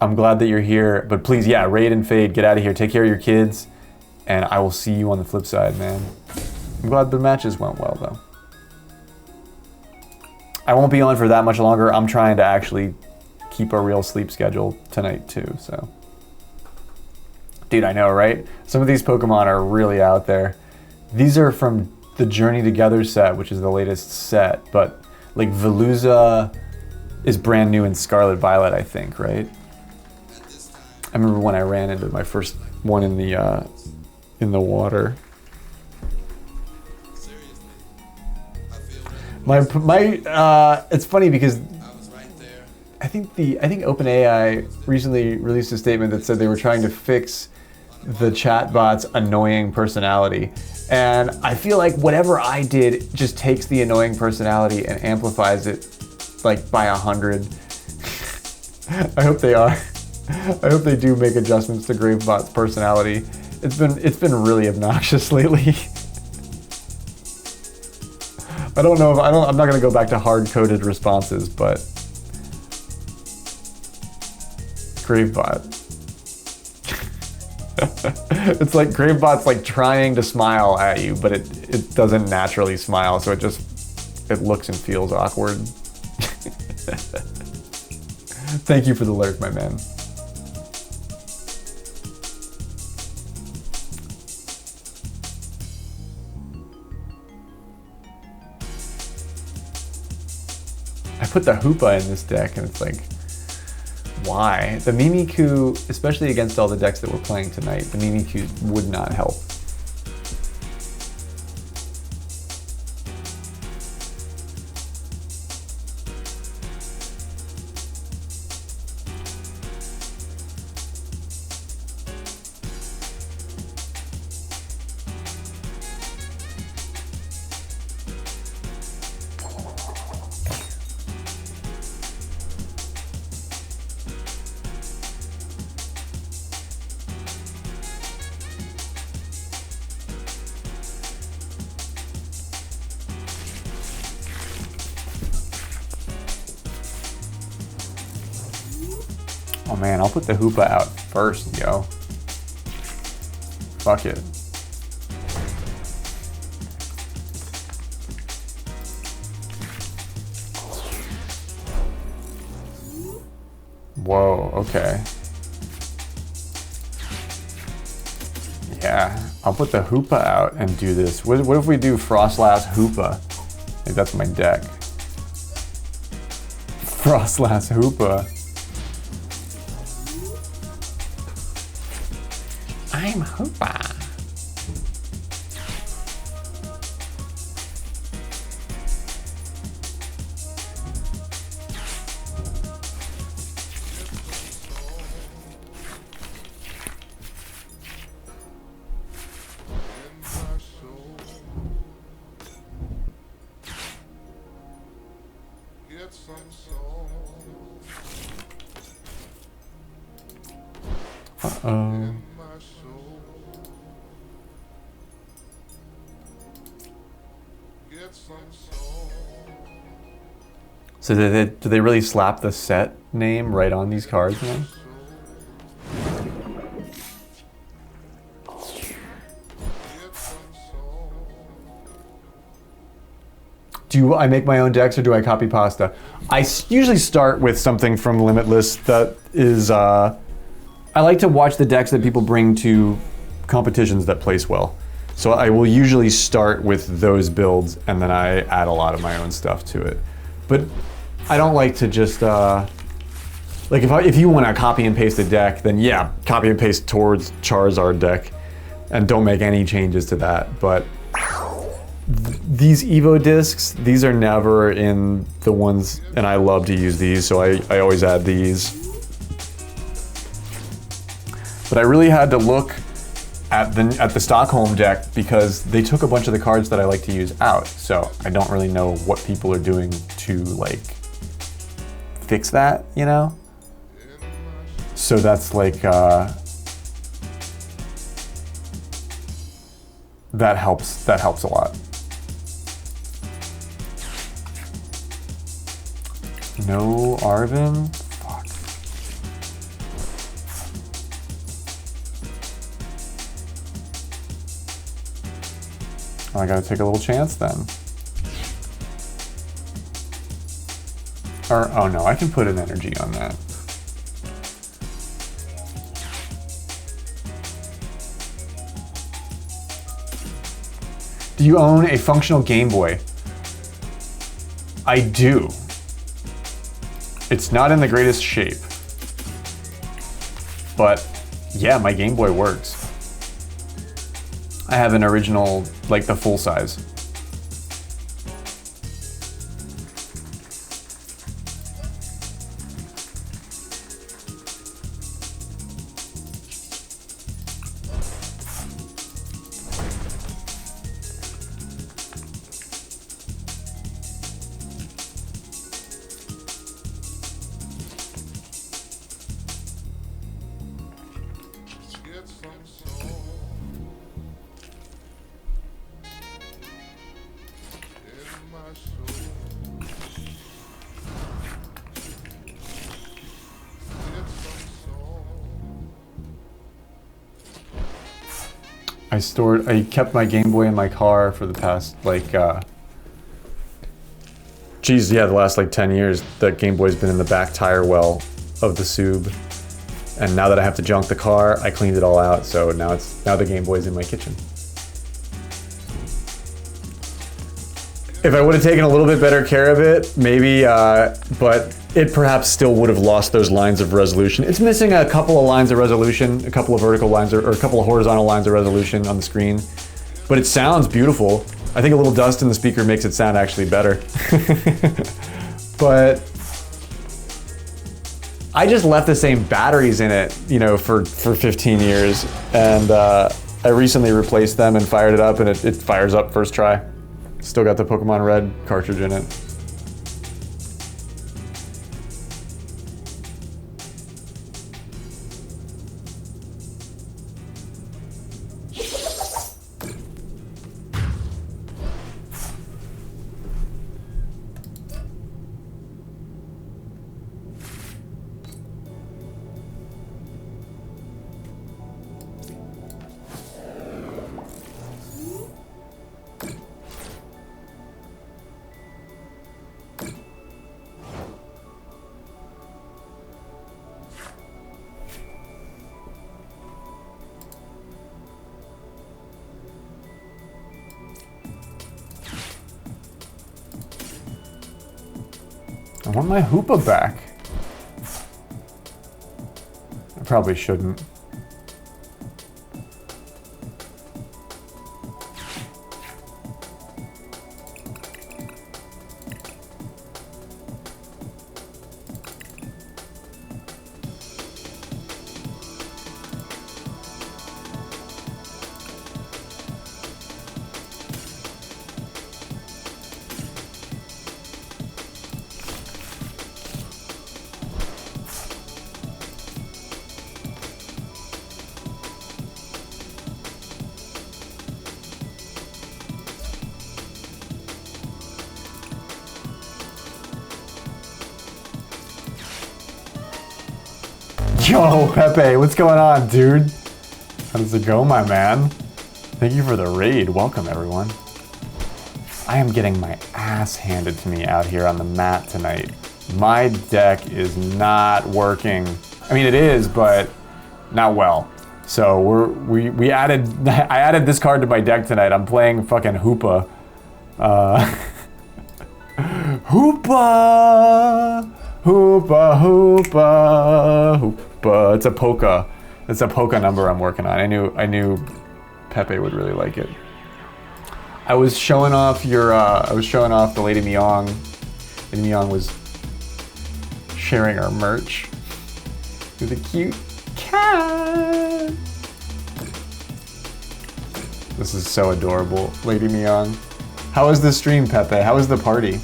I'm glad that you're here, but please, yeah, raid and fade, get out of here. Take care of your kids, and I will see you on the flip side, man. I'm glad the matches went well, though. I won't be on for that much longer. I'm trying to actually keep a real sleep schedule tonight, too, so. Dude, I know, right? Some of these Pokemon are really out there. These are from the Journey Together set, which is the latest set, but like Veluza is brand new in Scarlet Violet, I think, right? I remember when I ran into my first one in the water. It's funny because I think OpenAI recently released a statement that said they were trying to fix the chatbot's annoying personality. And I feel like whatever I did just takes the annoying personality and amplifies it like by 100. I hope they are. I hope they do make adjustments to Gravebot's personality. It's been really obnoxious lately. I don't know if I'm not gonna go back to hard-coded responses, but Gravebot. It's like Gravebot's like trying to smile at you, but it doesn't naturally smile, so it looks and feels awkward. Thank you for the lurk, my man. I put the Hoopa in this deck, and it's like, why? The Mimikyu, especially against all the decks that we're playing tonight, the Mimikyu would not help. Oh man, I'll put the Hoopa out first, yo. Fuck it. Whoa, okay. Yeah, I'll put the Hoopa out and do this. What if we do Frostlass Hoopa? I think that's my deck. Frostlass Hoopa. I'm Hoopa. Uh-oh. So do they really slap the set name right on these cards, man? Do I make my own decks or do I copy pasta? I usually start with something from Limitless that is, I like to watch the decks that people bring to competitions that place well. So I will usually start with those builds and then I add a lot of my own stuff to it. But I don't like to just, like if you want to copy and paste a deck, then yeah, copy and paste towards Charizard deck and don't make any changes to that. But these Evo discs, these are never in the ones, and I love to use these, so I always add these. But I really had to look at the Stockholm deck because they took a bunch of the cards that I like to use out, so I don't really know what people are doing to like fix that, you know? So that's like, that helps a lot. No Arvin? Fuck. I gotta take a little chance then. Or, oh no, I can put an energy on that. Do you own a functional Game Boy? I do. It's not in the greatest shape. But yeah, my Game Boy works. I have an original, like the full size. I kept my Game Boy in my car for the past, like, geez, yeah, the last, like, 10 years, the Game Boy's been in the back tire well of the Sub. And now that I have to junk the car, I cleaned it all out, so now the Game Boy's in my kitchen. If I would have taken a little bit better care of it, maybe, but it perhaps still would have lost those lines of resolution. It's missing a couple of lines of resolution, a couple of vertical lines, or a couple of horizontal lines of resolution on the screen. But it sounds beautiful. I think a little dust in the speaker makes it sound actually better. But I just left the same batteries in it, you know, for 15 years. And I recently replaced them and fired it up, and it fires up first try. Still got the Pokemon Red cartridge in it. I want my Hoopa back. I probably shouldn't. Yo, Pepe, what's going on, dude? How does it go, my man? Thank you for the raid. Welcome, everyone. I am getting my ass handed to me out here on the mat tonight. My deck is not working. I mean, it is, but not well. So we added, I added this card to my deck tonight. I'm playing fucking Hoopa. Hoopa! Hoopa, hoopa, hoopa. It's a polka. It's a polka number I'm working on. I knew Pepe would really like it. I was showing off the Lady Myong. Lady Myong was sharing our merch with a cute cat. This is so adorable, Lady Myong. How was the stream, Pepe? How was the party?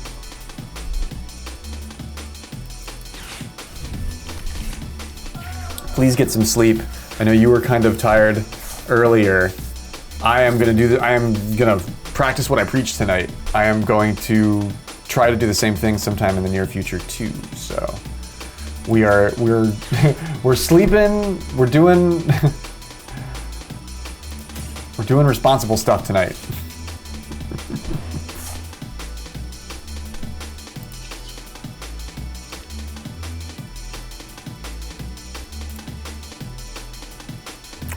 Please get some sleep. I know you were kind of tired earlier. I am gonna practice what I preach tonight. I am going to try to do the same thing sometime in the near future too. So we're sleeping. We're doing responsible stuff tonight.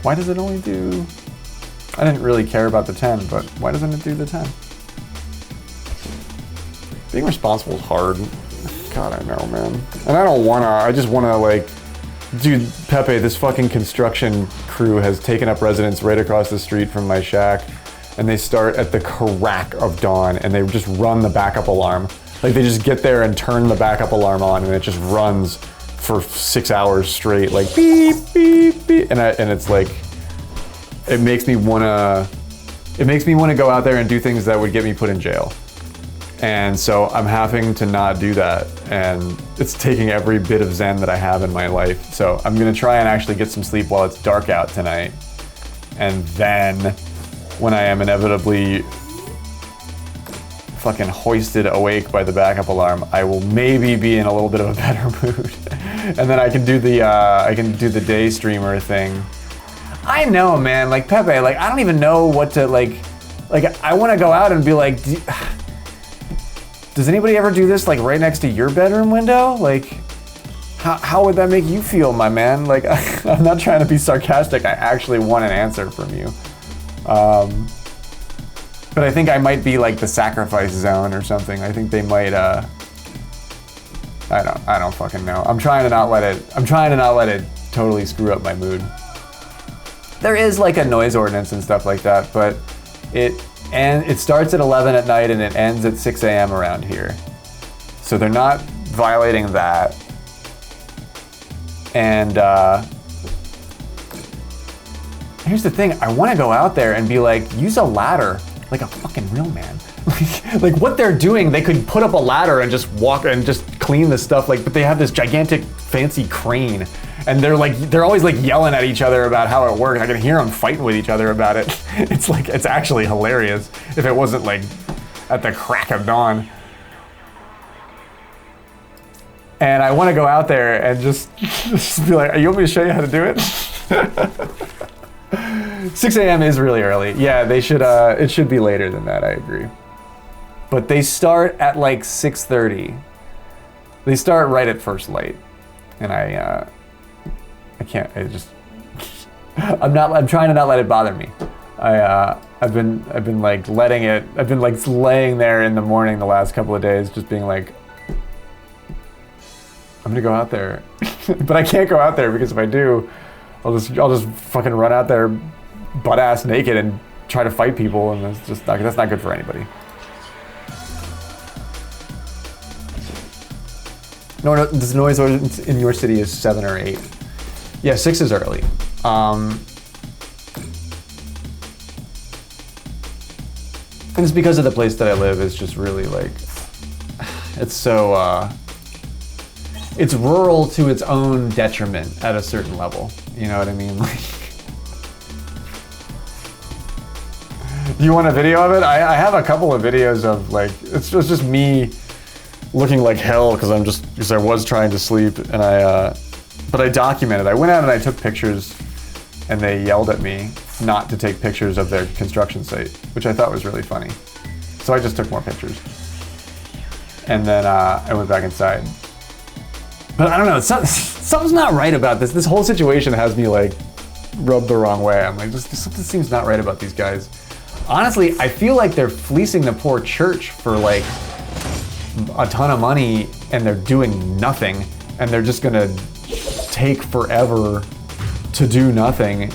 Why does it only do... I didn't really care about the 10, but why doesn't it do the 10? Being responsible is hard. God, I know, man. And I don't wanna, I just wanna like... Dude, Pepe, this fucking construction crew has taken up residence right across the street from my shack, and they start at the crack of dawn, and they just run the backup alarm. Like, they just get there and turn the backup alarm on, and it just runs for 6 hours straight, like beep, beep, beep. And it's like, it makes me wanna go out there and do things that would get me put in jail. And so I'm having to not do that. And it's taking every bit of zen that I have in my life. So I'm gonna try and actually get some sleep while it's dark out tonight. And then when I am inevitably fucking hoisted awake by the backup alarm, I will maybe be in a little bit of a better mood. And then I can do the day streamer thing. I know, man, like Pepe, like I don't even know what to like I want to go out and be like, does anybody ever do this like right next to your bedroom window? Like how would that make you feel, my man? Like I'm not trying to be sarcastic. I actually want an answer from you. But I think I might be like the sacrifice zone or something. I think they might I don't fucking know. I'm trying to not let it totally screw up my mood. There is like a noise ordinance and stuff like that, but it starts at 11 at night and it ends at 6 a.m. around here. So they're not violating that. And here's the thing, I want to go out there and be like, use a ladder like a fucking real man. Like what they're doing, they could put up a ladder and just walk and just clean the stuff, like, but they have this gigantic fancy crane and they're always like yelling at each other about how it works. I can hear them fighting with each other about it. It's actually hilarious if it wasn't like at the crack of dawn. And I want to go out there and just be like, you want me to show you how to do it? 6 a.m. is really early. Yeah, they should, it should be later than that, I agree. But they start at like 6:30. They start right at first light. And I'm trying to not let it bother me. I've been like letting it, I've been like laying there in the morning the last couple of days, just being like, I'm gonna go out there. But I can't go out there because if I do, I'll just fucking run out there butt ass naked and try to fight people, and that's not good for anybody. No, this noise ordinance in your city is 7 or 8. Yeah, 6 is early. And it's because of the place that I live. It's just really like, it's so, it's rural to its own detriment at a certain level. You know what I mean? Like, do you want a video of it? I have a couple of videos of like, it's just me looking like hell because I was trying to sleep, and But I documented. I went out and I took pictures, and they yelled at me not to take pictures of their construction site, which I thought was really funny. So I just took more pictures. And then I went back inside. But I don't know, something's not right about this. This whole situation has me like rubbed the wrong way. I'm like, just something seems not right about these guys. Honestly, I feel like they're fleecing the poor church for like a ton of money, and they're doing nothing, and they're just gonna take forever to do nothing.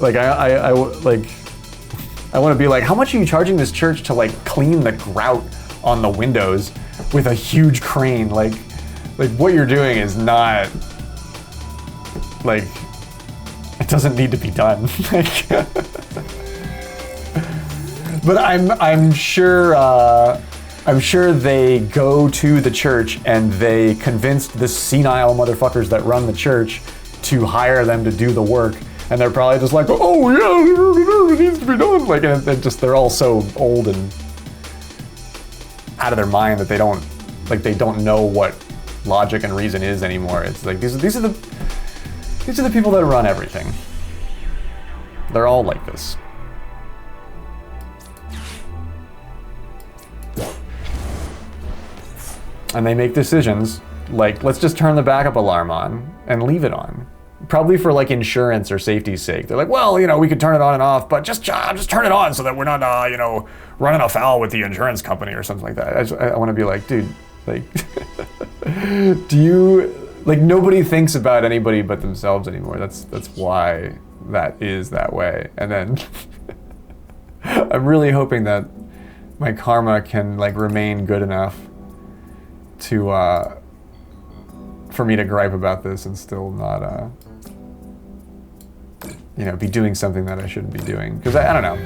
Like I want to be like, how much are you charging this church to like clean the grout on the windows with a huge crane? Like what you're doing is not like, it doesn't need to be done. Like, but I'm sure they go to the church and they convinced the senile motherfuckers that run the church to hire them to do the work, and they're probably just like, oh yeah, it needs to be done. Like, and they're all so old and out of their mind that they don't know what logic and reason is anymore. It's like these are the people that run everything. They're all like this. And they make decisions like, let's just turn the backup alarm on and leave it on. Probably for like insurance or safety's sake. They're like, well, we could turn it on and off, but just turn it on so that we're not, running afoul with the insurance company or something like that. I want to be like, dude, like, do you, like, nobody thinks about anybody but themselves anymore. That's why that is that way. And then I'm really hoping that my karma can like remain good enough to for me to gripe about this and still not be doing something that I shouldn't be doing, because I don't know,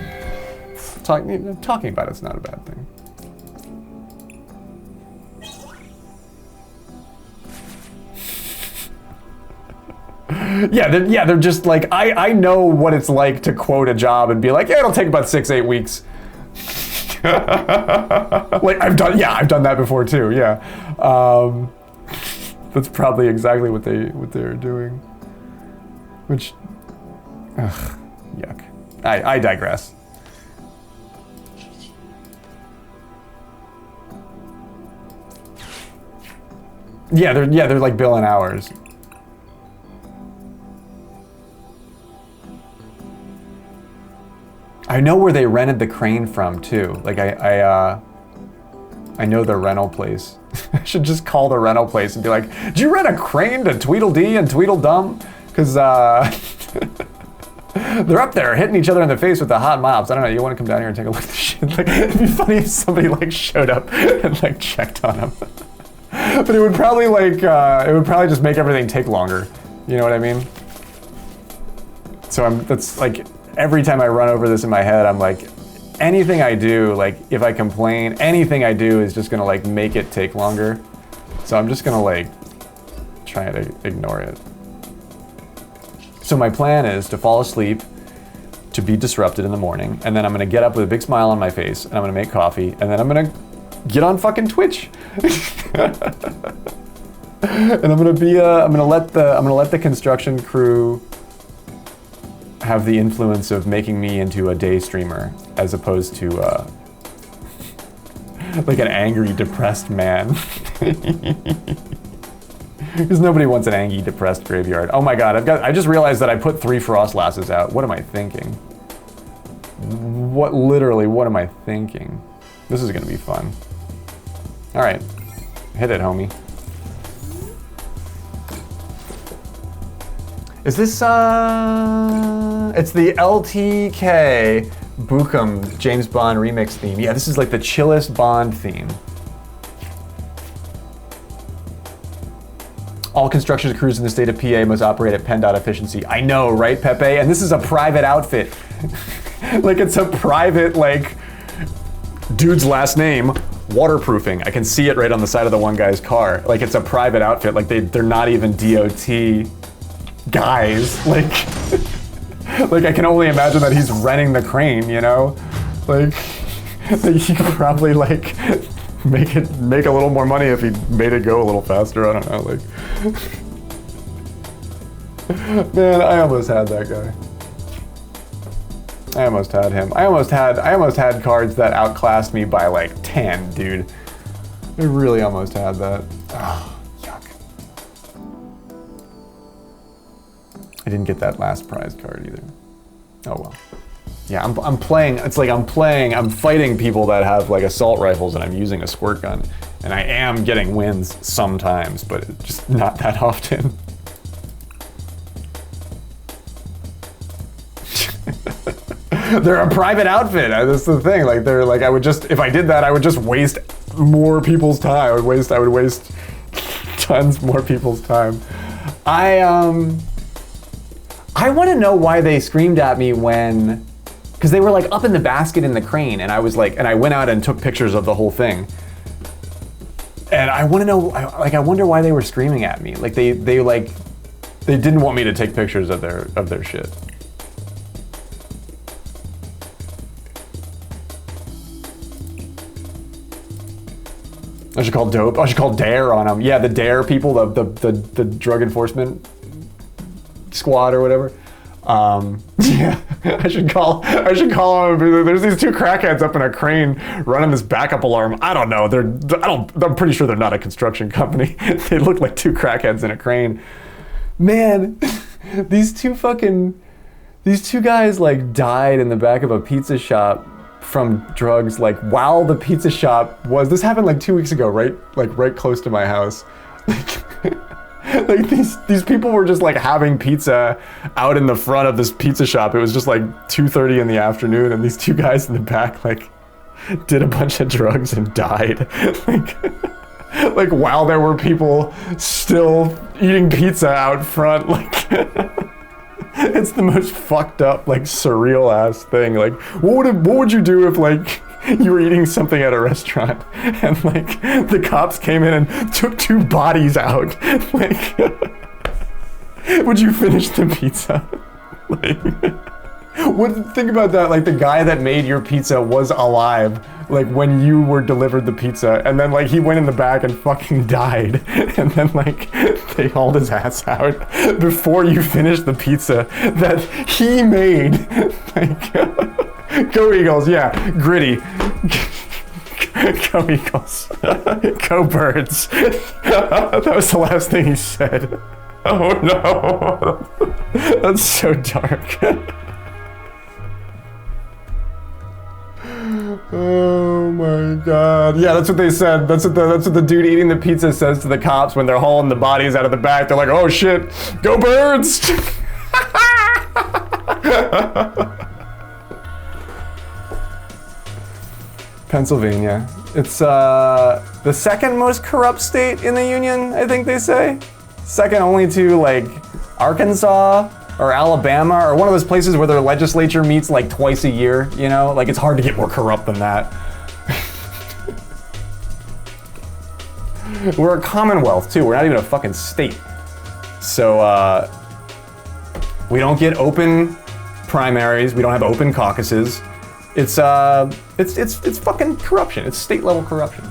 talking about it's not a bad thing. They're just like, I know what it's like to quote a job and be like, yeah, it'll take about 6-8 weeks. Like, I've done that before too. Yeah, that's probably exactly what they're doing. Which, yuck. I digress. They're like billing hours. I know where they rented the crane from too. Like I know the rental place. I should just call the rental place and be like, "Did you rent a crane to Tweedledee and Tweedledum? Because they're up there hitting each other in the face with the hot mops. I don't know. You want to come down here and take a look at the shit? Like, it'd be funny if somebody like showed up and like checked on them. But it would probably just make everything take longer. You know what I mean? So that's like, every time I run over this in my head, I'm like, anything I do, like if I complain, anything I do is just gonna like make it take longer. So I'm just gonna like try to ignore it. So my plan is to fall asleep, to be disrupted in the morning, and then I'm gonna get up with a big smile on my face, and I'm gonna make coffee, and then I'm gonna get on fucking Twitch. And I'm gonna let the construction crew have the influence of making me into a day streamer, as opposed to like an angry, depressed man. Because nobody wants an angry, depressed graveyard. Oh my god, I just realized that I put 3 frost lasses out. What am I thinking? What am I thinking? This is gonna be fun. Alright, hit it, homie. Is this, it's the LTK Bukum James Bond remix theme. Yeah, this is like the chillest Bond theme. All construction crews in the state of PA must operate at PennDOT efficiency. I know, right, Pepe? And this is a private outfit. Like, it's a private, like, dude's last name, waterproofing. I can see it right on the side of the one guy's car. Like, it's a private outfit. Like, they're not even DOT guys. Like, like I can only imagine that he's renting the crane, you know? Like he could probably like make a little more money if he made it go a little faster. I don't know, like. Man, I almost had that guy. I almost had him. I almost had cards that outclassed me by like 10, dude. I really almost had that. Oh, yuck. I didn't get that last prize card either. Oh well. Yeah, I'm playing, it's like I'm fighting people that have like assault rifles and I'm using a squirt gun. And I am getting wins sometimes, but it's just not that often. They're a private outfit. That's the thing. Like they're like, I would just, if I did that, I would just waste more people's time. I would waste tons more people's time. I want to know why they screamed at me when, because they were like up in the basket in the crane, and I was like, and I went out and took pictures of the whole thing. And I want to know, like, I wonder why they were screaming at me. Like they didn't want me to take pictures of their shit. I should call dope. I should call DARE on them. Yeah, the DARE people, the drug enforcement squad or whatever. Yeah, I should call them. There's these two crackheads up in a crane running this backup alarm. I don't know. I'm pretty sure they're not a construction company. They look like two crackheads in a crane. Man, these two guys like died in the back of a pizza shop from drugs, like while the pizza shop was, this happened like 2 weeks ago, right? Like right close to my house. Like these people were just like having pizza out in the front of this pizza shop. It was just like 2:30 in the afternoon, and these two guys in the back like did a bunch of drugs and died. like while there were people still eating pizza out front, like it's the most fucked up, like surreal ass thing. Like what would you do if like you were eating something at a restaurant and like the cops came in and took two bodies out? Like, would you finish the pizza? Like, think about that. Like the guy that made your pizza was alive, like when you were delivered the pizza, and then like he went in the back and fucking died, and then like they hauled his ass out before you finished the pizza that he made. Like, go Eagles, yeah, gritty. Go Eagles. Go Birds. That was the last thing he said. Oh no. That's so dark. Oh my god. Yeah, that's what they said. That's what the dude eating the pizza says to the cops when they're hauling the bodies out of the back. They're like, "Oh shit. Go Birds." Pennsylvania. It's the second most corrupt state in the union, I think they say. Second only to like Arkansas or Alabama or one of those places where their legislature meets like twice a year, you know? Like it's hard to get more corrupt than that. We're a commonwealth too. We're not even a fucking state. So we don't get open primaries. We don't have open caucuses. It's fucking corruption. It's state level corruption.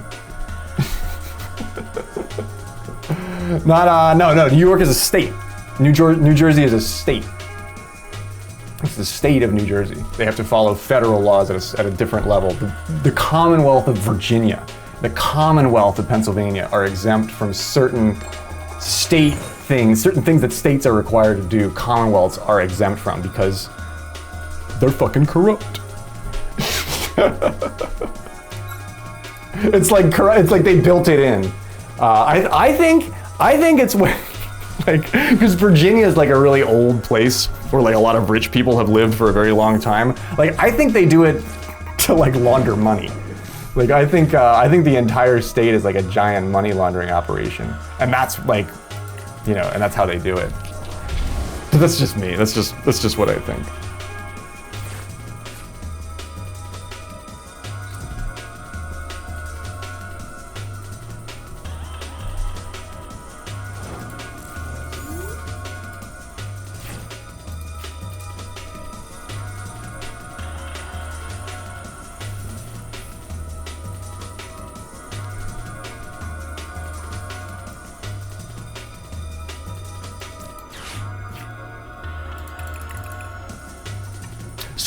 No. New York is a state. New Jersey is a state. It's the state of New Jersey. They have to follow federal laws at a different level. The Commonwealth of Virginia, the Commonwealth of Pennsylvania are exempt from certain state things, certain things that states are required to do. Commonwealths are exempt from because they're fucking corrupt. It's like they built it in. I think it's where, like, because Virginia is like a really old place where like a lot of rich people have lived for a very long time. Like I think they do it to like launder money. Like I think the entire state is like a giant money laundering operation, and that's like, you know, and that's how they do it. But that's just me. That's just what I think.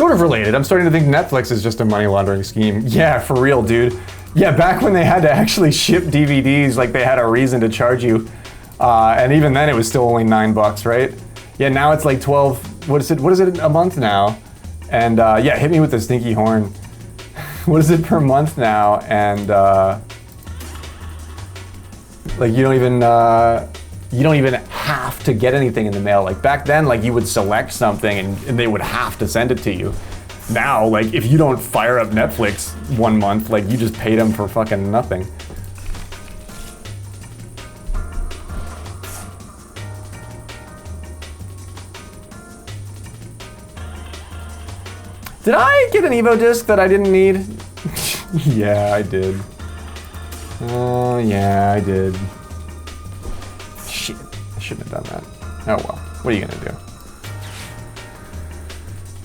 sort of related. I'm starting to think Netflix is just a money laundering scheme. Yeah, for real, dude. Yeah, back when they had to actually ship DVDs, like they had a reason to charge you. And even then it was still only $9, right? Yeah, now it's like 12, what is it a month now? And yeah, hit me with the stinky horn. What is it per month now? And like you don't even have to get anything in the mail. Like back then, like you would select something and they would have to send it to you. Now, like if you don't fire up Netflix 1 month, like you just paid them for fucking nothing. Did I get an Evo disc that I didn't need? Yeah, I did. Oh, yeah, I did. Shit, I shouldn't have done that. Oh well, what are you gonna do?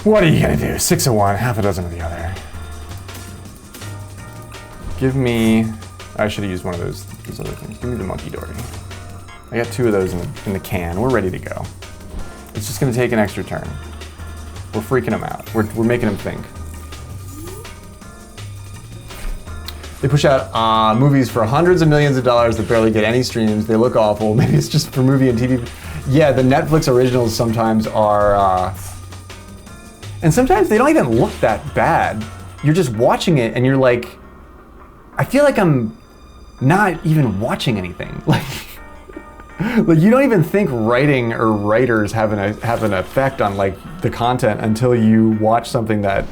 What are you gonna do? 6 of one, half a dozen of the other. Give me, I should have used one of those other things. Give me the Monkey Dory. I got 2 of those in the can. We're ready to go. It's just gonna take an extra turn. We're freaking them out. We're making them think. They push out movies for hundreds of millions of dollars that barely get any streams. They look awful. Maybe it's just for movie and TV. Yeah, the Netflix originals sometimes are, and sometimes they don't even look that bad. You're just watching it and you're like, I feel like I'm not even watching anything. Like you don't even think writing or writers have an effect on like the content until you watch something that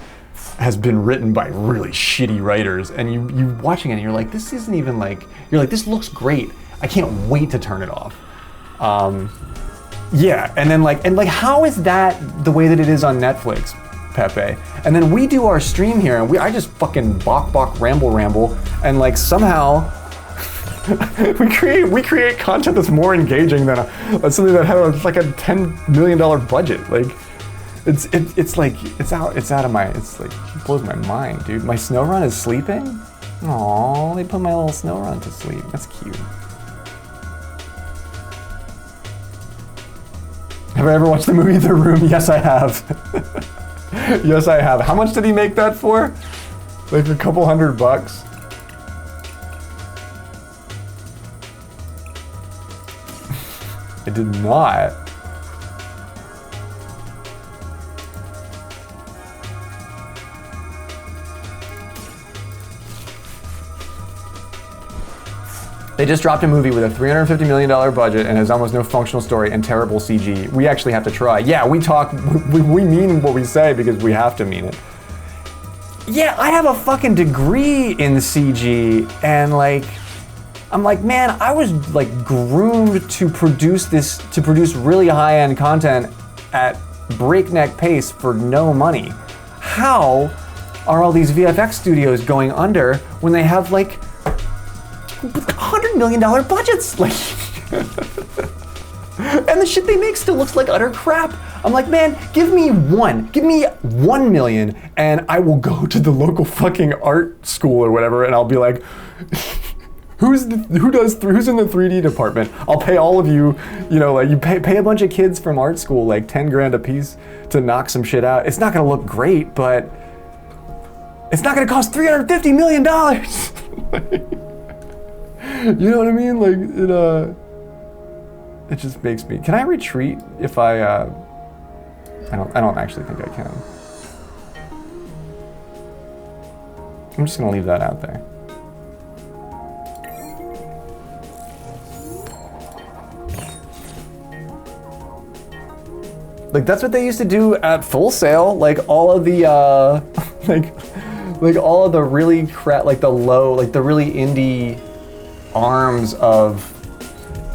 has been written by really shitty writers, and you watching it and you're like, this isn't even like, you're like, this looks great. I can't wait to turn it off. Yeah, and then like how is that the way that it is on Netflix, Pepe? And then we do our stream here and I just fucking bok ramble, and like somehow we create content that's more engaging than something that had like a $10 million budget. Like it's like it's out of my, it's like, it blows my mind, dude. My SnowRun is sleeping? Aww, they put my little SnowRun to sleep. That's cute. Have I ever watched the movie The Room? Yes, I have. Yes, I have. How much did he make that for? Like a couple $100? I did not. They just dropped a movie with a $350 million budget and has almost no functional story and terrible CG. We actually have to try. Yeah, we mean what we say because we have to mean it. Yeah, I have a fucking degree in CG, and like, I'm like, man, I was like groomed to produce really high-end content at breakneck pace for no money. How are all these VFX studios going under when they have like $100 million budgets? Like, and the shit they make still looks like utter crap. I'm like, man, give me 1 million and I will go to the local fucking art school or whatever, and I'll be like, who's in the 3D department? I'll pay all of you, you know, like you pay a bunch of kids from art school like 10 grand a piece to knock some shit out. It's not gonna look great, but it's not gonna cost $350 million. You know what I mean? Like it just makes me. Can I retreat if I don't actually think I can. I'm just gonna leave that out there. Like that's what they used to do at Full Sail. Like all of the like all of the really crap, like the low, like the really indie arms of,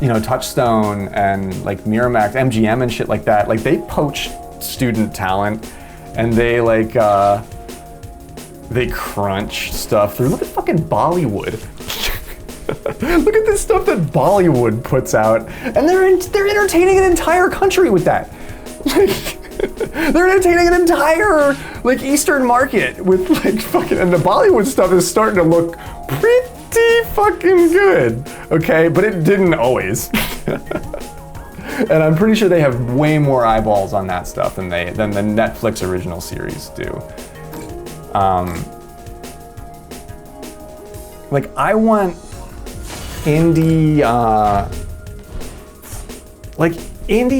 you know, Touchstone and like Miramax, MGM and shit like that. Like they poach student talent and they like they crunch stuff through. Look at fucking Bollywood. Look at this stuff that Bollywood puts out, and they're entertaining an entire country with that. Like, they're entertaining an entire like Eastern market with like fucking, and the Bollywood stuff is starting to look pretty fucking good. Okay, but it didn't always. And I'm pretty sure they have way more eyeballs on that stuff than the Netflix original series do. Like, I want indie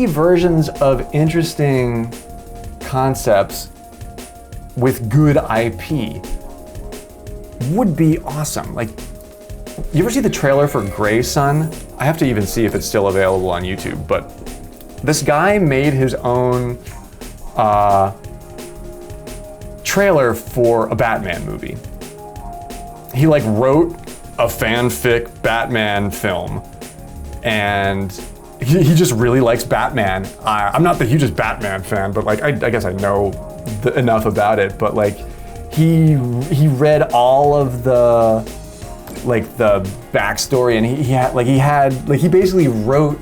versions of interesting concepts with good IP would be awesome. Like, you ever see the trailer for Grey Sun? I have to even see if it's still available on YouTube, but this guy made his own trailer for a Batman movie. He like wrote a fanfic Batman film, and he just really likes Batman. I'm not the hugest Batman fan, but like I guess I know enough about it. But like he read all of the backstory, and he basically wrote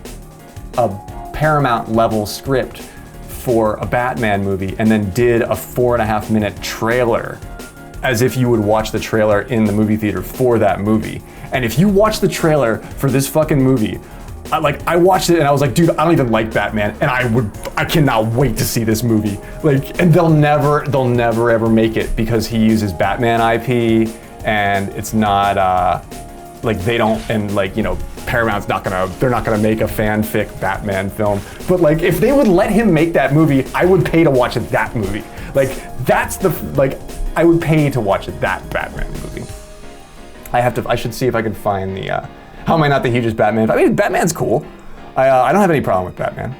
a Paramount level script for a Batman movie, and then did a 4.5 minute trailer, as if you would watch the trailer in the movie theater for that movie. And if you watch the trailer for this fucking movie, I watched it and I was like, dude, I don't even like Batman, and I cannot wait to see this movie. Like, and they'll never ever make it because he uses Batman IP, and it's not they don't, and like, you know, Paramount's they're not gonna make a fanfic Batman film. But like, if they would let him make that movie, I would pay to watch that movie. Like, I would pay to watch that Batman movie. I should see if I can find the, how am I not the hugest Batman? I mean, Batman's cool. I don't have any problem with Batman.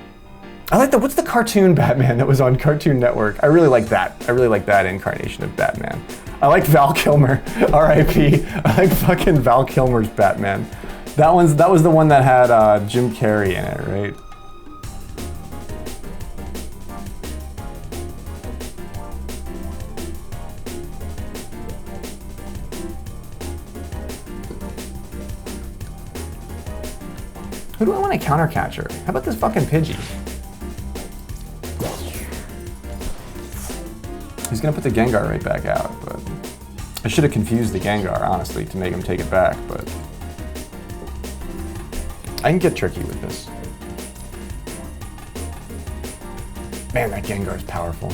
I like what's the cartoon Batman that was on Cartoon Network? I really like that. I really like that incarnation of Batman. I like Val Kilmer, R.I.P. I like fucking Val Kilmer's Batman. That was the one that had Jim Carrey in it, right? Who do I want to counter catcher? How about this fucking Pidgey? He's gonna put the Gengar right back out, but I should have confused the Gengar, honestly, to make him take it back, but I can get tricky with this. Man, that Gengar's powerful.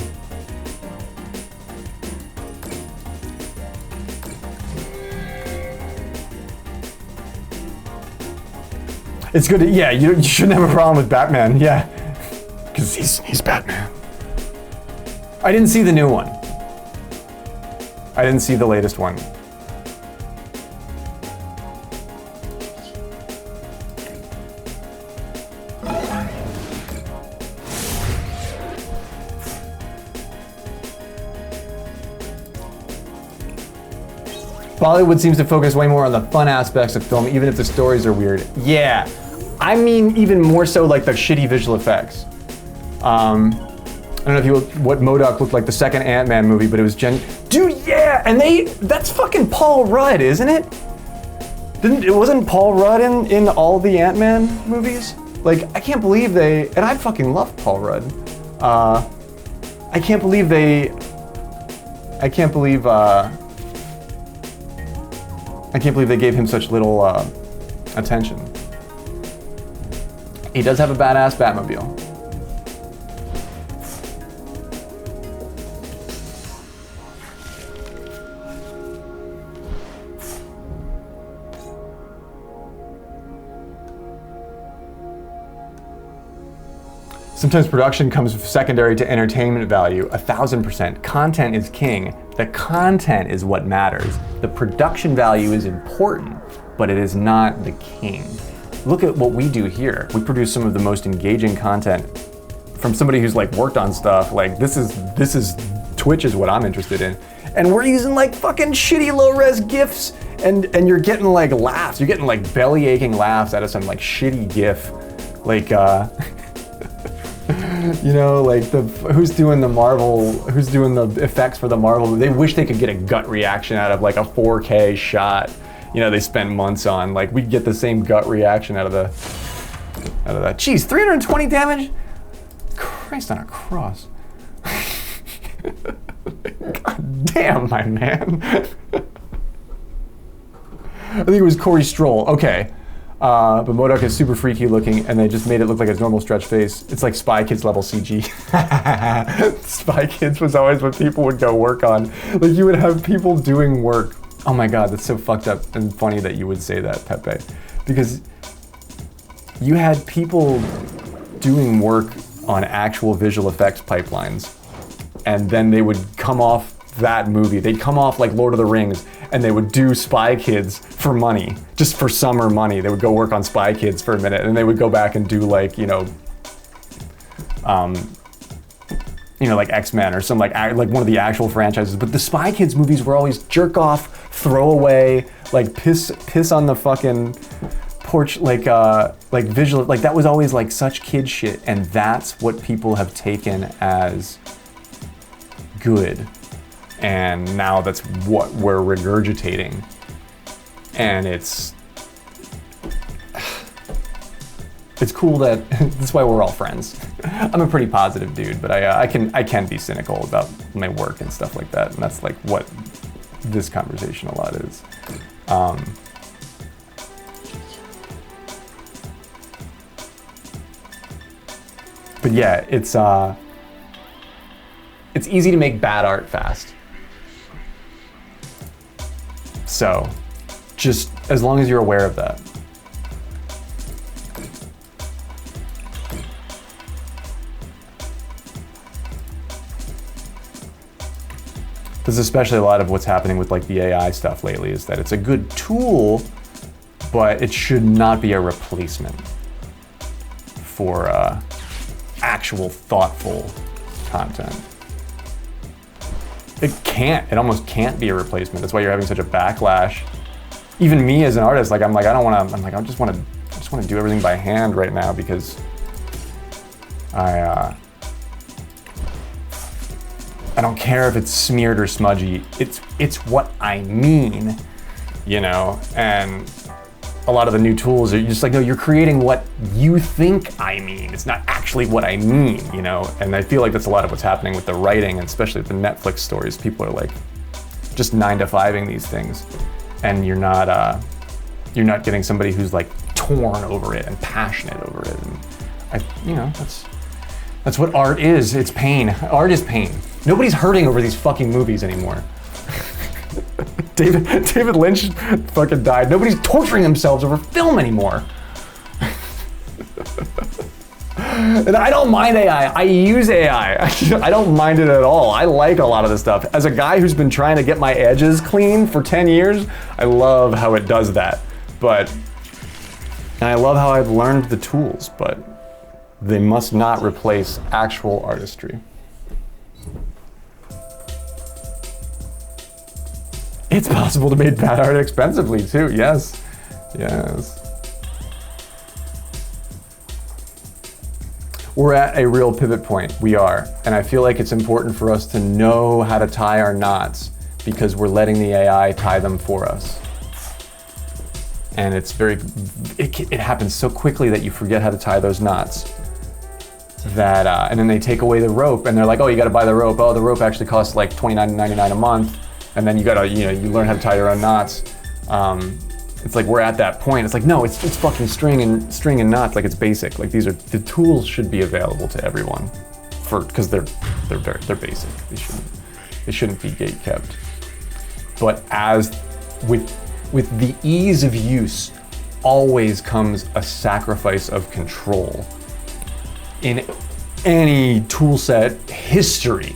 It's good to, yeah, you shouldn't have a problem with Batman, yeah. Because he's Batman. I didn't see the new one. I didn't see the latest one. Bollywood seems to focus way more on the fun aspects of film, even if the stories are weird. Yeah, I mean, even more so like the shitty visual effects. I don't know what MODOK looked like the second Ant-Man movie, but it was dude, yeah, and that's fucking Paul Rudd, isn't it? Wasn't Paul Rudd in all the Ant-Man movies? Like, I can't believe and I fucking love Paul Rudd. I can't believe they gave him such little attention. He does have a badass Batmobile. Sometimes production comes secondary to entertainment value, 1000%. Content is king. The content is what matters. The production value is important, but it is not the king. Look at what we do here. We produce some of the most engaging content from somebody who's like worked on stuff. Like this is Twitch is what I'm interested in. And we're using like fucking shitty low-res GIFs, and you're getting like laughs. You're getting like belly aching laughs out of some like shitty GIF. Like you know, like who's doing the effects for the Marvel? They wish they could get a gut reaction out of like a 4K shot. You know, they spent months on. Like, we'd get the same gut reaction out of that. Jeez, 320 damage? Christ on a cross. God damn, my man. I think it was Corey Stroll. Okay. But MODOK is super freaky looking, and they just made it look like a normal stretch face. It's like Spy Kids level CG. Spy Kids was always what people would go work on. Like, you would have people doing work. Oh my God, that's so fucked up and funny that you would say that, Pepe. Because you had people doing work on actual visual effects pipelines, and then they would come off that movie. They'd come off like Lord of the Rings, and they would do Spy Kids for money, just for summer money. They would go work on Spy Kids for a minute, and they would go back and do like, like X-Men or some like one of the actual franchises. But the Spy Kids movies were always jerk off, throw away, like piss on the fucking porch, like visual, like that was always like such kid shit, and that's what people have taken as good. And now that's what we're regurgitating. And it's cool that, that's why we're all friends. I'm a pretty positive dude, but I can be cynical about my work and stuff like that. And that's like what this conversation a lot is. But yeah, it's easy to make bad art fast. So, just as long as you're aware of that. This is especially a lot of what's happening with like the AI stuff lately, is that it's a good tool, but it should not be a replacement for actual thoughtful content. It almost can't be a replacement. That's why you're having such a backlash. Even me as an artist, like I just want to do everything by hand right now, because I don't care if it's smeared or smudgy. It's what I mean, and a lot of the new tools are just like, no, you're creating what you think I mean. It's not actually what I mean, And I feel like that's a lot of what's happening with the writing, and especially with the Netflix stories. People are like just 9-to-5ing these things, and you're not getting somebody who's like torn over it and passionate over it. And that's what art is. It's pain. Art is pain. Nobody's hurting over these fucking movies anymore. David Lynch fucking died. Nobody's torturing themselves over film anymore. And I don't mind AI. I use AI. I don't mind it at all. I like a lot of this stuff. As a guy who's been trying to get my edges clean for 10 years, I love how it does that. And I love how I've learned the tools, but they must not replace actual artistry. It's possible to make bad art expensively too, yes. We're at a real pivot point, we are. And I feel like it's important for us to know how to tie our knots, because we're letting the AI tie them for us. And it happens so quickly that you forget how to tie those knots. And then they take away the rope, and they're like, oh, you gotta buy the rope. Oh, the rope actually costs like $29.99 a month. And then you gotta, you learn how to tie your own knots. It's like we're at that point. It's like, no, it's fucking string and knots. Like, it's basic. Like, the tools should be available to everyone, because they're basic. They shouldn't be gate kept. But as with the ease of use, always comes a sacrifice of control. In any tool set history,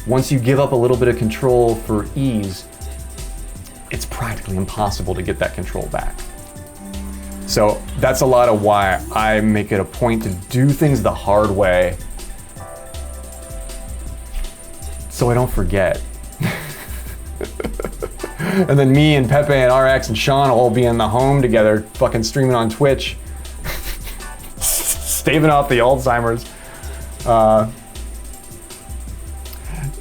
once you give up a little bit of control for ease, it's practically impossible to get that control back. So that's a lot of why I make it a point to do things the hard way, so I don't forget. And then me and Pepe and RX and Sean will all be in the home together, fucking streaming on Twitch, staving off the Alzheimer's.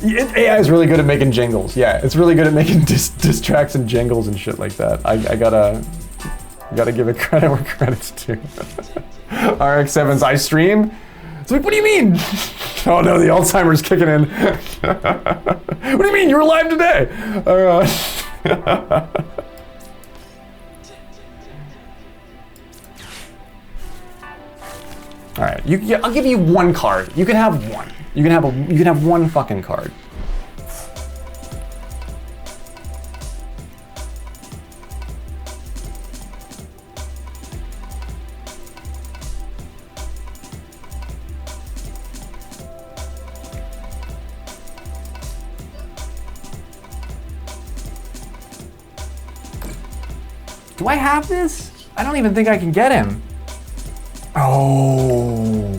AI is really good at making jingles. Yeah, it's really good at making diss tracks and jingles and shit like that. I gotta give it credit where credit's due. RX7's I stream. It's like, what do you mean? Oh no, the Alzheimer's kicking in. What do you mean? You were alive today? All right, I'll give you one card. You can have one. You can have one fucking card. Do I have this? I don't even think I can get him. Oh.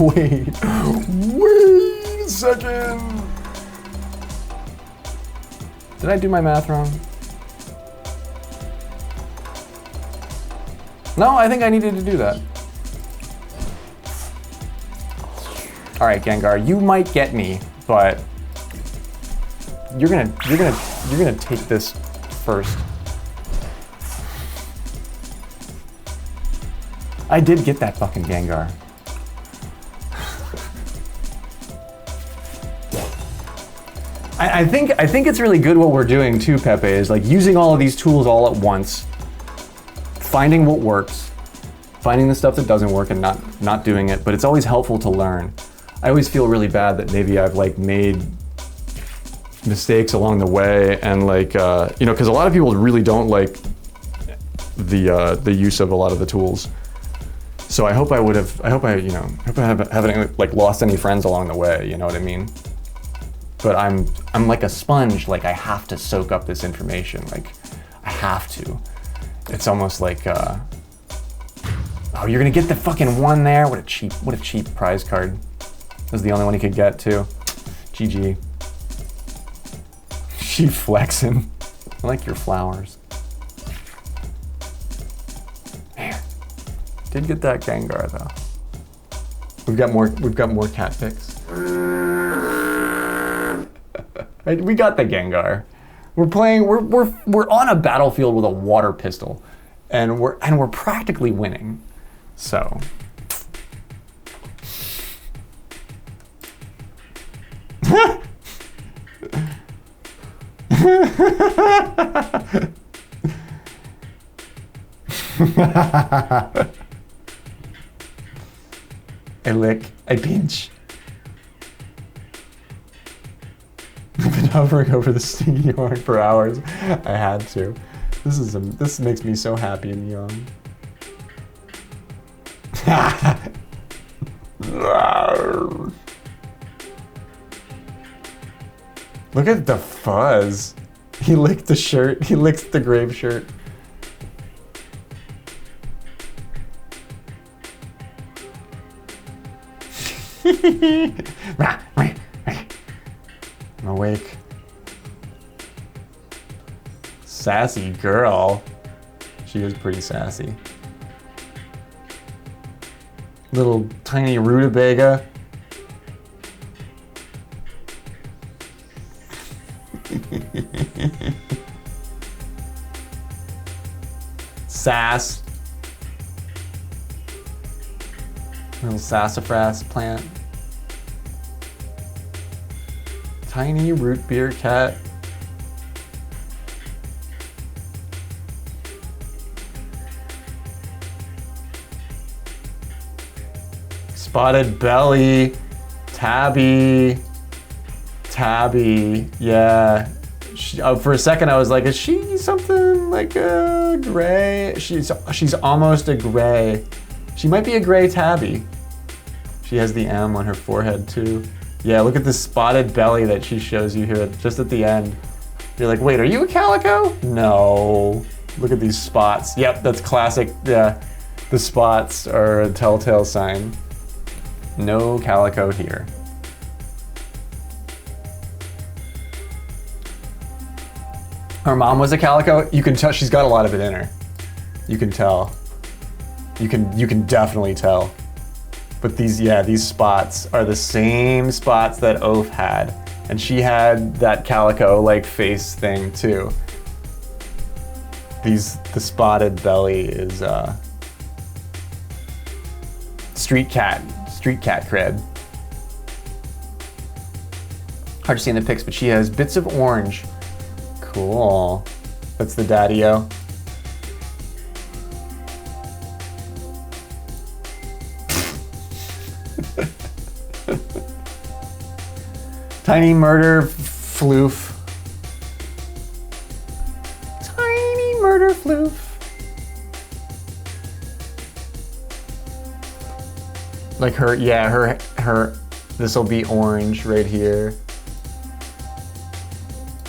Wait a second. Did I do my math wrong? No, I think I needed to do that. All right, Gengar, you might get me, but you're gonna take this first. I did get that fucking Gengar. I think it's really good what we're doing too, Pepe, is like using all of these tools all at once, finding what works, finding the stuff that doesn't work and not doing it, but it's always helpful to learn. I always feel really bad that maybe I've like made mistakes along the way, and like you know, because a lot of people really don't like the use of a lot of the tools. So I hope I haven't like lost any friends along the way. You know what I mean? But I'm like a sponge. Like I have to soak up this information. Like I have to. It's almost like oh, you're gonna get the fucking one there. What a cheap prize card. That was the only one he could get too. GG. She flexing. I like your flowers. Man, did get that Gengar though. We've got more cat pics. Right, we got the Gengar. We're on a battlefield with a water pistol, and we're practically winning. So. I lick, I pinch. I've been hovering over the stinky horn for hours. I had to. This makes me so happy and young. Look at the fuzz. He licked the shirt. He licked the grave shirt. I'm awake. Sassy girl. She is pretty sassy. Little tiny rutabaga. Sass. Little sassafras plant. Tiny root beer cat. Spotted belly. Tabby. Yeah. For a second I was like, is she something like a gray? She's almost a gray. She might be a gray tabby. She has the M on her forehead too. Yeah, look at this spotted belly that she shows you here just at the end. You're like, wait, are you a calico? No. Look at these spots. Yep, that's classic. Yeah, the spots are a telltale sign. No calico here. Her mom was a calico. You can tell she's got a lot of it in her. You can tell. You can definitely tell. But these spots are the same spots that Oaf had. And she had that calico like face thing too. The spotted belly is street cat cred. Hard to see in the pics, but she has bits of orange. Cool. That's the daddy-o. Tiny murder floof. Tiny murder floof. Like her, yeah, her, this'll be orange right here.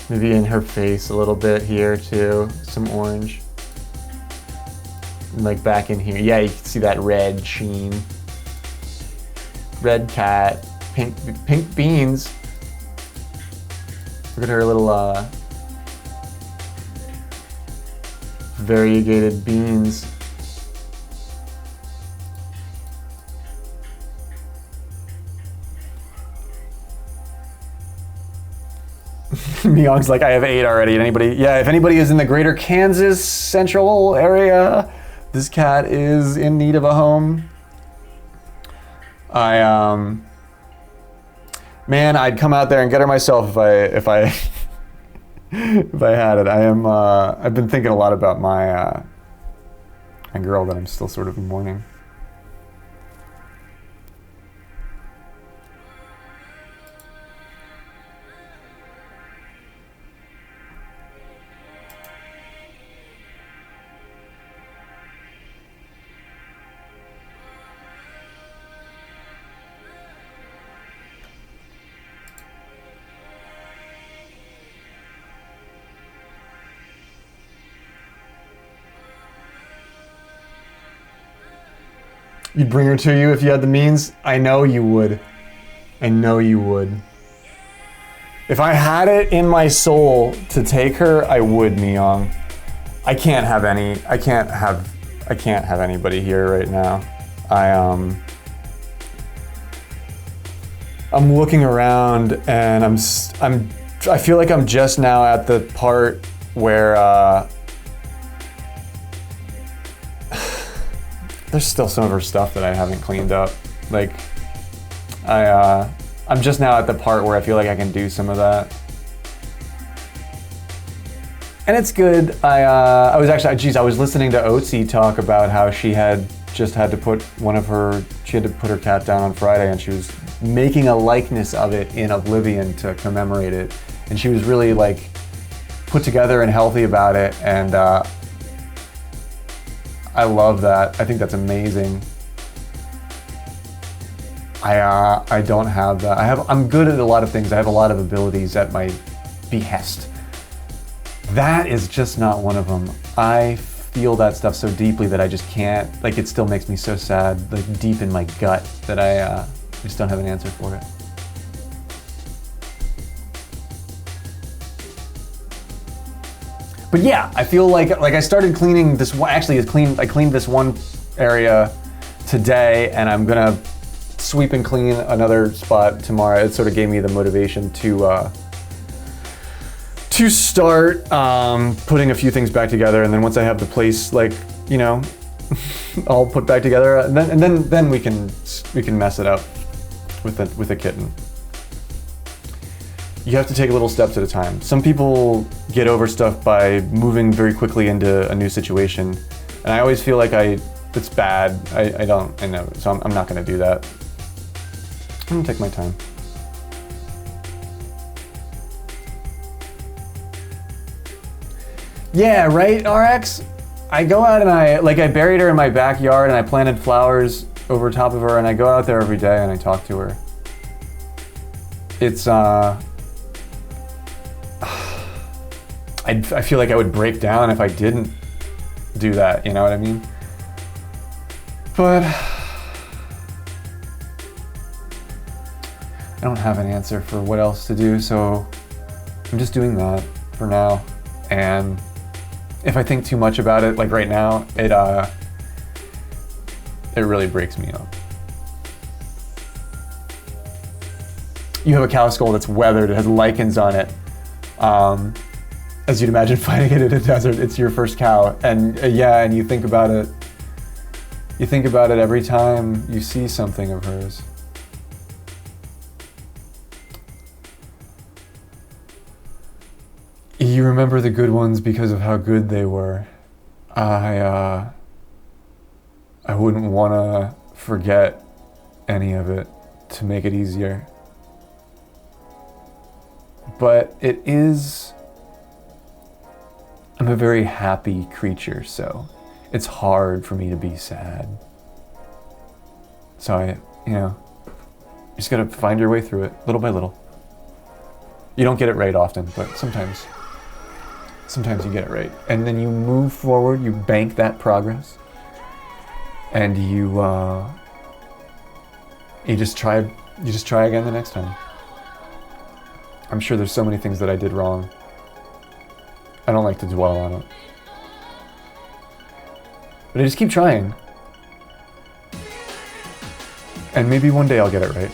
Maybe in her face a little bit here too, some orange. And like back in here, yeah, you can see that red sheen. Red cat, pink beans. Look at her little variegated beans. Myong's like, I have 8 already. And anybody, yeah, if anybody is in the greater Kansas central area, this cat is in need of a home. Man, I'd come out there and get her myself if I if I had it. I've been thinking a lot about my girl that I'm still sort of mourning. You'd bring her to you if you had the means? I know you would. I know you would. If I had it in my soul to take her, I would, Myong. I can't have anybody here right now. I'm looking around and I feel like I'm just now at the part where there's still some of her stuff that I haven't cleaned up. Like, I'm just now at the part where I feel like I can do some of that. And it's good. I was listening to Otzi talk about how she had to put her cat down on Friday, and she was making a likeness of it in Oblivion to commemorate it. And she was really like put together and healthy about it, and I love that. I think that's amazing. I don't have that. I'm good at a lot of things. I have a lot of abilities at my behest. That is just not one of them. I feel that stuff so deeply that I just can't, like, it still makes me so sad, like deep in my gut, that I just don't have an answer for it. But yeah, I feel like I started cleaning this one. Actually, I cleaned this one area today, and I'm gonna sweep and clean another spot tomorrow. It sort of gave me the motivation to start putting a few things back together, and then once I have the place, like, you know, all put back together, and then we can mess it up with a kitten. You have to take little steps at a time. Some people get over stuff by moving very quickly into a new situation, and I always feel like it's bad. I know, so I'm not gonna do that. I'm gonna take my time. Yeah, right, RX? I go out and I buried her in my backyard, and I planted flowers over top of her, and I go out there every day and I talk to her. It's, I feel like I would break down if I didn't do that, you know what I mean? But I don't have an answer for what else to do, so I'm just doing that for now. And if I think too much about it, like right now, it really breaks me up. You have a cow skull that's weathered, it has lichens on it. As you'd imagine, finding it in a desert, it's your first cow. And yeah, and you think about it every time you see something of hers. You remember the good ones because of how good they were. I wouldn't want to forget any of it to make it easier. but it is, I'm a very happy creature, so it's hard for me to be sad. So you just gotta find your way through it, little by little. You don't get it right often, but sometimes you get it right. And then you move forward, you bank that progress, and you just try again the next time. I'm sure there's so many things that I did wrong. I don't like to dwell on it. But I just keep trying. And maybe one day I'll get it right.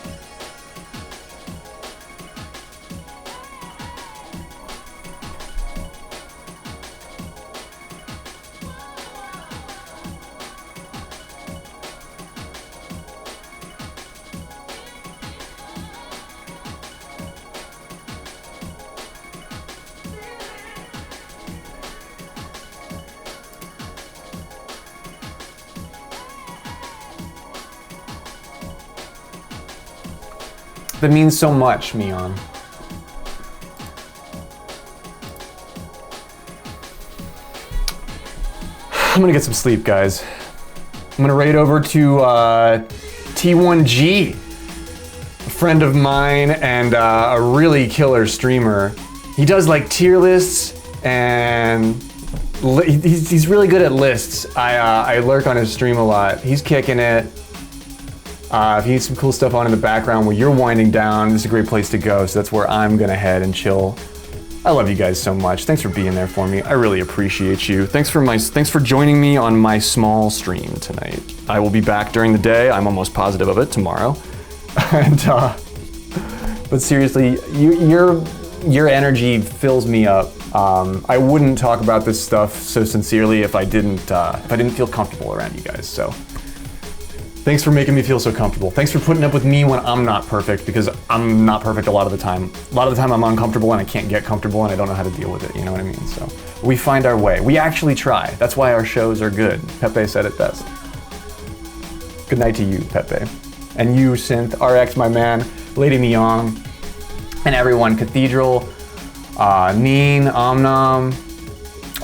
That means so much, Mion. I'm gonna get some sleep, guys. I'm gonna raid over to T1G, a friend of mine and a really killer streamer. He does like tier lists and he's really good at lists. I lurk on his stream a lot. He's kicking it. If you need some cool stuff on in the background where you're winding down, this is a great place to go. So that's where I'm gonna head and chill. I love you guys so much. Thanks for being there for me. I really appreciate you. Thanks for joining me on my small stream tonight. I will be back during the day. I'm almost positive of it tomorrow. And but seriously, your energy fills me up. I wouldn't talk about this stuff so sincerely if I didn't feel comfortable around you guys. So. Thanks for making me feel so comfortable. Thanks for putting up with me when I'm not perfect, because I'm not perfect a lot of the time. A lot of the time I'm uncomfortable and I can't get comfortable and I don't know how to deal with it, you know what I mean? So we find our way. We actually try. That's why our shows are good. Pepe said it best. Good night to you, Pepe. And you, Synth, RX, my man, Lady Mion, and everyone, Cathedral, Neen, Omnom,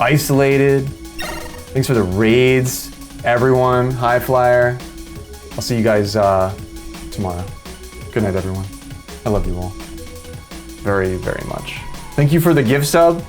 Isolated. Thanks for the raids, everyone, High Flyer. I'll see you guys tomorrow. Good night, everyone. I love you all very, very much. Thank you for the gift sub.